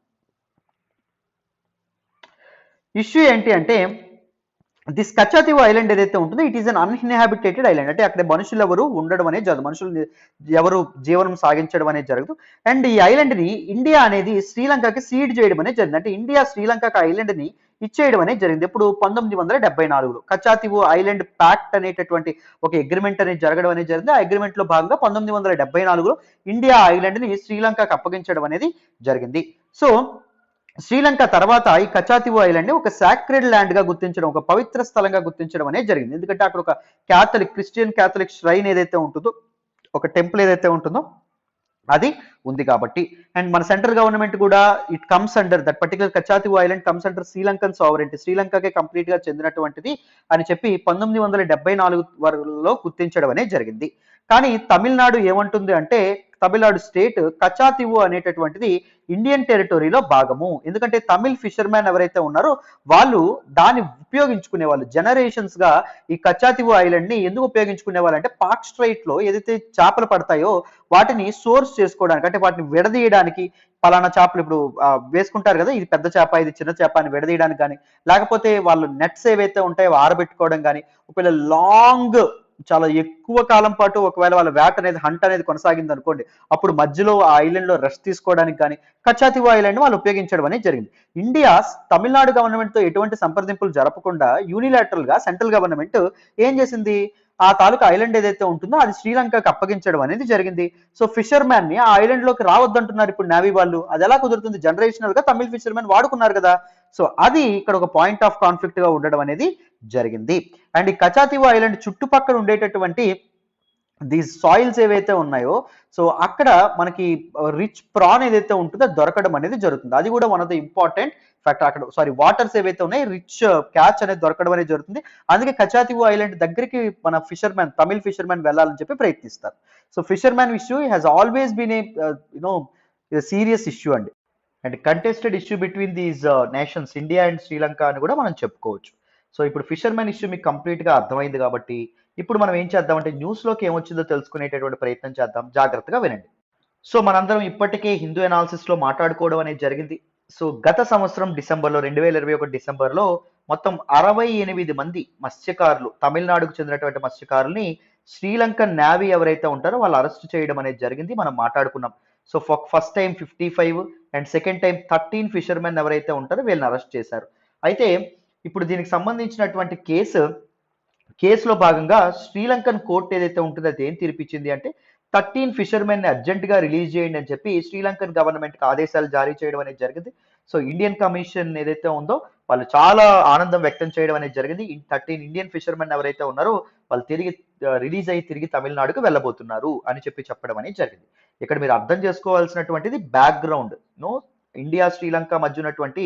Speaker 1: ఇష్యూ ఏంటి అంటే, దిస్ కచాతివు ఐలాండ్ ఏదైతే ఉంటుందో ఇట్ ఈస్ అన్ అన్ఇన్హాబిటేటెడ్ ఐలాండ్. అంటే అక్కడ మనుషులు ఎవరు ఉండడం అనేది జరగదు, మనుషులు ఎవరు జీవనం సాగించడం అనేది జరగదు. అండ్ ఈ ఐలాండ్ ని ఇండియా అనేది శ్రీలంకకి సీడ్ చేయడం అనేది జరిగింది. అంటే ఇండియా శ్రీలంకకి ఐలాండ్ ని ఇచ్చేయడం అనేది జరిగింది. ఇప్పుడు 1974లో కచాతివు ఐలాండ్ ప్యాక్ట్ అనేటటువంటి ఒక అగ్రిమెంట్ అనేది జరగడం అనేది జరిగింది. ఆ అగ్రిమెంట్ లో భాగంగా 1974లో ఇండియా ఐలాండ్ ని శ్రీలంకకి అప్పగించడం అనేది జరిగింది. సో శ్రీలంక తర్వాత ఈ కచాతివు ఐలాండ్ ని ఒక సాక్రెడ్ ల్యాండ్ గా గుర్తించడం, ఒక పవిత్ర స్థలంగా గుర్తించడం అనేది జరిగింది. ఎందుకంటే అక్కడ ఒక క్రిస్టియన్ క్యాథలిక్ ష్రైన్ ఏదైతే ఉంటుందో, ఒక టెంపుల్ ఏదైతే ఉంటుందో అది ఉంది కాబట్టి. అండ్ మన సెంట్రల్ గవర్నమెంట్ కూడా it comes under that particular Katchatheevu island comes under Sri Lankan sovereignty, శ్రీలంకకే కంప్లీట్ గా చెందినటువంటిది అని చెప్పి 1974లో గుర్తించడం అనేది జరిగింది. కానీ తమిళనాడు ఏమంటుంది అంటే, తమిళనాడు స్టేట్ కచాతివు అనేటటువంటిది ఇండియన్ టెరిటరీలో భాగము. ఎందుకంటే తమిళ్ ఫిషర్మ్యాన్ ఎవరైతే ఉన్నారో వాళ్ళు దాన్ని ఉపయోగించుకునే వాళ్ళు జనరేషన్స్ గా ఈ కచాతివు ఐలాండ్ ని ఎందుకు ఉపయోగించుకునే వాళ్ళు అంటే, పాక్ స్ట్రైట్ లో ఏదైతే చేపలు పడతాయో వాటిని సోర్స్ చేసుకోవడానికి, అంటే వాటిని విడదీయడానికి, పలానా చేపలు ఇప్పుడు వేసుకుంటారు కదా, ఇది పెద్ద చేప ఇది చిన్న చేప అని విడదీయడానికి కానీ, లేకపోతే వాళ్ళు నెట్స్ ఏవైతే ఉంటాయో ఆరబెట్టుకోవడం కానీ, ఒకవేళ లాంగ్ చాలా ఎక్కువ కాలం పాటు ఒకవేళ వాళ్ళ వేట అనేది హంట్ అనేది కొనసాగింది అనుకోండి, అప్పుడు మధ్యలో ఆ ఐలాండ్ లో రెస్ట్ తీసుకోవడానికి కానీ కచాతివు ఐలాండ్ వాళ్ళు ఉపయోగించడం అనేది జరిగింది. ఇండియా తమిళనాడు గవర్నమెంట్ తో ఎటువంటి సంప్రదింపులు జరపకుండా యూనిలాటరల్ గా సెంట్రల్ గవర్నమెంట్ ఏం చేసింది, ఆ తాలూకా ఐలాండ్ ఏదైతే ఉంటుందో అది శ్రీలంకకి అప్పగించడం అనేది జరిగింది. సో ఫిషర్మ్యాన్ ని ఆ ఐలాండ్ లోకి రావద్దంటున్నారు ఇప్పుడు నేవీ వాళ్ళు. అది ఎలా కుదురుతుంది, జనరేషనల్ గా తమిళ ఫిషర్మ్యాన్ వాడుకున్నారు కదా. సో అది ఇక్కడ ఒక పాయింట్ ఆఫ్ కాన్ఫ్లిక్ట్ గా ఉండడం అనేది జరిగింది. అండ్ ఈ కచాతివు ఐలాండ్ చుట్టుపక్కల ఉండేటటువంటి దీస్ సాయిల్స్ ఏవైతే ఉన్నాయో, సో అక్కడ మనకి రిచ్ ప్రాన్ ఏదైతే ఉంటుందో దొరకడం అనేది జరుగుతుంది. అది కూడా one of the important factor. అక్కడ వాటర్స్ ఏవైతే ఉన్నాయి రిచ్ క్యాచ్ అనేది దొరకడం అనేది జరుగుతుంది. అందుకే కచాతివు ఐలాండ్ దగ్గరికి మన ఫిషర్మ్యాన్, తమిళ్ ఫిషర్మ్యాన్ వెళ్ళాలని చెప్పి ప్రయత్నిస్తారు. So fisherman issue has always been a serious issue అండి, and contested issue between these nations India and Sri Lanka అని కూడా మనం చెప్పుకోవచ్చు. సో ఇప్పుడు ఫిషర్మ్యాన్ ఇష్యూ మీకు కంప్లీట్ గా అర్థమైంది కాబట్టి ఇప్పుడు మనం ఏం చేద్దామంటే న్యూస్ లోకి ఏమొచ్చిందో తెలుసుకునేటటువంటి ప్రయత్నం చేద్దాం, జాగ్రత్తగా వినండి. సో మనందరం ఇప్పటికే హిందూ అనాలిసిస్ లో మాట్లాడుకోవడం అనేది జరిగింది. సో గత సంవత్సరం డిసెంబర్లో 2021 డిసెంబర్లో మొత్తం 68 మంది మత్స్యకారులు, తమిళనాడుకు చెందినటువంటి మత్స్యకారుల్ని శ్రీలంకన్ నేవీ ఎవరైతే ఉంటారో వాళ్ళు అరెస్ట్ చేయడం అనేది జరిగింది, మనం మాట్లాడుకున్నాం. So first time 55 and second time 13 fishermen ఎవరైతే ఉంటారో వీళ్ళని అరెస్ట్ చేశారు. అయితే ఇప్పుడు దీనికి సంబంధించినటువంటి కేసులో భాగంగా శ్రీలంకన్ కోర్టు ఏదైతే ఉంటుందో అది ఏం తీర్పిచ్చింది అంటే 13 ఫిషర్మెన్ ని అర్జెంట్ గా రిలీజ్ చేయండి అని చెప్పి శ్రీలంకన్ గవర్నమెంట్ కి ఆదేశాలు జారీ చేయడం అనేది జరిగింది. సో ఇండియన్ కమిషన్ ఏదైతే ఉందో వాళ్ళు చాలా ఆనందం వ్యక్తం చేయడం అనేది జరిగింది. 13 ఇండియన్ ఫిషర్‌మెన్ ఎవరైతే ఉన్నారో వాళ్ళు తిరిగి రిలీజ్ అయ్యి తిరిగి తమిళనాడుకు వెళ్ళబోతున్నారు అని చెప్పడం అనేది జరిగింది. ఇక్కడ మీరు అర్థం చేసుకోవాల్సినటువంటిది బ్యాక్‌గ్రౌండ్. ఇండియా, శ్రీలంక మధ్య ఉన్నటువంటి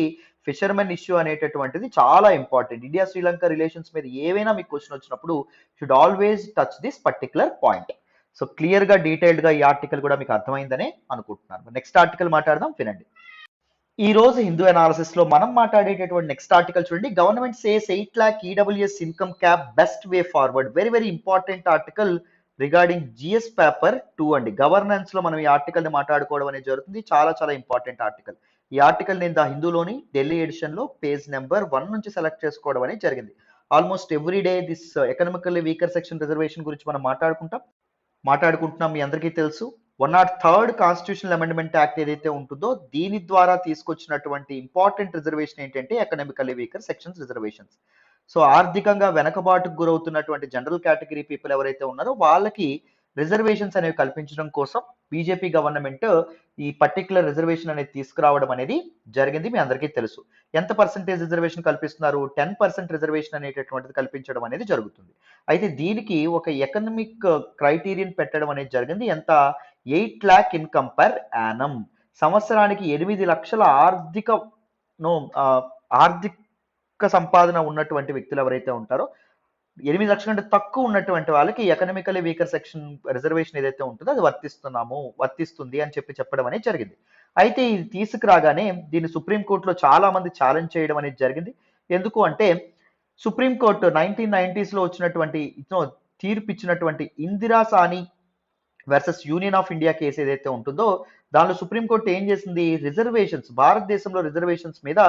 Speaker 1: ఫిషర్‌మెన్ ఇష్యూ అనేటటువంటిది చాలా ఇంపార్టెంట్. ఇండియా, శ్రీలంక రిలేషన్స్ మీద ఏవైనా మీకు క్వెషన్ వచ్చినప్పుడు should always touch this particular point. So క్లియర్‌గా, డీటెయిల్డ్‌గా ఈ ఆర్టికల్ కూడా మీకు అర్థమైందనే అనుకుంటున్నాను. నెక్స్ట్ ఆర్టికల్ మాట్లాడదాం, వినండి. ఈ రోజు హిందూ అనాలిసిస్ లో మనం మాట్లాడేటటువంటి నెక్స్ట్ ఆర్టికల్ చూడండి. Government says 8 lakh EWS income cap best way forward. Very very important article regarding GS paper 2 అండి. గవర్నెన్స్ లో మనం ఈ ఆర్టికల్ ని మాట్లాడుకోవడం అనేది జరుగుతుంది. చాలా చాలా ఇంపార్టెంట్ ఆర్టికల్. ఈ ఆర్టికల్ నేను ద హిందూలోని ఢిల్లీ ఎడిషన్ లో పేజ్ నెంబర్ 1 నుంచి సెలెక్ట్ చేసుకోవడం అనేది జరిగింది. Almost every day this economically weaker section reservation గురించి మనం మాట్లాడుకుంటున్నాం. మీ అందరికీ తెలుసు 103rd కాన్స్టిట్యూషనల్ అమెండ్మెంట్ యాక్ట్ ఏదైతే ఉంటుందో దీని ద్వారా తీసుకొచ్చినటువంటి ఇంపార్టెంట్ రిజర్వేషన్ ఏంటంటే economically weaker sections reservations. So ఆర్థికంగా వెనకబాటుకు గురవుతున్నటువంటి జనరల్ కేటగిరీ పీపుల్ ఎవరైతే ఉన్నారో వాళ్ళకి రిజర్వేషన్స్ అనేవి కల్పించడం కోసం బీజేపీ గవర్నమెంట్ ఈ పర్టికులర్ రిజర్వేషన్ అనేది తీసుకురావడం అనేది జరిగింది. మీ అందరికీ తెలుసు. ఎంత పర్సెంటేజ్ రిజర్వేషన్ కల్పిస్తున్నారు? 10% రిజర్వేషన్ అనేటటువంటిది కల్పించడం అనేది జరుగుతుంది. అయితే దీనికి ఒక ఎకనమిక్ క్రైటీరియన్ పెట్టడం అనేది జరిగింది. ఎంత? 8 lakh ఇన్కమ్ పర్ యానం. సంవత్సరానికి 8 లక్షల ఆర్థిక సంపాదన ఉన్నటువంటి వ్యక్తులు ఎవరైతే ఉంటారో 8 లక్షల కంటే తక్కువ ఉన్నటువంటి వాళ్ళకి ఎకనామికలీ వీకర్ సెక్షన్ రిజర్వేషన్ ఏదైతే ఉంటుందో అది వర్తిస్తుంది అని చెప్పడం అనేది జరిగింది. అయితే ఇది తీసుకురాగానే దీన్ని సుప్రీంకోర్టులో చాలా మంది ఛాలెంజ్ చేయడం అనేది జరిగింది. ఎందుకు అంటే సుప్రీంకోర్టు 1990s లో వచ్చినటువంటి తీర్పు ఇచ్చినటువంటి ఇందిరా సాని versus union of India case ఏదైతే ఉంటుందో దానిలో సుప్రీంకోర్టు ఏం చేసింది? రిజర్వేషన్స్, భారతదేశంలో రిజర్వేషన్స్ మీద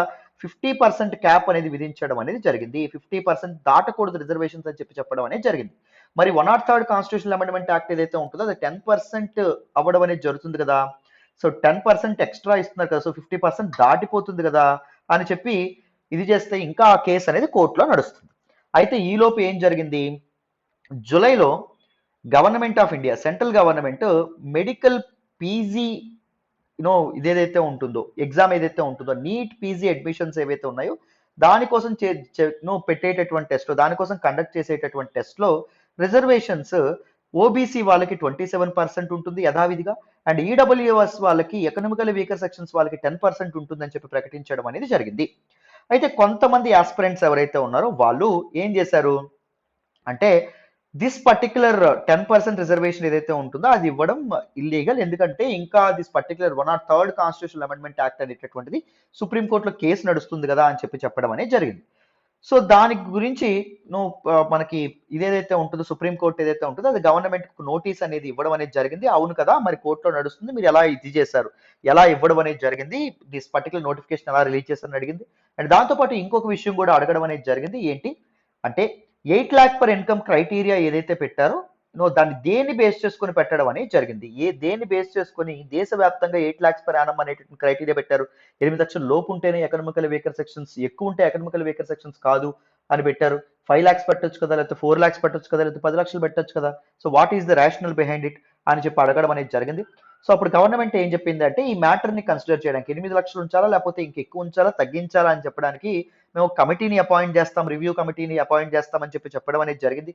Speaker 1: 50% క్యాప్ అనేది విధించడం అనేది జరిగింది. 50% దాటకూడదు రిజర్వేషన్స్ అని చెప్పడం అనేది జరిగింది. మరి 103rd కాన్స్టిట్యూషనల్ అమెండ్మెంట్ యాక్ట్ ఏదైతే ఉంటుందో అది 10% అవ్వడం అనేది జరుగుతుంది కదా. సో 10% ఎక్స్ట్రా ఇస్తున్నారు కదా, సో 50% దాటిపోతుంది కదా అని చెప్పి ఇది చేస్తే ఇంకా ఆ కేసు అనేది కోర్టులో నడుస్తుంది. అయితే ఈలోపు ఏం జరిగింది? జూలైలో government of India, central government medical PG ఇదేదైతే ఉంటుందో ఎగ్జామ్ ఏదైతే ఉంటుందో నీట్ పీజీ అడ్మిషన్స్ ఏవైతే ఉన్నాయో దానికోసం పెట్టేటటువంటి టెస్ట్, దానికోసం కండక్ట్ చేసేటటువంటి టెస్ట్లో రిజర్వేషన్స్ ఓబీసీ వాళ్ళకి 27% ఉంటుంది యథావిధిగా, అండ్ ఈడబ్ల్యూఎస్ వాళ్ళకి ఎకనామికల్ వీకర్ సెక్షన్స్ వాళ్ళకి 10% ఉంటుందని చెప్పి ప్రకటించడం అనేది జరిగింది. అయితే కొంతమంది ఆస్పిరెంట్స్ ఎవరైతే ఉన్నారో వాళ్ళు ఏం చేశారు అంటే దిస్ పర్టికులర్ 10% రిజర్వేషన్ ఏదైతే ఉంటుందో అది ఇవ్వడం ఇల్లీగల్. ఎందుకంటే ఇంకా this particular 103rd constitutional amendment act అనేటటువంటిది సుప్రీంకోర్టులో కేసు నడుస్తుంది కదా అని చెప్పడం అనేది జరిగింది. సో దాని గురించి మనకి ఇదేదైతే ఉంటుందో సుప్రీంకోర్టు ఏదైతే ఉంటుందో అది గవర్నమెంట్ నోటీస్ అనేది ఇవ్వడం అనేది జరిగింది. అవును కదా, మరి కోర్టులో నడుస్తుంది, మీరు ఎలా ఇది చేశారు, ఎలా ఇవ్వడం అనేది జరిగింది, దిస్ పర్టికులర్ నోటిఫికేషన్ ఎలా రిలీజ్ చేస్తారని అడిగింది. అండ్ దాంతోపాటు ఇంకొక విషయం కూడా అడగడం అనేది జరిగింది. ఏంటి అంటే 8 lakh పర్ ఇన్కమ్ క్రైటీరియా ఏదైతే పెట్టారో దాన్ని దేన్ని బేస్ చేసుకొని పెట్టడం అనేది జరిగింది. దేన్ని బేస్ చేసుకొని దేశవ్యాప్తంగా 8 lakhs పర్ యానం అనేటువంటి క్రైటీరియా పెట్టారు. 8 లక్షల లోపు ఉంటేనే ఎకనామికల్ వీకర్ సెక్షన్స్, ఎక్కువ ఉంటే ఎకనామికల్ వీకర్ సెక్షన్స్ కాదు అని పెట్టారు. 5 lakhs పెట్టొచ్చు కదా, లేకపోతే 4 lakhs పెట్టొచ్చు కదా, లేకపోతే 10 లక్షలు పెట్టొచ్చు కదా. So what is the rational behind it అని చెప్పి అడగడం అనేది జరిగింది. సో అప్పుడు గవర్నమెంట్ ఏం చెప్పింది అంటే ఈ మ్యాటర్ ని కన్సిడర్ చేయడానికి 8 లక్షలు ఉంచాలా లేకపోతే ఇంకెక్కువ ఉంచాలా తగ్గించాలా అని చెప్పడానికి మేము కమిటీని అపాయింట్ చేస్తాం, రివ్యూ కమిటీని అపాయింట్ చేస్తామని చెప్పడం అనేది జరిగింది.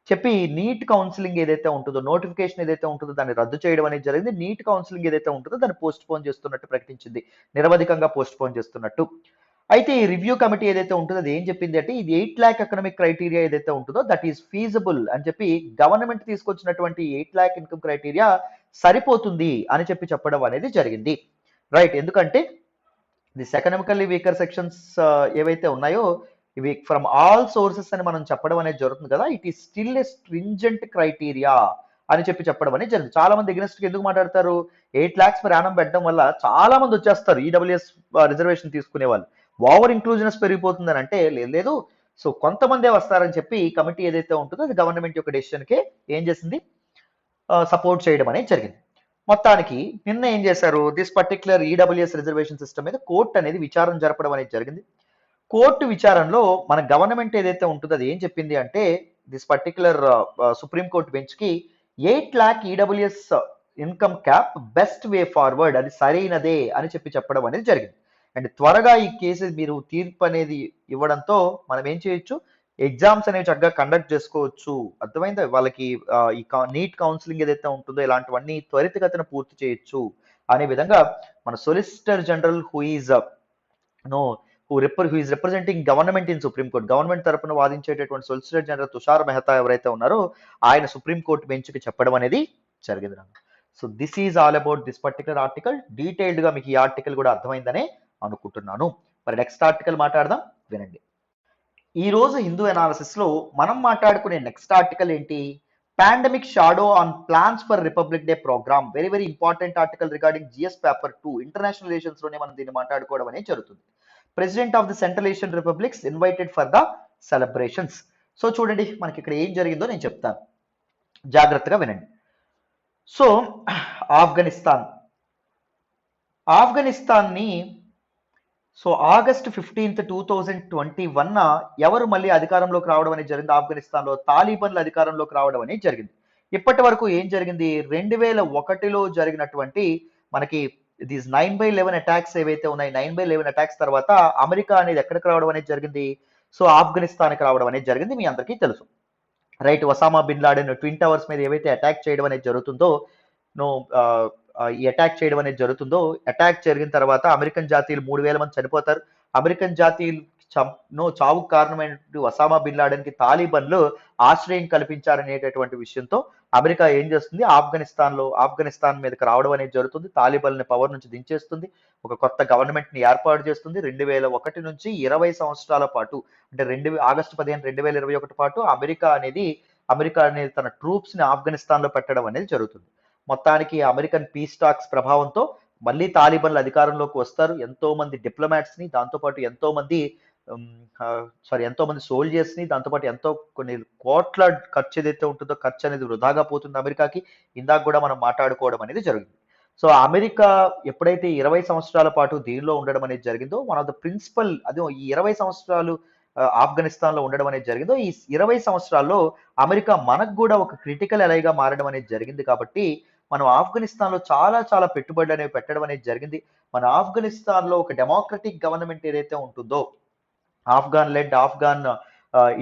Speaker 1: చెప్పి నీట్ కౌన్సిలింగ్ ఏదైతే ఉంటుందో, నోటిఫికేషన్ ఏదైతే ఉంటుందో దాన్ని రద్దు చేయడం అనేది జరిగింది. నీట్ కౌన్సిలింగ్ ఏదైతే ఉంటుందో దాన్ని పోస్ట్ పోన్ చేస్తున్నట్టు ప్రకటించింది, నిరవధికంగా పోస్ట్ పోన్ చేస్తున్నట్టు. అయితే ఈ రివ్యూ కమిటీ ఏదైతే ఉంటుందో అది ఏం చెప్పింది అంటే ఇది 8 lakh ఎకనామిక్ క్రైటీరియా ఏదైతే ఉంటుందో దట్ ఈస్ ఫీజిబుల్ అని చెప్పి గవర్నమెంట్ తీసుకొచ్చినటువంటి 8 lakh ఇన్కమ్ క్రైటీరియా సరిపోతుంది అని చెప్పడం అనేది జరిగింది. రైట్, ఎందుకంటే దిస్ ఎకనామికల్లీ వీకర్ సెక్షన్స్ ఏవైతే ఉన్నాయో ఇవి ఫ్రమ్ ఆల్ సోర్సెస్ అని మనం చెప్పడం అనేది జరుగుతుంది కదా, it is still A stringent criteria అని చెప్పడం అనేది జరిగింది. చాలా మంది ఎగ్నెస్ట్ ఎందుకు మాట్లాడతారు? 8 lakhs పర్ యానం పెట్టడం వల్ల చాలా మంది వచ్చేస్తారు ఈడబ్ల్యూఎస్ రిజర్వేషన్ తీసుకునే వాళ్ళు, ఓవర్ ఇంక్లూజనస్ పెరిగిపోతుందని అంటే లేదు. సో కొంతమందే వస్తారని చెప్పి కమిటీ ఏదైతే ఉంటుందో అది గవర్నమెంట్ యొక్క డెసిషన్కే ఏం చేసింది, సపోర్ట్ చేయడం అనేది జరిగింది. మొత్తానికి నిన్న ఏం చేశారు, this particular EWS reservation system మీద కోర్టు అనేది విచారణ జరపడం అనేది జరిగింది. కోర్టు విచారణలో మన గవర్నమెంట్ ఏదైతే ఉంటుందో అది ఏం చెప్పింది అంటే దిస్ పర్టికులర్ సుప్రీంకోర్టు బెంచ్ కి 8 lakh EWS income cap best way forward, అది సరైనదే అని చెప్పడం అనేది జరిగింది. అండ్ త్వరగా ఈ కేసెస్ మీరు తీర్పు అనేది ఇవ్వడంతో మనం ఏం చేయొచ్చు, ఎగ్జామ్స్ అనేవి చక్కగా కండక్ట్ చేసుకోవచ్చు. అర్థమైందా? వాళ్ళకి ఈ నీట్ కౌన్సిలింగ్ ఏదైతే ఉంటుందో ఇలాంటివన్నీ త్వరితగతిన పూర్తి చేయొచ్చు అనే విధంగా మన solicitor general who is know who is representing government in supreme court, government తరపున వాదించేటటువంటి సొలిసిటర్ జనరల్ తుషార్ మెహతా ఎవరైతే ఉన్నారో ఆయన సుప్రీం కోర్టు బెంచ్కి చెప్పడం అనేది జరిగింది. So this is all about this particular article. Detailed గా మీకు ఈ ఆర్టికల్ కూడా అర్థమైందనే అనుకుంటున్నాను. మరి నెక్స్ట్ ఆర్టికల్ మాట్లాడదాం, వినండి. ఈ రోజు హిందూ అనాలిసిస్ లో మనం మాట్లాడుకునే నెక్స్ట్ ఆర్టికల్ ఏంటి, pandemic shadow on plans for republic day programme. Very very important article regarding GS paper 2 international relations లోనే మనం దీన్ని మాట్లాడుకోవడం అనేది జరుగుతుంది. President of the central Asian republics invited for the celebrations. So చూడండి మనకి ఇక్కడ ఏం జరిగిందో నేను చెప్తాను, జాగ్రత్తగా వినండి. సో ఆఫ్ఘనిస్తాన్ ఆఫ్ఘనిస్తాన్ని సో ఆగస్ట్ 15th 2021 ఎవరు మళ్ళీ అధికారంలోకి రావడం అనేది జరిగింది, ఆఫ్ఘనిస్తాన్లో తాలిబన్లు అధికారంలోకి రావడం అనేది జరిగింది. ఇప్పటి వరకు ఏం జరిగింది, 2001లో జరిగినటువంటి మనకి దీస్ 9/11 అటాక్స్ ఏవైతే ఉన్నాయి, 9/11 అటాక్స్ తర్వాత అమెరికా అనేది ఎక్కడికి రావడం అనేది జరిగింది, సో ఆఫ్ఘనిస్తాన్కి రావడం అనేది జరిగింది. మీ అందరికీ తెలుసు right. Osama bin Laden twin towers మీద ఏవైతే అటాక్ చేయడం అనేది జరుగుతుందో, నో ఈ అటాక్ చేయడం అనేది జరుగుతుందో, అటాక్ జరిగిన తర్వాత అమెరికన్ జాతీయులు 3,000 మంది చనిపోతారు. అమెరికన్ జాతీయులు చావుకు కారణమైన ఒసామా బిన్ లాడెన్ కి తాలిబన్లు ఆశ్రయం కల్పించారనేటటువంటి విషయంతో అమెరికా ఏం చేస్తుంది, ఆఫ్ఘనిస్తాన్ మీదకి రావడం అనేది జరుగుతుంది. తాలిబన్లని పవర్ నుంచి దించేస్తుంది, ఒక కొత్త గవర్నమెంట్ ని ఏర్పాటు చేస్తుంది. 2001 నుంచి 20 సంవత్సరాల పాటు, అంటే ఆగస్టు 15 2021 పాటు అమెరికా అనేది తన ట్రూప్స్ ని ఆఫ్ఘనిస్తాన్ లో పెట్టడం అనేది జరుగుతుంది. మొత్తానికి అమెరికన్ పీస్ టాక్స్ ప్రభావంతో మళ్ళీ తాలిబన్లు అధికారంలోకి వస్తారు. ఎంతో మంది డిప్లొమాట్స్ ని, దాంతోపాటు ఎంతో మంది సోల్జర్స్ ని, దాంతోపాటు కొన్ని కోట్ల ఖర్చు ఏదైతే ఉంటుందో ఖర్చు అనేది వృధాగా పోతుంది అమెరికాకి. ఇందాక కూడా మనం మాట్లాడుకోవడం అనేది జరిగింది. సో అమెరికా ఎప్పుడైతే 20 సంవత్సరాల పాటు దీనిలో ఉండడం అనేది జరిగిందో, వన్ ఆఫ్ ద ప్రిన్సిపల్ అదే ఈ 20 సంవత్సరాలు ఆఫ్ఘనిస్తాన్ లో ఉండడం అనేది జరిగిందో, ఈ 20 సంవత్సరాల్లో అమెరికా మనకు కూడా ఒక క్రిటికల్ ఎలైగా మారడం అనేది జరిగింది. కాబట్టి మనం ఆఫ్ఘనిస్తాన్ లో చాలా చాలా పెట్టుబడులు అనేవి పెట్టడం అనేది జరిగింది. మన ఆఫ్ఘనిస్తాన్ లో ఒక డెమోక్రటిక్ గవర్నమెంట్ ఏదైతే ఉంటుందో, ఆఫ్ఘన్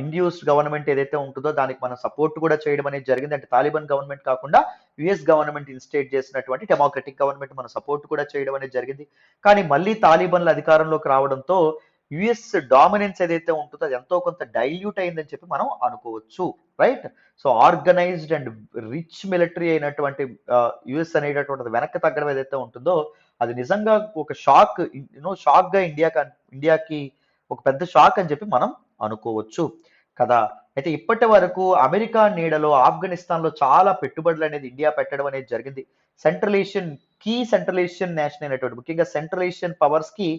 Speaker 1: ఇండ్యూస్డ్ గవర్నమెంట్ ఏదైతే ఉంటుందో దానికి మనం సపోర్ట్ కూడా చేయడం అనేది జరిగింది. అంటే తాలిబాన్ గవర్నమెంట్ కాకుండా యుఎస్ గవర్నమెంట్ ఇన్స్టేట్ చేసినటువంటి డెమోక్రటిక్ గవర్నమెంట్ మనం సపోర్ట్ కూడా చేయడం అనేది జరిగింది. కానీ మళ్ళీ తాలిబాన్ల అధికారంలోకి రావడంతో యుఎస్ డామినెన్స్ ఏదైతే ఉంటుందో అది ఎంతో కొంత డైల్యూట్ అయిందని చెప్పి మనం అనుకోవచ్చు, right. So organised and rich military అయినటువంటి యుఎస్ అనేటటువంటిది వెనక్కి తగ్గడం ఏదైతే ఉంటుందో అది నిజంగా ఒక షాక్ గా ఇండియాకి ఒక పెద్ద షాక్ అని చెప్పి మనం అనుకోవచ్చు కదా. అయితే ఇప్పటి వరకు అమెరికా నీడలో ఆఫ్ఘనిస్తాన్ లో చాలా పెట్టుబడులు అనేది ఇండియా పెట్టడం అనేది జరిగింది. సెంట్రల్ ఏషియన్ నేషన్ అయినటువంటి ముఖ్యంగా సెంట్రల్ ఏషియన్ పవర్స్ కి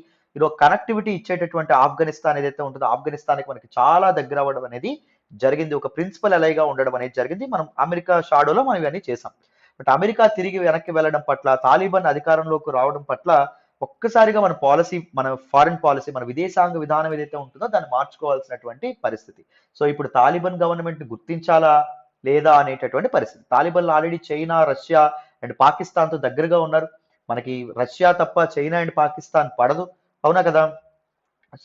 Speaker 1: కనెక్టివిటీ ఇచ్చేటటువంటి ఆఫ్ఘనిస్తాన్ ఏదైతే ఉంటుందో ఆఫ్ఘనిస్తాన్కి మనకి చాలా దగ్గర అవ్వడం అనేది జరిగింది. ఒక ప్రిన్సిపల్ అలైగా ఉండడం అనేది జరిగింది. మనం అమెరికా షాడోలో మనం ఇవన్నీ చేసాం. బట్ అమెరికా తిరిగి వెనక్కి వెళ్ళడం పట్ల, తాలిబాన్ అధికారంలోకి రావడం పట్ల ఒక్కసారిగా మన ఫారిన్ పాలసీ, మన విదేశాంగ విధానం ఏదైతే ఉంటుందో దాన్ని మార్చుకోవాల్సినటువంటి పరిస్థితి. సో ఇప్పుడు తాలిబాన్ గవర్నమెంట్ గుర్తించాలా లేదా అనేటటువంటి పరిస్థితి. తాలిబాన్లు already China, Russia and Pakistan తో దగ్గరగా ఉన్నారు. మనకి రష్యా తప్ప చైనా అండ్ పాకిస్తాన్ పడదు, అవునా కదా.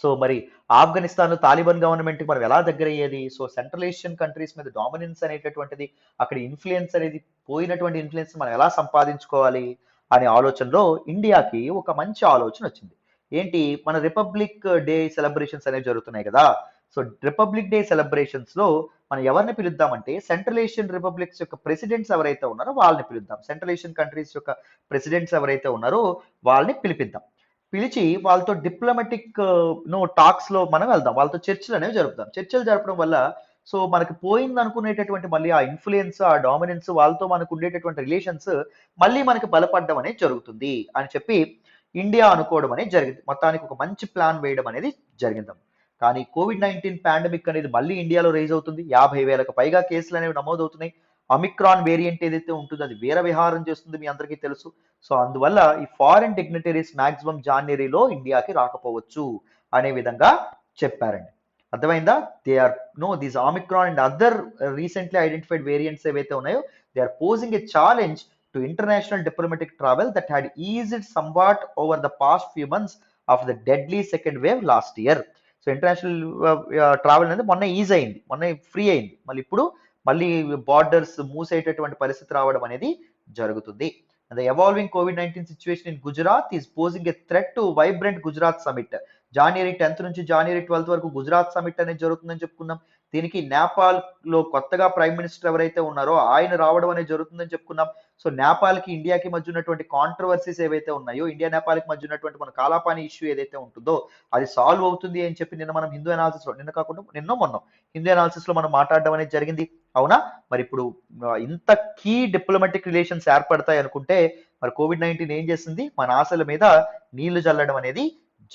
Speaker 1: సో మరి ఆఫ్ఘనిస్తాన్ లో తాలిబాన్ గవర్నమెంట్ మనం ఎలా దగ్గర అయ్యేది. సో సెంట్రల్ ఏషియన్ కంట్రీస్ మీద డామినెన్స్ అనేటటువంటిది, అక్కడ ఇన్ఫ్లుయెన్స్ అనేది పోయినటువంటి ఇన్ఫ్లుయెన్స్ మనం ఎలా సంపాదించుకోవాలి అనే ఆలోచనలో ఇండియాకి ఒక మంచి ఆలోచన వచ్చింది. ఏంటి, మన రిపబ్లిక్ డే సెలబ్రేషన్స్ అనేవి జరుగుతున్నాయి కదా. సో రిపబ్లిక్ డే సెలబ్రేషన్స్ లో మనం ఎవరిని పిలుద్దామంటే సెంట్రల్ ఏషియన్ రిపబ్లిక్స్ యొక్క ప్రెసిడెంట్స్ ఎవరైతే ఉన్నారో వాళ్ళని పిలుద్దాం. సెంట్రల్ ఏషియన్ కంట్రీస్ యొక్క ప్రెసిడెంట్స్ ఎవరైతే ఉన్నారో వాళ్ళని పిలిపిద్దాం. పిలిచి వాళ్ళతో డిప్లొమాటిక్ టాక్స్ లో మనం వెళ్దాం, వాళ్ళతో చర్చలు అనేవి జరుపుదాం. చర్చలు జరపడం వల్ల సో మనకి పోయింది అనుకునేటటువంటి మళ్ళీ ఆ ఇన్ఫ్లుయెన్స్, ఆ డామినెన్స్, వాళ్ళతో మనకు ఉండేటటువంటి రిలేషన్స్ మళ్ళీ మనకి బలపడడం అనేది జరుగుతుంది అని చెప్పి ఇండియా అనుకోవడం అనేది జరిగింది. మొత్తానికి ఒక మంచి ప్లాన్ వేయడం అనేది జరిగింది. కానీ COVID-19 పాండమిక్ అనేది మళ్ళీ ఇండియాలో రైజ్ అవుతుంది. 50,000కు పైగా కేసులు అనేవి నమోదవుతున్నాయి. ఒమిక్రాన్ వేరియంట్ ఏదైతే ఉంటుందో అది వీర విహారం చేస్తుంది, మీ అందరికీ తెలుసు. సో అందువల్ల ఈ ఫారిన్ డిగ్నిటరీస్ మాక్సిమం జాన్వరిలో ఇండియాకి రాకపోవచ్చు అనే విధంగా చెప్పారండి. అర్థమైందా. These Omicron and other recently identified variants ఏవైతే ఉన్నాయో they are posing a challenge to international diplomatic travel that had eased somewhat over the past few months of the deadly second wave last year. So international travel అనేది మొన్న is అయింది, మొన్న free అయింది, మళ్ళీ borders మూసేటటువంటి పరిస్థితి రావడం అనేది జరుగుతుంది. The evolving COVID-19 situation in Gujarat is posing a threat to vibrant Gujarat summit. January 10th నుంచి జనవరి 12th వరకు గుజరాత్ సమిట్ అనేది జరుగుతుందని చెప్పుకున్నాం. దీనికి నేపాల్ లో కొత్తగా ప్రైమ్ మినిస్టర్ ఎవరైతే ఉన్నారో ఆయన రావడం అనేది జరుగుతుందని చెప్పుకున్నాం. సో నేపాల్ కి ఇండియాకి మధ్య ఉన్నటువంటి కాంట్రవర్సీస్ ఏవైతే ఉన్నాయో, ఇండియా నేపాల్ కి మధ్య ఉన్నటువంటి మన కాలాపాని ఇష్యూ ఏదైతే ఉంటుందో అది సాల్వ్ అవుతుంది అని చెప్పి నిన్న మనం హిందూ అనాలిసిస్ లో, నిన్న కాకుండా మొన్న హిందూ అనాలిసిస్ లో మనం మాట్లాడడం అనేది జరిగింది. అవునా? మరి ఇప్పుడు ఇంత కీ డిప్లొమాటిక్ రిలేషన్స్ ఏర్పడతాయి అనుకుంటే మరి COVID-19 ఏం చేసింది? మన ఆశల మీద నీళ్లు చల్లడం అనేది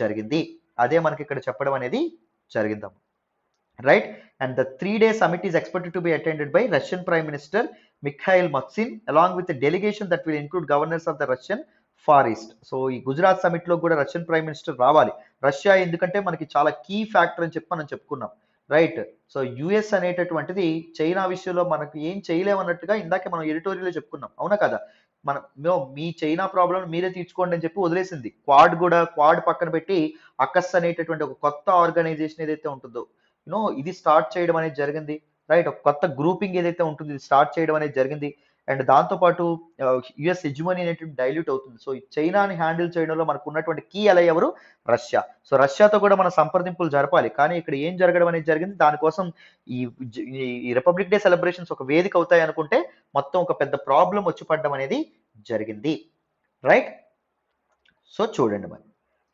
Speaker 1: జరిగింది. అదే మనకి ఇక్కడ చెప్పడం అనేది జరిగిందాం. Right? And the 3-day summit is expected to be attended by Russian Prime Minister Mikhail Mushkin along with a delegation that will include governors of the Russian Far East. So ఈ గుజరాత్ సమిట్ లో కూడా Russian prime minister రావాలి. Russia ఎందుకంటే మనకి చాలా key factor అని చెప్పి మనం చెప్పుకున్నాం. రైట్? సో యుఎస్ అనేటటువంటిది చైనా విషయంలో మనకి ఏం చేయలేమన్నట్టుగా ఇందాకే మనం ఎడిటోరియల్ చెప్పుకున్నాం. అవునా కదా? మీ చైనా ప్రాబ్లం మీరే తీర్చుకోండి అని చెప్పి వదిలేసింది. క్వాడ్ పక్కన పెట్టి అకస్ అనేటటువంటి ఒక కొత్త ఆర్గనైజేషన్ ఏదైతే ఉంటుందో ఇది స్టార్ట్ చేయడం అనేది జరిగింది. రైట్? ఒక కొత్త గ్రూపింగ్ ఏదైతే ఉంటుంది ఇది స్టార్ట్ చేయడం అనేది జరిగింది. అండ్ దాంతోపాటు యుఎస్ హెజిమనీ అనేటువంటి డైల్యూట్ అవుతుంది. సో ఈ చైనాని హ్యాండిల్ చేయడంలో మనకు ఉన్నటువంటి కీ అలై ఎవరు? రష్యా. సో రష్యాతో కూడా మన సంప్రదింపులు జరపాలి. కానీ ఇక్కడ ఏం జరగడం అనేది జరిగింది? దానికోసం ఈ రిపబ్లిక్ డే సెలబ్రేషన్స్ ఒక వేదిక అవుతాయి అనుకుంటే మొత్తం ఒక పెద్ద ప్రాబ్లం వచ్చి పడడం అనేది జరిగింది. రైట్? సో చూడండి మరి.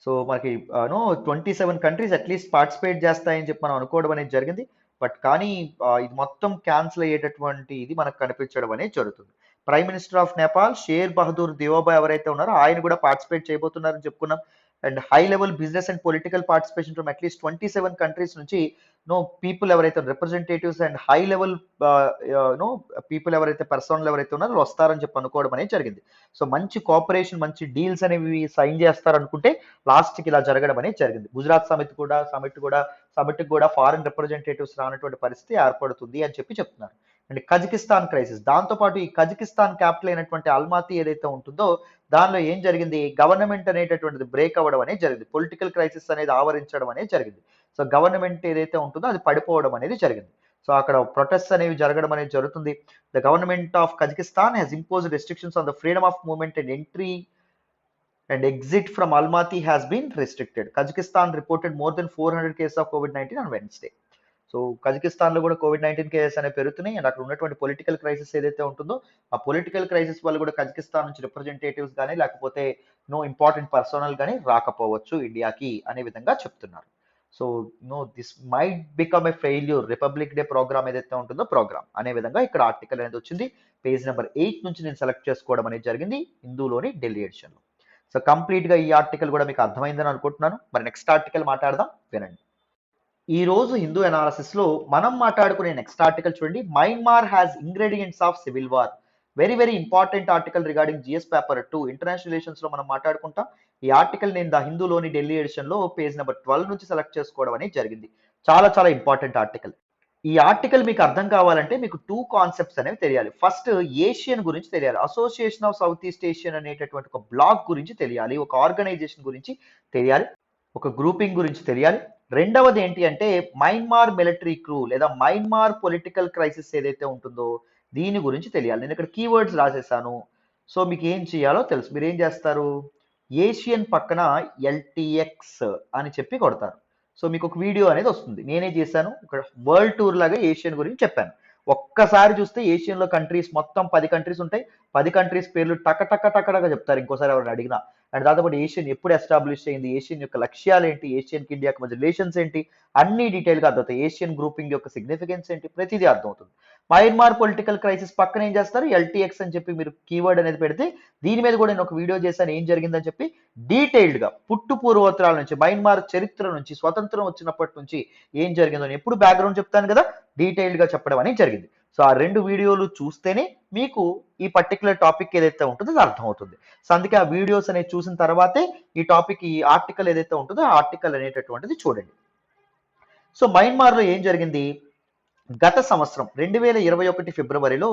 Speaker 1: సో మనకి 27 కంట్రీస్ అట్లీస్ట్ పార్టిసిపేట్ చేస్తాయని చెప్పి మనం అనుకోవడం అనేది జరిగింది. బట్ కానీ ఇది మొత్తం క్యాన్సిల్ అయ్యేటటువంటి ఇది మనకు కనిపించడం అనేది జరుగుతుంది. Prime minister of Nepal Sher Bahadur Deuba ఎవరైతే ఉన్నారో ఆయన కూడా పార్టిసిపేట్ చేయబోతున్నారని చెప్పుకున్నాం. And high level business and political participation from at least 27 countries నుంచి పీపుల్ ఎవరైతే representatives and high level people ఎవరైతే పర్సనల్ ఎవరైతే ఉన్నారో వస్తారని చెప్పి అనుకోవడం అనేది జరిగింది. సో మంచి కోఆపరేషన్, మంచి డీల్స్ అనేవి సైన్ చేస్తారనుకుంటే లాస్ట్కి ఇలా జరగడం అనేది జరిగింది. గుజరాత్ సమిట్ కూడా ఫారిన్ రిప్రజెంటేటివ్స్ రానటువంటి పరిస్థితి ఏర్పడుతుంది అని చెప్పి చెప్తున్నారు. అండ్ కజకిస్తాన్ క్రైసిస్, దాంతోపాటు ఈ కజకిస్తాన్ క్యాపిటల్ అయినటువంటి అల్మాతి ఏదైతే ఉంటుందో దానిలో ఏం జరిగింది? గవర్నమెంట్ అనేటటువంటిది బ్రేక్ అవ్వడం అనేది జరిగింది. పొలిటికల్ క్రైసిస్ అనేది ఆవరించడం అనేది జరిగింది. సో గవర్నమెంట్ ఏదైతే ఉంటుందో అది పడిపోవడం అనేది జరిగింది. సో అక్కడ ప్రొటెస్ట్ అనేవి జరగడం అనేది జరుగుతుంది. The government of Kazakhstan has imposed restrictions on the freedom of movement and entry and exit from Almaty has been restricted. Kazakhstan reported more than 400 cases of COVID-19 on Wednesday. So కజకిస్తాన్లో కూడా COVID-19 cases అనేవి పెరుగుతున్నాయి. And అక్కడ ఉన్నటువంటి political crisis ఏదైతే ఉంటుందో ఆ political crisis వల్ల కూడా కజకిస్తాన్ నుంచి రిప్రజెంటేటివ్స్ కానీ లేకపోతే ఇంపార్టెంట్ పర్సనల్ కానీ రాకపోవచ్చు ఇండియాకి అనే విధంగా చెప్తున్నారు. So this might become a failure. Republic day programme ఏదైతే ఉంటుందో ప్రోగ్రామ్ అనే విధంగా ఇక్కడ ఆర్టికల్ అనేది వచ్చింది. పేజ్ నెంబర్ 8 నుంచి నేను సెలెక్ట్ చేసుకోవడం అనేది జరిగింది హిందూలోని ఢిల్లీ ఎడిషన్లో. సో కంప్లీట్ గా ఈ ఆర్టికల్ కూడా మీకు అర్థమైందని అనుకుంటున్నాను. మరి నెక్స్ట్ ఆర్టికల్ మాట్లాడదాం, వినండి. ఈ రోజు హిందూ అనాలిసిస్ లో మనం మాట్లాడుకునే నెక్స్ట్ ఆర్టికల్ చూడండి. Myanmar has ingredients of civil war. Very very important article regarding GS paper 2 international relations లో మనం మాట్లాడుకుంటాం. ఈ ఆర్టికల్ నేను ద హిందూలోని ఢిల్లీ ఎడిషన్ లో పేజ్ నెంబర్ 12 నుంచి సెలెక్ట్ చేసుకోవడం అనేది జరిగింది. చాలా చాలా ఇంపార్టెంట్ ఆర్టికల్. ఈ ఆర్టికల్ మీకు అర్థం కావాలంటే మీకు 2 కాన్సెప్ట్స్ అనేవి తెలియాలి. ఫస్ట్ ఏషియన్ గురించి తెలియాలి. Association of south east Asian అనేటటువంటి ఒక బ్లాక్ గురించి తెలియాలి, ఒక ఆర్గనైజేషన్ గురించి తెలియాలి, ఒక గ్రూపింగ్ గురించి తెలియాలి. రెండవది ఏంటి అంటే మయన్మార్ మిలిటరీ క్రూ లేదా మయన్మార్ పొలిటికల్ క్రైసిస్ ఏదైతే ఉంటుందో దీని గురించి తెలియాలి. నేను ఇక్కడ కీవర్డ్స్ రాసేసాను. సో మీకు ఏం చేయాలో తెలుసు. మీరు ఏం చేస్తారు? ఏషియన్ పక్కన ఎల్టీఎక్స్ అని చెప్పి కొడతారు. సో మీకు ఒక వీడియో అనేది వస్తుంది. నేనే చేశాను, ఒక వరల్డ్ టూర్ లాగా ఏషియన్ గురించి చెప్పాను. ఒక్కసారి చూస్తే ఏషియన్లో కంట్రీస్ మొత్తం 10 కంట్రీస్ ఉంటాయి. 10 కంట్రీస్ పేర్లు టక చెప్తారు ఇంకోసారి ఎవరైనా అడిగినా. అండ్ దాంతోపాటు ఏషియన్ ఎప్పుడు ఎస్టాబ్లిష్ అయింది, ఏషియన్ యొక్క లక్ష్యాలు ఏంటి, ఏషియన్కి ఇండియాకి మధ్య రిలేషన్స్ ఏంటి, అన్ని డీటెయిల్గా అర్థమవుతాయి. ఏషియన్ గ్రూపింగ్ యొక్క సిగ్నిఫికెన్స్ ఏంటి, ప్రతిదీ అర్థమవుతుంది. మయన్మార్ పొలిటికల్ క్రైసిస్ పక్కన ఏం చేస్తారు? ఎల్టీఎక్స్ అని చెప్పి మీరు కీవర్డ్ అనేది పెడితే దీని మీద కూడా నేను ఒక వీడియో చేశాను ఏం జరిగిందని చెప్పి డీటెయిల్డ్గా పుట్టు పూర్వోత్తరాల నుంచి మయన్మార్ చరిత్ర నుంచి స్వతంత్రం వచ్చినప్పటి నుంచి ఏం జరిగిందో ఎప్పుడు బ్యాక్గ్రౌండ్ చెప్తాను కదా, డీటెయిల్డ్గా చెప్పడం అనేది జరిగింది. సో ఆ 2 వీడియోలు చూస్తేనే మీకు ఈ పర్టికులర్ టాపిక్ ఏదైతే ఉంటుందో అది అర్థమవుతుంది. సో అందుకే ఆ వీడియోస్ అనేది చూసిన తర్వాతే ఈ టాపిక్, ఈ ఆర్టికల్ ఏదైతే ఉంటుందో ఆ ఆర్టికల్ అనేటటువంటిది చూడండి. సో మయన్మార్లో ఏం జరిగింది? గత సంవత్సరం 2021 ఫిబ్రవరిలో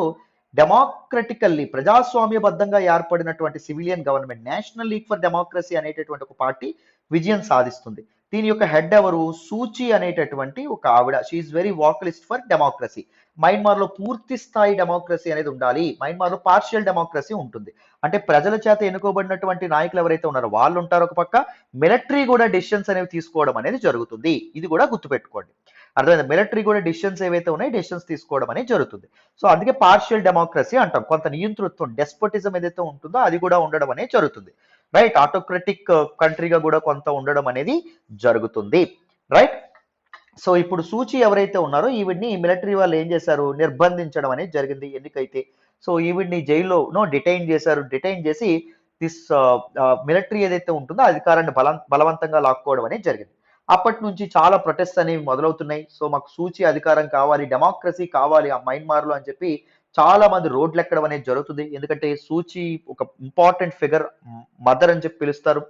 Speaker 1: డెమోక్రటికల్లీ ప్రజాస్వామ్యబద్ధంగా ఏర్పడినటువంటి civilian government national league for democracy అనేటటువంటి ఒక పార్టీ విజయం సాధిస్తుంది. దీని యొక్క హెడ్ ఎవరు? సూచి అనేటటువంటి ఒక ఆవిడ. She's very vocalist for democracy. Myanmar లో పూర్తి స్థాయి డెమోక్రసీ అనేది ఉండాలి, మయన్మార్ లో పార్షియల్ డెమోక్రసీ ఉంటుంది. అంటే ప్రజల చేత ఎన్నుకోబడినటువంటి నాయకులు ఎవరైతే ఉన్నారో వాళ్ళు ఉంటారు ఒక పక్క, మిలిటరీ కూడా డెసిషన్స్ అనేవి తీసుకోవడం అనేది జరుగుతుంది. ఇది కూడా గుర్తుపెట్టుకోండి. అర్థమైంది? మిలిటరీ కూడా డెసిషన్స్ ఏవైతే ఉన్నాయో డెసిషన్స్ తీసుకోవడం అనేది జరుగుతుంది. సో అందుకే పార్షియల్ డెమోక్రసీ అంటాం. కొంత నియంతృత్వం, డెస్పోటిజం ఏదైతే ఉంటుందో అది కూడా ఉండడం అనేది జరుగుతుంది. రైట్? ఆటోక్రటిక్ కంట్రీగా కూడా కొంత ఉండడం అనేది జరుగుతుంది. రైట్? సో ఇప్పుడు సూచి ఎవరైతే ఉన్నారో ఈవిడ్ని మిలిటరీ వాళ్ళు ఏం చేశారు? నిర్బంధించడం అనేది జరిగింది ఎన్నికైతే. సో ఈవిడ్ని జైల్లో డిటైన్ చేశారు. డిటైన్ చేసి దిస్ మిలిటరీ ఏదైతే ఉంటుందో అధికారాన్ని బలవంతంగా లాక్కోవడం అనేది జరిగింది. అప్పటి నుంచి చాలా ప్రొటెస్ట్ అనేవి మొదలవుతున్నాయి. సో మాకు సూచి అధికారం కావాలి, డెమోక్రసీ కావాలి ఆ మయన్మార్లో అని చెప్పి చాలా మంది రోడ్లు ఎక్కడం అనేది జరుగుతుంది. ఎందుకంటే సూచి ఒక ఇంపార్టెంట్ ఫిగర్, మదర్ అని చెప్పి పిలుస్తారు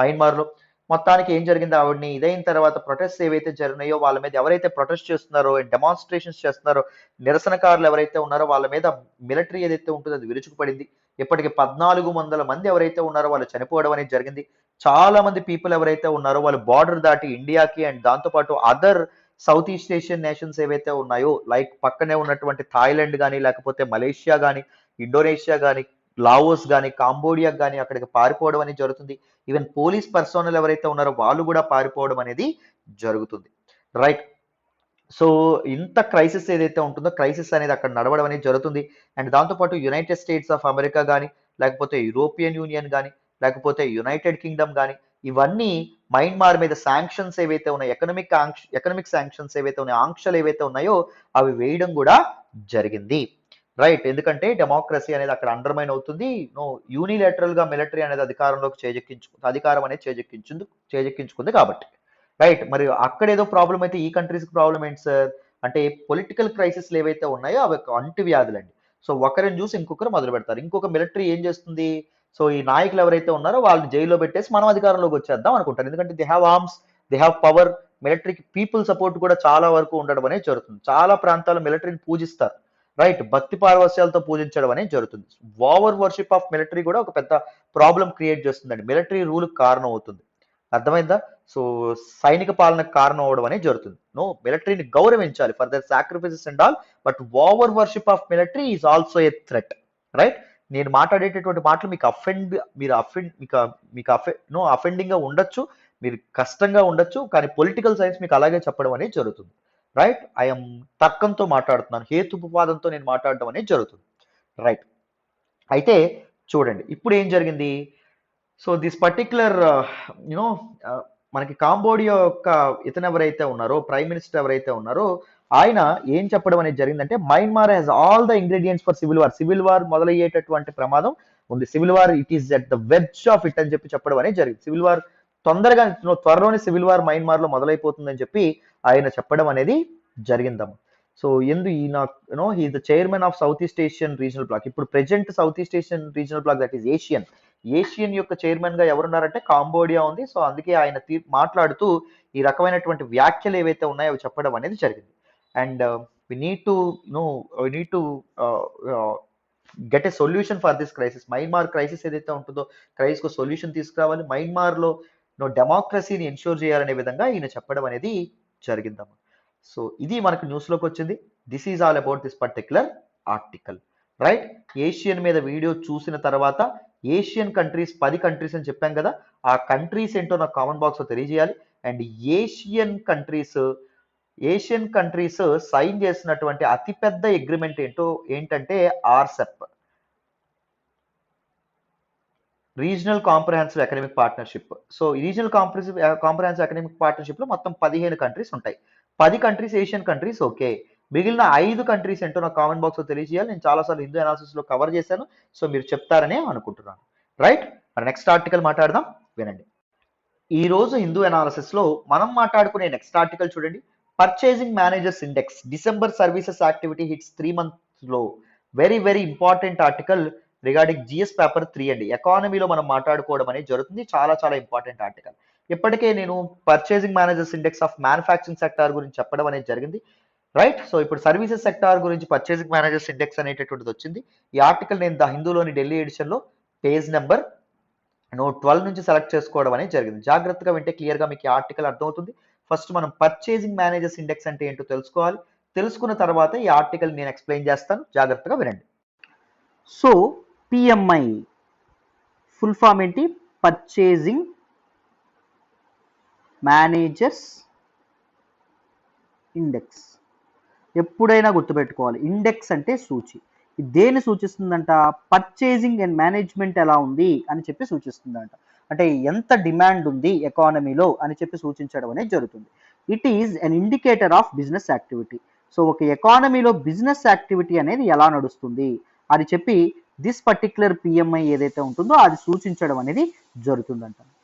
Speaker 1: మయన్మార్లో. మొత్తానికి ఏం జరిగింది? ఆవిడని ఇదైన తర్వాత ప్రొటెస్ట్ ఏవైతే జరిగినాయో వాళ్ళ మీద ఎవరైతే ప్రొటెస్ట్ చేస్తున్నారో, డెమాన్స్ట్రేషన్స్ చేస్తున్నారో, నిరసనకారులు ఎవరైతే ఉన్నారో వాళ్ళ మీద మిలిటరీ ఏదైతే ఉంటుందో అది విరుచుకుపడింది. ఇప్పటికి 1400 మంది ఎవరైతే ఉన్నారో వాళ్ళు చనిపోవడం అనేది జరిగింది. చాలా మంది పీపుల్ ఎవరైతే ఉన్నారో వాళ్ళు బార్డర్ దాటి ఇండియాకి అండ్ దాంతోపాటు other south east Asian nations ఏవైతే ఉన్నాయో లైక్ పక్కనే ఉన్నటువంటి థాయిలాండ్ కానీ, లేకపోతే మలేషియా కానీ, ఇండోనేషియా కానీ, లావోస్ కానీ, కాంబోడియా కానీ అక్కడికి పారిపోవడం అనేది జరుగుతుంది. ఈవెన్ పోలీస్ పర్సోనల్ ఎవరైతే ఉన్నారో వాళ్ళు కూడా పారిపోవడం అనేది జరుగుతుంది. రైట్? సో ఇంత క్రైసిస్ ఏదైతే ఉంటుందో క్రైసిస్ అనేది అక్కడ నడవడం అనేది జరుగుతుంది. అండ్ దాంతోపాటు యునైటెడ్ స్టేట్స్ ఆఫ్ అమెరికా కానీ, లేకపోతే యూరోపియన్ యూనియన్ కానీ, లేకపోతే యునైటెడ్ కింగ్డమ్ కానీ ఇవన్నీ మయన్మార్ మీద శాంక్షన్స్ ఏవైతే ఉన్నాయో, ఎకనామిక్ శాంక్షన్స్ ఏవైతే ఉన్నాయో, ఆంక్షలు ఏవైతే ఉన్నాయో అవి వేయడం కూడా జరిగింది. రైట్? ఎందుకంటే డెమోక్రసీ అనేది అక్కడ అండర్మైన్ అవుతుంది. యూనిలేటరల్ గా మిలిటరీ అనేది అధికారం అనేది చేజెక్కించుకుంది కాబట్టి. రైట్? మరి అక్కడ ఏదో ప్రాబ్లం అయితే ఈ కంట్రీస్కి ప్రాబ్లం ఏంటి సార్ అంటే పొలిటికల్ క్రైసిస్లు ఏవైతే ఉన్నాయో అవి అంటువ్యాధులండి. సో ఒకరిని చూసి ఇంకొకరు మొదలు పెడతారు. ఇంకొక మిలిటరీ ఏం చేస్తుంది? సో ఈ నాయకులు ఎవరైతే ఉన్నారో వాళ్ళని జైల్లో పెట్టేసి మనం అధికారంలోకి వచ్చేద్దాం అనుకుంటారు. ఎందుకంటే they have arms, they have power. మిలిటరీకి పీపుల్ సపోర్ట్ కూడా చాలా వరకు ఉండడం అనేది జరుగుతుంది. చాలా ప్రాంతాల్లో మిలిటరీని పూజిస్తారు. రైట్? భక్తి పారవస్యాలతో పూజించడం అనేది జరుగుతుంది. ఓవర్ వర్షిప్ ఆఫ్ మిలిటరీ కూడా ఒక పెద్ద ప్రాబ్లం క్రియేట్ చేస్తుందండి. మిలిటరీ రూల్ కారణం అవుతుంది. అర్థమైందా? సో సైనిక పాలనకు కారణం అవడం అనేది జరుగుతుంది. మిలిటరీని గౌరవించాలి for their sacrifices and all, but over worship of military is also a threat. Right? నేను మాట్లాడేటటువంటి మాటలు మీకు అఫెండింగ్ గా ఉండొచ్చు, మీరు కష్టంగా ఉండొచ్చు, కానీ పొలిటికల్ సైన్స్ మీకు అలాగే చెప్పడం అనేది జరుగుతుంది. రైట్? ఐఎమ్ తర్కంతో మాట్లాడుతున్నాను, హేతుపవాదంతో నేను మాట్లాడడం అనేది జరుగుతుంది. రైట్? అయితే చూడండి ఇప్పుడు ఏం జరిగింది. సో దిస్ పర్టిక్యులర్ యునో మనకి కాంబోడియా యొక్క ఇతను ఎవరైతే ఉన్నారో, ప్రైమ్ మినిస్టర్ ఎవరైతే ఉన్నారో ఆయన ఏం చెప్పడం అనేది జరిగిందంటే Myanmar has all the ingredients for civil war. Civil war మొదలయ్యేటటువంటి ప్రమాదం ఉంది. Civil war it is at the wedge of it అని చెప్పడం అనేది జరిగింది. సివిల్ వార్ తొందరగా త్వరలోనే సివిల్ వార్ మయన్మార్ లో మొదలైపోతుందని చెప్పి ఆయన చెప్పడం అనేది జరిగిందమ్మా. So he the chairman of south east Asian regional bloc. ఇప్పుడు present south east Asian regional bloc that is ASEAN యొక్క చైర్మన్ గా ఎవరున్నారంటే కాంబోడియా ఉంది. సో అందుకే ఆయన మాట్లాడుతూ ఈ రకమైనటువంటి వ్యాఖ్యలు ఏవైతే ఉన్నాయో అవి చెప్పడం అనేది జరిగింది. And we need to get a solution for this crisis. Myanmar crisis ఏదైతే ఉంటుందో క్రైసిస్ కు సొల్యూషన్ తీసుకురావాలి, మయన్మార్ లో డెమోక్రసీని ఎన్షూర్ చేయాలనే విధంగా ఈయన చెప్పడం అనేది జరిగిందమ్మా. సో ఇది మనకు న్యూస్ లోకి వచ్చింది. This is all about this particular article. Right? Asian మీద వీడియో చూసిన తర్వాత ఏషియన్ కంట్రీస్ 10 కంట్రీస్ అని చెప్పాం కదా, ఆ కంట్రీస్ ఏంటో నాకు కామెంట్ బాక్స్ లో తెలియజేయాలి. అండ్ ఏషియన్ కంట్రీస్ సైన్ చేసినటువంటి అతిపెద్ద అగ్రిమెంట్ ఏంటంటే RCEP, regional comprehensive economic partnership. So regional comprehensive economic partnership లో మొత్తం 15 కంట్రీస్ ఉంటాయి. 10 కంట్రీస్ ఏషియన్ కంట్రీస్. ఓకే, మిగిలిన 5 కంట్రీస్ ఏంటో నాకు కామెంట్ బాక్స్ లో తెలియజేయాలి. నేను చాలాసార్లు హిందూ అనాలిసిస్ లో కవర్ చేశాను, సో మీరు చెప్తారని అనుకుంటున్నాను. రైట్? మరి నెక్స్ట్ ఆర్టికల్ మాట్లాడదాం, వినండి. ఈ రోజు హిందూ అనాలిసిస్ లో మనం మాట్లాడుకునే నెక్స్ట్ ఆర్టికల్ చూడండి. Purchasing managers index December services activity hits 3 months లో. Very very important article regarding GS paper 3 అండి. ఎకానమీలో మనం మాట్లాడుకోవడం అనేది జరుగుతుంది. చాలా చాలా ఇంపార్టెంట్ ఆర్టికల్. ఇప్పటికే నేను purchasing managers index of manufacturing sector గురించి చెప్పడం అనేది జరిగింది. రైట్. సో ఇప్పుడు సర్వీసెస్ సెక్టార్ గురించి పర్చేసింగ్ మేనేజర్స్ ఇండెక్స్ అనేటటువంటిది వచ్చింది. ఈ ఆర్టికల్ నేను ద హిందూలోని ఢిల్లీ ఎడిషన్లో పేజ్ నెంబర్ నోట్ 12 నుంచి సెలెక్ట్ చేసుకోవడం అనేది జరిగింది. జాగ్రత్తగా వింటే క్లియర్గా మీకు ఈ ఆర్టికల్ అర్థమవుతుంది. ఫస్ట్ మనం పర్చేసింగ్ మేనేజర్స్ ఇండెక్స్ అంటే ఏంటో తెలుసుకోవాలి. తెలుసుకున్న తర్వాత ఈ ఆర్టికల్ నేను ఎక్స్ప్లెయిన్ చేస్తాను. జాగ్రత్తగా వినండి.
Speaker 2: సో పిఎంఐ ఫుల్ ఫామ్ ఏంటి? Purchasing managers index. ఎప్పుడైనా గుర్తుపెట్టుకోవాలి, ఇండెక్స్ అంటే సూచి. ఇది దేన్ని సూచిస్తుందంట? పర్చేసింగ్ అండ్ మేనేజ్మెంట్ ఎలా ఉంది అని చెప్పి సూచిస్తుందంట. అంటే ఎంత డిమాండ్ ఉంది ఎకానమీలో అని చెప్పి సూచించడం అనేది జరుగుతుంది. It is an indicator of business activity. So ఒక ఎకానమీలో బిజినెస్ యాక్టివిటీ అనేది ఎలా నడుస్తుంది అని చెప్పి దిస్ పర్టిక్యులర్ పిఎంఐ ఏదైతే ఉంటుందో అది సూచించడం అనేది జరుగుతుందంట.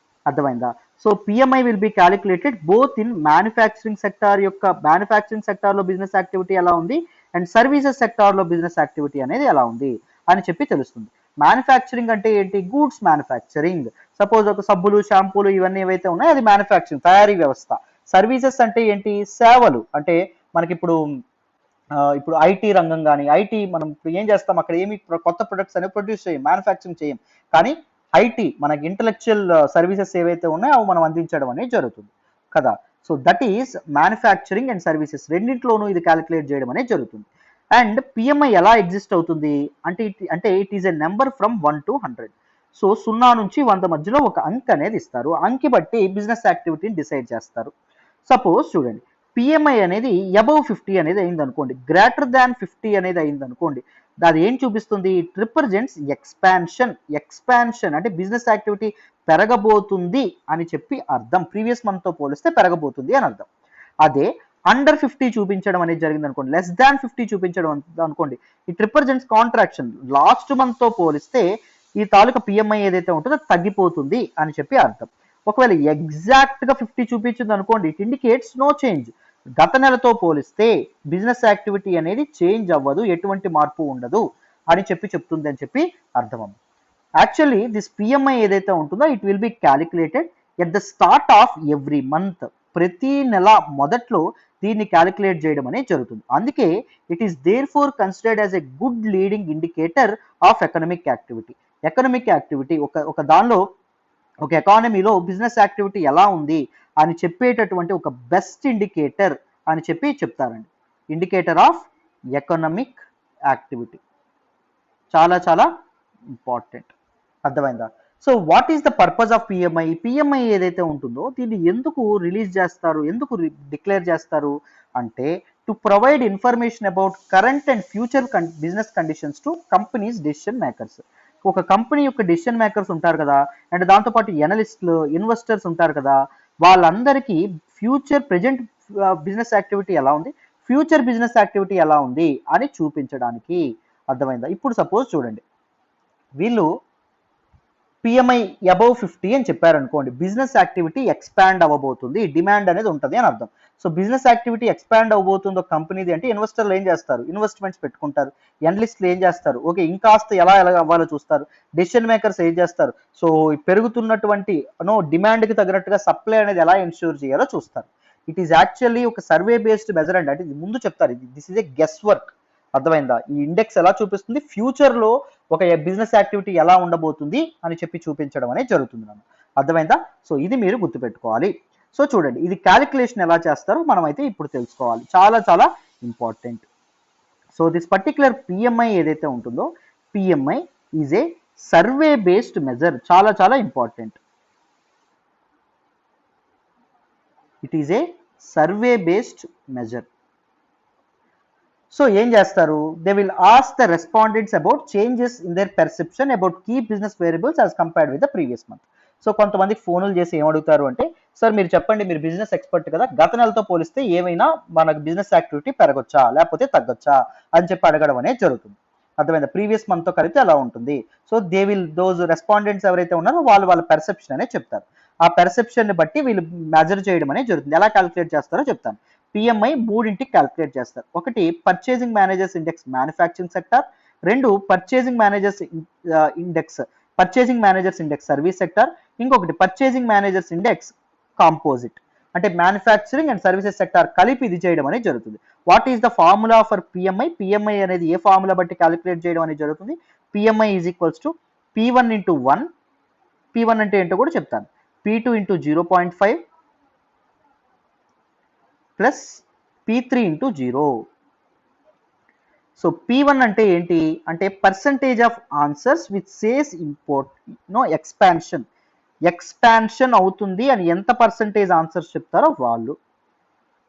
Speaker 2: అర్థమైందా? So PMI will be calculated both in manufacturing sector యొక్క మ్యానుఫ్యాక్చరింగ్ సెక్టార్లో బిజినెస్ యాక్టివిటీ ఎలా ఉంది అండ్ సర్వీసెస్ సెక్టార్లో బిజినెస్ యాక్టివిటీ అనేది ఎలా ఉంది అని చెప్పి తెలుస్తుంది. మ్యానుఫ్యాక్చరింగ్ అంటే ఏంటి? Goods manufacturing. సపోజ్ ఒక సబ్బులు, షాంపూలు ఇవన్నీ ఏవైతే ఉన్నాయో అది మ్యానుఫ్యాక్చరింగ్, తయారీ వ్యవస్థ. సర్వీసెస్ అంటే ఏంటి? సేవలు. అంటే మనకి ఇప్పుడు ఐటీ రంగం కానీ, ఐటీ మనం ఇప్పుడు ఏం చేస్తాం, అక్కడ ఏమి కొత్త ప్రొడక్ట్స్ అనేవి ప్రొడ్యూస్ చేయం, మ్యానుఫ్యాక్చరింగ్ చేయం. కానీ ఐటీ మనకి ఇంటలెక్చువల్ సర్వీసెస్ ఏవైతే ఉన్నాయో అవి మనం అందించడం అనేది జరుగుతుంది కదా. So that is manufacturing and services, రెండింటిలోనూ ఇది క్యాలిక్యులేట్ చేయడం అనేది జరుగుతుంది. అండ్ పిఎంఐ ఎలా ఎగ్జిస్ట్ అవుతుంది అంటే it is a number from 1 to 100. So 0 నుంచి 100 మధ్యలో ఒక అంక్ అనేది ఇస్తారు. అంకి బట్టి బిజినెస్ యాక్టివిటీని డిసైడ్ చేస్తారు. సపోజ్ చూడండి, పిఎంఐ అనేది అబౌవ్ 50 అనేది అయింది అనుకోండి, గ్రేటర్ దాన్ 50 అనేది అయింది అనుకోండి, అది ఏం చూపిస్తుంది? ఇట్ రిప్రజెంట్స్ ఎక్స్పాన్షన్ అంటే బిజినెస్ యాక్టివిటీ పెరగబోతుంది అని చెప్పి అర్థం. ప్రీవియస్ మంత్ తో పోలిస్తే పెరగబోతుంది అని అర్థం. అదే అండర్ 50 చూపించడం అనేది జరిగింది అనుకోండి, లెస్ దాన్ 50 చూపించడం అనుకోండి, it represents contraction. Last month తో పోలిస్తే ఈ తాలూకా పిఎంఐ ఏదైతే ఉంటుందో తగ్గిపోతుంది అని చెప్పి అర్థం. ఒకవేళ ఎగ్జాక్ట్ గా 50 చూపించింది అనుకోండి, ఇట్ ఇండికేట్స్ నో చేంజ్. గత నెలతో పోలిస్తే బిజినెస్ యాక్టివిటీ అనేది చేంజ్ అవ్వదు, ఎటువంటి మార్పు ఉండదు అని చెప్తుంది అని చెప్పి అర్థం. యాక్చువల్లీ దిస్ పిఎంఐ ఏదైతే ఉంటుందో it will be calculated at the start of every month. ప్రతి నెల మొదట్లో దీన్ని క్యాలిక్యులేట్ చేయడం అనేది జరుగుతుంది. అందుకే it is therefore considered as a good leading indicator of economic activity. Economic activity ఒక దానిలో ఒక ఎకానమీలో బిజినెస్ యాక్టివిటీ ఎలా ఉంది అని చెప్పేటటువంటి ఒక బెస్ట్ ఇండికేటర్ అని చెప్పి చెప్తారండి. ఇండికేటర్ ఆఫ్ ఎకనామిక్ యాక్టివిటీ చాలా చాలా ఇంపార్టెంట్. అర్థమైందా? So what is the purpose of PMI? PMI ఏదైతే ఉంటుందో దీన్ని ఎందుకు రిలీజ్ చేస్తారు, ఎందుకు డిక్లేర్ చేస్తారు అంటే to provide information about current and future business conditions to companies decision makers. ఒక కంపెనీ యొక్క డెసిషన్ మేకర్స్ ఉంటారు కదా, అండ్ దాంతోపాటు ఎనలిస్టులు, ఇన్వెస్టర్స్ ఉంటారు కదా, వాళ్ళందరికీ ప్రెజెంట్ బిజినెస్ యాక్టివిటీ ఎలా ఉంది, ఫ్యూచర్ బిజినెస్ యాక్టివిటీ ఎలా ఉంది అని చూపించడానికి. అర్థమైందా? ఇప్పుడు సపోజ్ చూడండి, వీళ్ళు పిఎంఐ అబౌవ్ 50 అని చెప్పారనుకోండి, బిజినెస్ యాక్టివిటీ ఎక్స్పాండ్ అవ్వబోతుంది, డిమాండ్ అనేది ఉంటుంది అని అర్థం. సో బిజినెస్ యాక్టివిటీ ఎక్స్పాండ్ అవ్వబోతుంది ఒక కంపెనీది అంటే ఇన్వెస్టర్లు ఏం చేస్తారు? ఇన్వెస్ట్మెంట్స్ పెట్టుకుంటారు. ఎనలిస్టులు ఏం చేస్తారు? ఓకే ఇంకాస్త ఎలా అవ్వాలో చూస్తారు. డెసిషన్ మేకర్స్ ఏం చేస్తారు? సో పెరుగుతున్నటువంటి డిమాండ్కి తగినట్టుగా సప్లై అనేది ఎలా ఎన్ష్యూర్ చేయాలో చూస్తారు. ఇట్ ఈస్ యాక్చువల్లీ ఒక సర్వే బేస్డ్ మెజర్మెంట్. అంటే ముందు చెప్తారు, this is a guess work. అర్థమైందా? ఈ ఇండెక్స్ ఎలా చూపిస్తుంది, ఫ్యూచర్ లో ఒక బిజినెస్ యాక్టివిటీ ఎలా ఉండబోతుంది అని చెప్పి చూపించడం అనేది జరుగుతుంది అన్న. అర్థమైందా? సో ఇది మీరు గుర్తుపెట్టుకోవాలి. సో చూడండి, ఇది క్యాలిక్యులేషన్ ఎలా చేస్తారో మనం అయితే ఇప్పుడు తెలుసుకోవాలి. చాలా చాలా important. So this particular PMI ఏదైతే ఉంటుందో, PMI is a survey based measure. చాలా చాలా important. It is a survey based measure. So ఏం చేస్తారు? They will ask the respondents about changes in their perception about key business variables as compared with the previous month. So కొంతమందికి ఫోన్లు చేసి ఏమడుగుతారు అంటే, sir మీరు చెప్పండి, మీరు బిజినెస్ ఎక్స్పర్ట్ కదా, గత నెలతో పోలిస్తే ఏమైనా మనకు బిజినెస్ యాక్టివిటీ పెరగొచ్చా లేకపోతే తగ్గొచ్చా అని చెప్పి అడగడం అనేది జరుగుతుంది. అర్థమైందా? ప్రీవియస్ మంత్ తో కలిపితే అలా ఉంటుంది. So they will those respondents ఎవరైతే ఉన్నారో వాళ్ళ పెర్సెప్షన్ అనేది చెప్తారు. ఆ పెర్సెప్షన్ ని బట్టి వీళ్ళు మెజర్ చేయడం అనేది జరుగుతుంది. ఎలా క్యాలిక్యులేట్ చేస్తారో చెప్తాను. పిఎంఐ మూడింటికి క్యాలిక్యులేట్ చేస్తారు. ఒకటి purchasing managers index manufacturing sector, రెండు purchasing managers index service sector, ఇంకొకటి పర్చేసింగ్ మేనేజర్స్ ఇండెక్స్ కాంపోజిట్. అంటే మ్యానుఫ్యాక్చరింగ్ అండ్ సర్వీసెస్ సెక్టార్ కలిపి ఇది చేయడం అనేది జరుగుతుంది. What is the formula for PMI? PMI అనేది ఏ ఫార్ములా బట్టి క్యాలిక్యులేట్ చేయడం అనేది జరుగుతుంది? PMI is equals to P1 into 1, P1 అంటే ఏంటో కూడా చెప్తాను, P2 into 0.5 plus P3 into 0. So P1 అంటే ఏంటి అంటే percentage of answers with says import expansion అవుతుంది అని ఎంత పర్సంటేజ్ ఆన్సర్స్ చెప్తారో వాళ్ళు.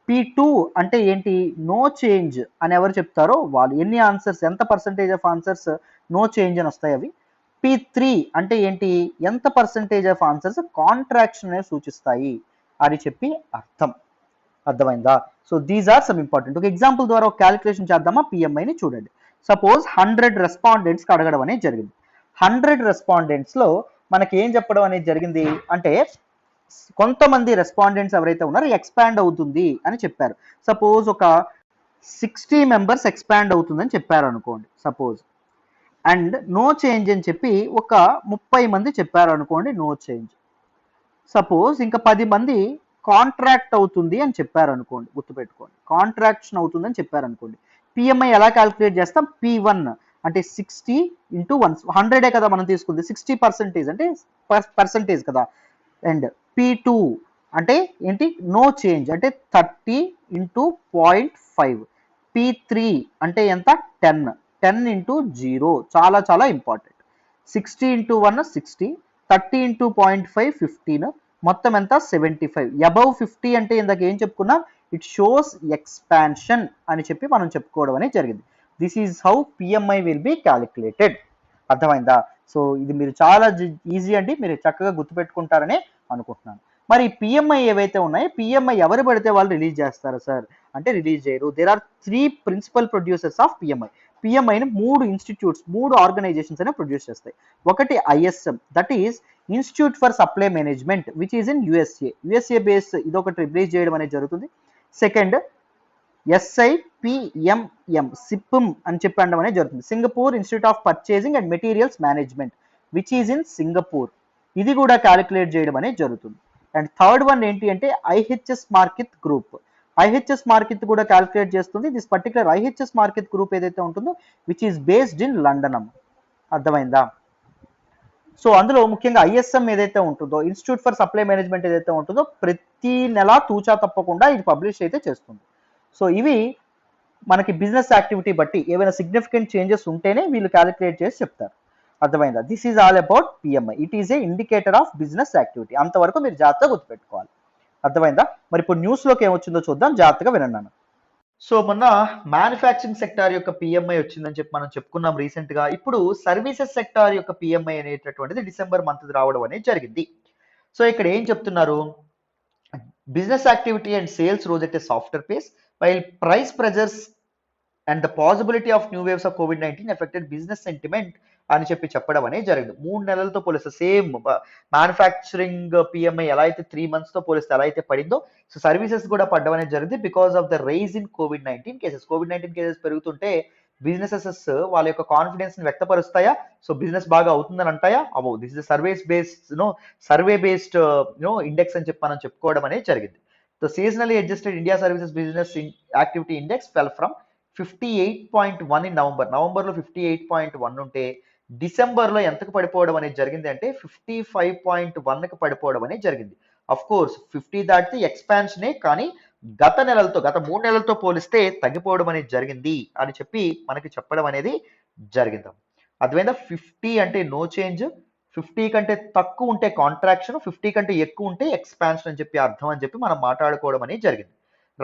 Speaker 2: P2 అంటే ఏంటి, నో చేంజ్ అని ఎవరు చెప్తారో వాళ్ళు, ఎన్ని ఆన్సర్స్, ఎంత percentage of answers no change అని వస్తాయి అవి. P3 అంటే ఏంటి, ఎంత పర్సంటేజ్ ఆఫ్ ఆన్సర్స్ కాంట్రాక్షన్ అనేవి సూచిస్తాయి అని చెప్పి అర్థమైందా? So these are some important. ఒక ఎగ్జాంపుల్ ద్వారా ఒక క్యాలిక్యులేషన్ చేద్దామా? పిఎంఐని చూడండి. సపోజ్ 100 రెస్పాండెంట్స్కి అడగడం అనేది జరిగింది. 100 రెస్పాండెంట్స్లో మనకి ఏం చెప్పడం అనేది జరిగింది అంటే కొంతమంది రెస్పాండెంట్స్ ఎవరైతే ఉన్నారో ఎక్స్పాండ్ అవుతుంది అని చెప్పారు. సపోజ్ ఒక 60 మెంబర్స్ ఎక్స్పాండ్ అవుతుందని చెప్పారు అనుకోండి సపోజ్, అండ్ నో చేంజ్ అని చెప్పి ఒక 30 మంది చెప్పారు అనుకోండి, నో చేంజ్. సపోజ్ ఇంకా 10 మంది కాంట్రాక్ట్ అవుతుంది అని చెప్పారు అనుకోండి, గుర్తుపెట్టుకోండి, కాంట్రాక్షన్ అవుతుంది అని చెప్పారు అనుకోండి. పిఎంఐ ఎలా క్యాలిక్యులేట్ చేస్తాం? P1 అంటే 60 ఇంటూ 1, 100 కదా మనం తీసుకుంది, 60% అంటే పర్సంటేజ్ కదా. అండ్ P2 అంటే ఏంటి, నో చేంజ్ అంటే 30 ఇంటూ 0.5. P3 అంటే ఎంత, 10 ఇంటూ 0, చాలా చాలా ఇంపార్టెంట్. 60 ఇంటూ 1 60, 30 ఇంటూ 0.5 15, మొత్తం ఎంత 75. అబౌవ్ 50 అంటే ఇందాక ఏం చెప్పుకున్నాం, ఇట్ షోస్ ఎక్స్పాన్షన్ అని చెప్పి మనం చెప్పుకోవడం అనేది జరిగింది. This is how PMI will be calculated. అర్థమైందా? సో ఇది మీరు చాలా ఈజీ అండి, మీరు చక్కగా గుర్తుపెట్టుకుంటారని అనుకుంటున్నాను. మరి పిఎంఐ ఏవైతే ఉన్నాయో, పిఎంఐ ఎవరు పడితే వాళ్ళు రిలీజ్ చేస్తారు సార్ అంటే రిలీజ్ చేయరు. There are 3 principal producers of PMI. పిఎంఐని 3 ఇన్స్టిట్యూట్స్, 3 ఆర్గనైజేషన్స్ అనే ప్రొడ్యూస్ చేస్తాయి. ఒకటి ISM, that is institute for supply management which is in USA base, ఇదొకటి రిలీజ్ చేయడం అనేది జరుగుతుంది. సెకండ్ SIPMM, సిప్మ్ అని చెప్పి అనడం అనేది జరుగుతుంది, Singapore institute of purchasing and materials management which is in Singapore, ఇది కూడా క్యాలిక్యులేట్ చేయడం అనేది జరుగుతుంది. అండ్ థర్డ్ వన్ ఏంటి అంటే IHS market group. IHS market కూడా క్యాలిక్యులేట్ చేస్తుంది. This particular IHS market group ఏదైతే ఉంటుందో which is based in London. అర్థమైందా? సో అందులో ముఖ్యంగా ఐఎస్ఎం ఏదైతే ఉంటుందో, ఇన్స్టిట్యూట్ ఫర్ సప్లై మేనేజ్మెంట్ ఏదైతే ఉంటుందో, ప్రతి నెల తూచా తప్పకుండా ఇది పబ్లిష్ అయితే చేస్తుంది. సో ఇవి మనకి బిజినెస్ యాక్టివిటీ బట్టి ఏవైనా సిగ్నిఫికెంట్ చేంజెస్ ఉంటేనే వీళ్ళు క్యాలిక్యులేట్ చేసి చెప్తారు. అర్థమైందా? This is all about PMI. It is a indicator of business activity. అంతవరకు మీరు జాగ్రత్తగా గుర్తుపెట్టుకోవాలి. అర్థమైందా? మరి ఇప్పుడు న్యూస్లోకి ఏమొచ్చిందో చూద్దాం, జాగ్రత్తగా వినండి.
Speaker 1: సో మొన్న మ్యానుఫ్యాక్చరింగ్ సెక్టార్ యొక్క పిఎంఐ వచ్చిందని చెప్పి మనం చెప్పుకున్నాం రీసెంట్ గా. ఇప్పుడు సర్వీసెస్ సెక్టార్ యొక్క పిఎంఐ అనేటటువంటిది డిసెంబర్ మంత్ రావడం అనేది జరిగింది. సో ఇక్కడ ఏం చెప్తున్నారు, బిజినెస్ యాక్టివిటీ అండ్ సేల్స్ రోజు at a softer pace while price pressures and the possibility of new waves of COVID-19 affected business sentiment అని చెప్పడం అనేది జరిగింది. 3 నెలలతో పోలిస్తే సేమ్ మ్యానుఫ్యాక్చరింగ్ పిఎంఐ ఎలా అయితే 3 months తో పోలిస్తే ఎలా అయితే పడిందో, సో సర్వీసెస్ కూడా పడడం అనేది జరిగింది because of the rise in COVID-19 cases. COVID-19 cases పెరుగుతుంటే బిజినెసెస్ వాళ్ళ యొక్క కాన్ఫిడెన్స్ ని వ్యక్తపరుస్తాయా, సో బిజినెస్ బాగా అవుతుందని అంటాయా? అవ్వవు. This is survey based index అని చెప్పి మనం చెప్పుకోవడం అనేది జరిగింది. So seasonally adjusted India services business activity index fell from 58.1 in నవంబర్లో 58.1 ఉంటే డిసెంబర్లో ఎంతకు పడిపోవడం అనేది జరిగింది అంటే 55.1కి పడిపోవడం అనేది జరిగింది. అఫ్ కోర్స్ 50 దాటితే ఎక్స్పాన్షనే, కానీ గత 3 నెలలతో పోలిస్తే తగ్గిపోవడం అనేది జరిగింది అని చెప్పి మనకి చెప్పడం అనేది జరిగింది. అర్థమైందా? 50 అంటే నో చేంజ్, 50 కంటే తక్కువ ఉంటే కాంట్రాక్షన్, 50 కంటే ఎక్కువ ఉంటే ఎక్స్పాన్షన్ అని చెప్పి అర్థం అని చెప్పి మనం మాట్లాడుకోవడం అనేది జరిగింది.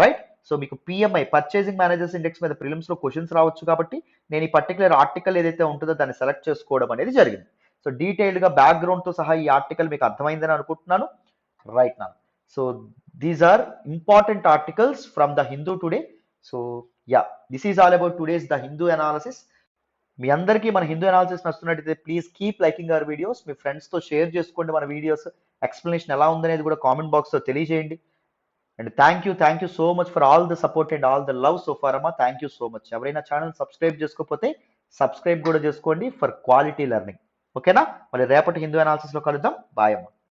Speaker 1: రైట్? సో మీకు పిఎంఐ పర్చేసింగ్ మేనేజర్స్ ఇండెక్స్ మీద ప్రిలిమ్స్ లో క్వశ్చన్స్ రావచ్చు కాబట్టి నేను ఈ పర్టికులర్ ఆర్టికల్ ఏదైతే ఉంటుందో దాన్ని సెలెక్ట్ చేసుకోవడం అనేది జరిగింది. సో డీటెయిల్డ్ గా బ్యాక్గ్రౌండ్ తో సహా ఈ ఆర్టికల్ మీకు అర్థమైందని అనుకుంటున్నాను. రైట్ నా. So these are important articles from the Hindu today. So ya, this is all about today's the Hindu analysis. మీ అందరికీ మన హిందూ అనాలిసిస్ నచ్చుతున్నట్టయితే please keep liking our videos. మీ ఫ్రెండ్స్ తో షేర్ చేసుకోండి మన వీడియోస్. ఎక్స్ప్లెనేషన్ ఎలా ఉందనేది కూడా కామెంట్ బాక్స్ లో తెలియజేయండి. And thank you so much for all the support and all the love so far అమ్మా. Thank you so much. ఎవరైనా ఛానల్ సబ్స్క్రైబ్ చేసుకోకపోతే సబ్స్క్రైబ్ కూడా చేసుకోండి ఫర్ క్వాలిటీ లెర్నింగ్. ఓకేనా? మళ్ళీ రేపటి హిందూ అనాలిసిస్ లో కలుద్దాం. బాయ్ అమ్మా.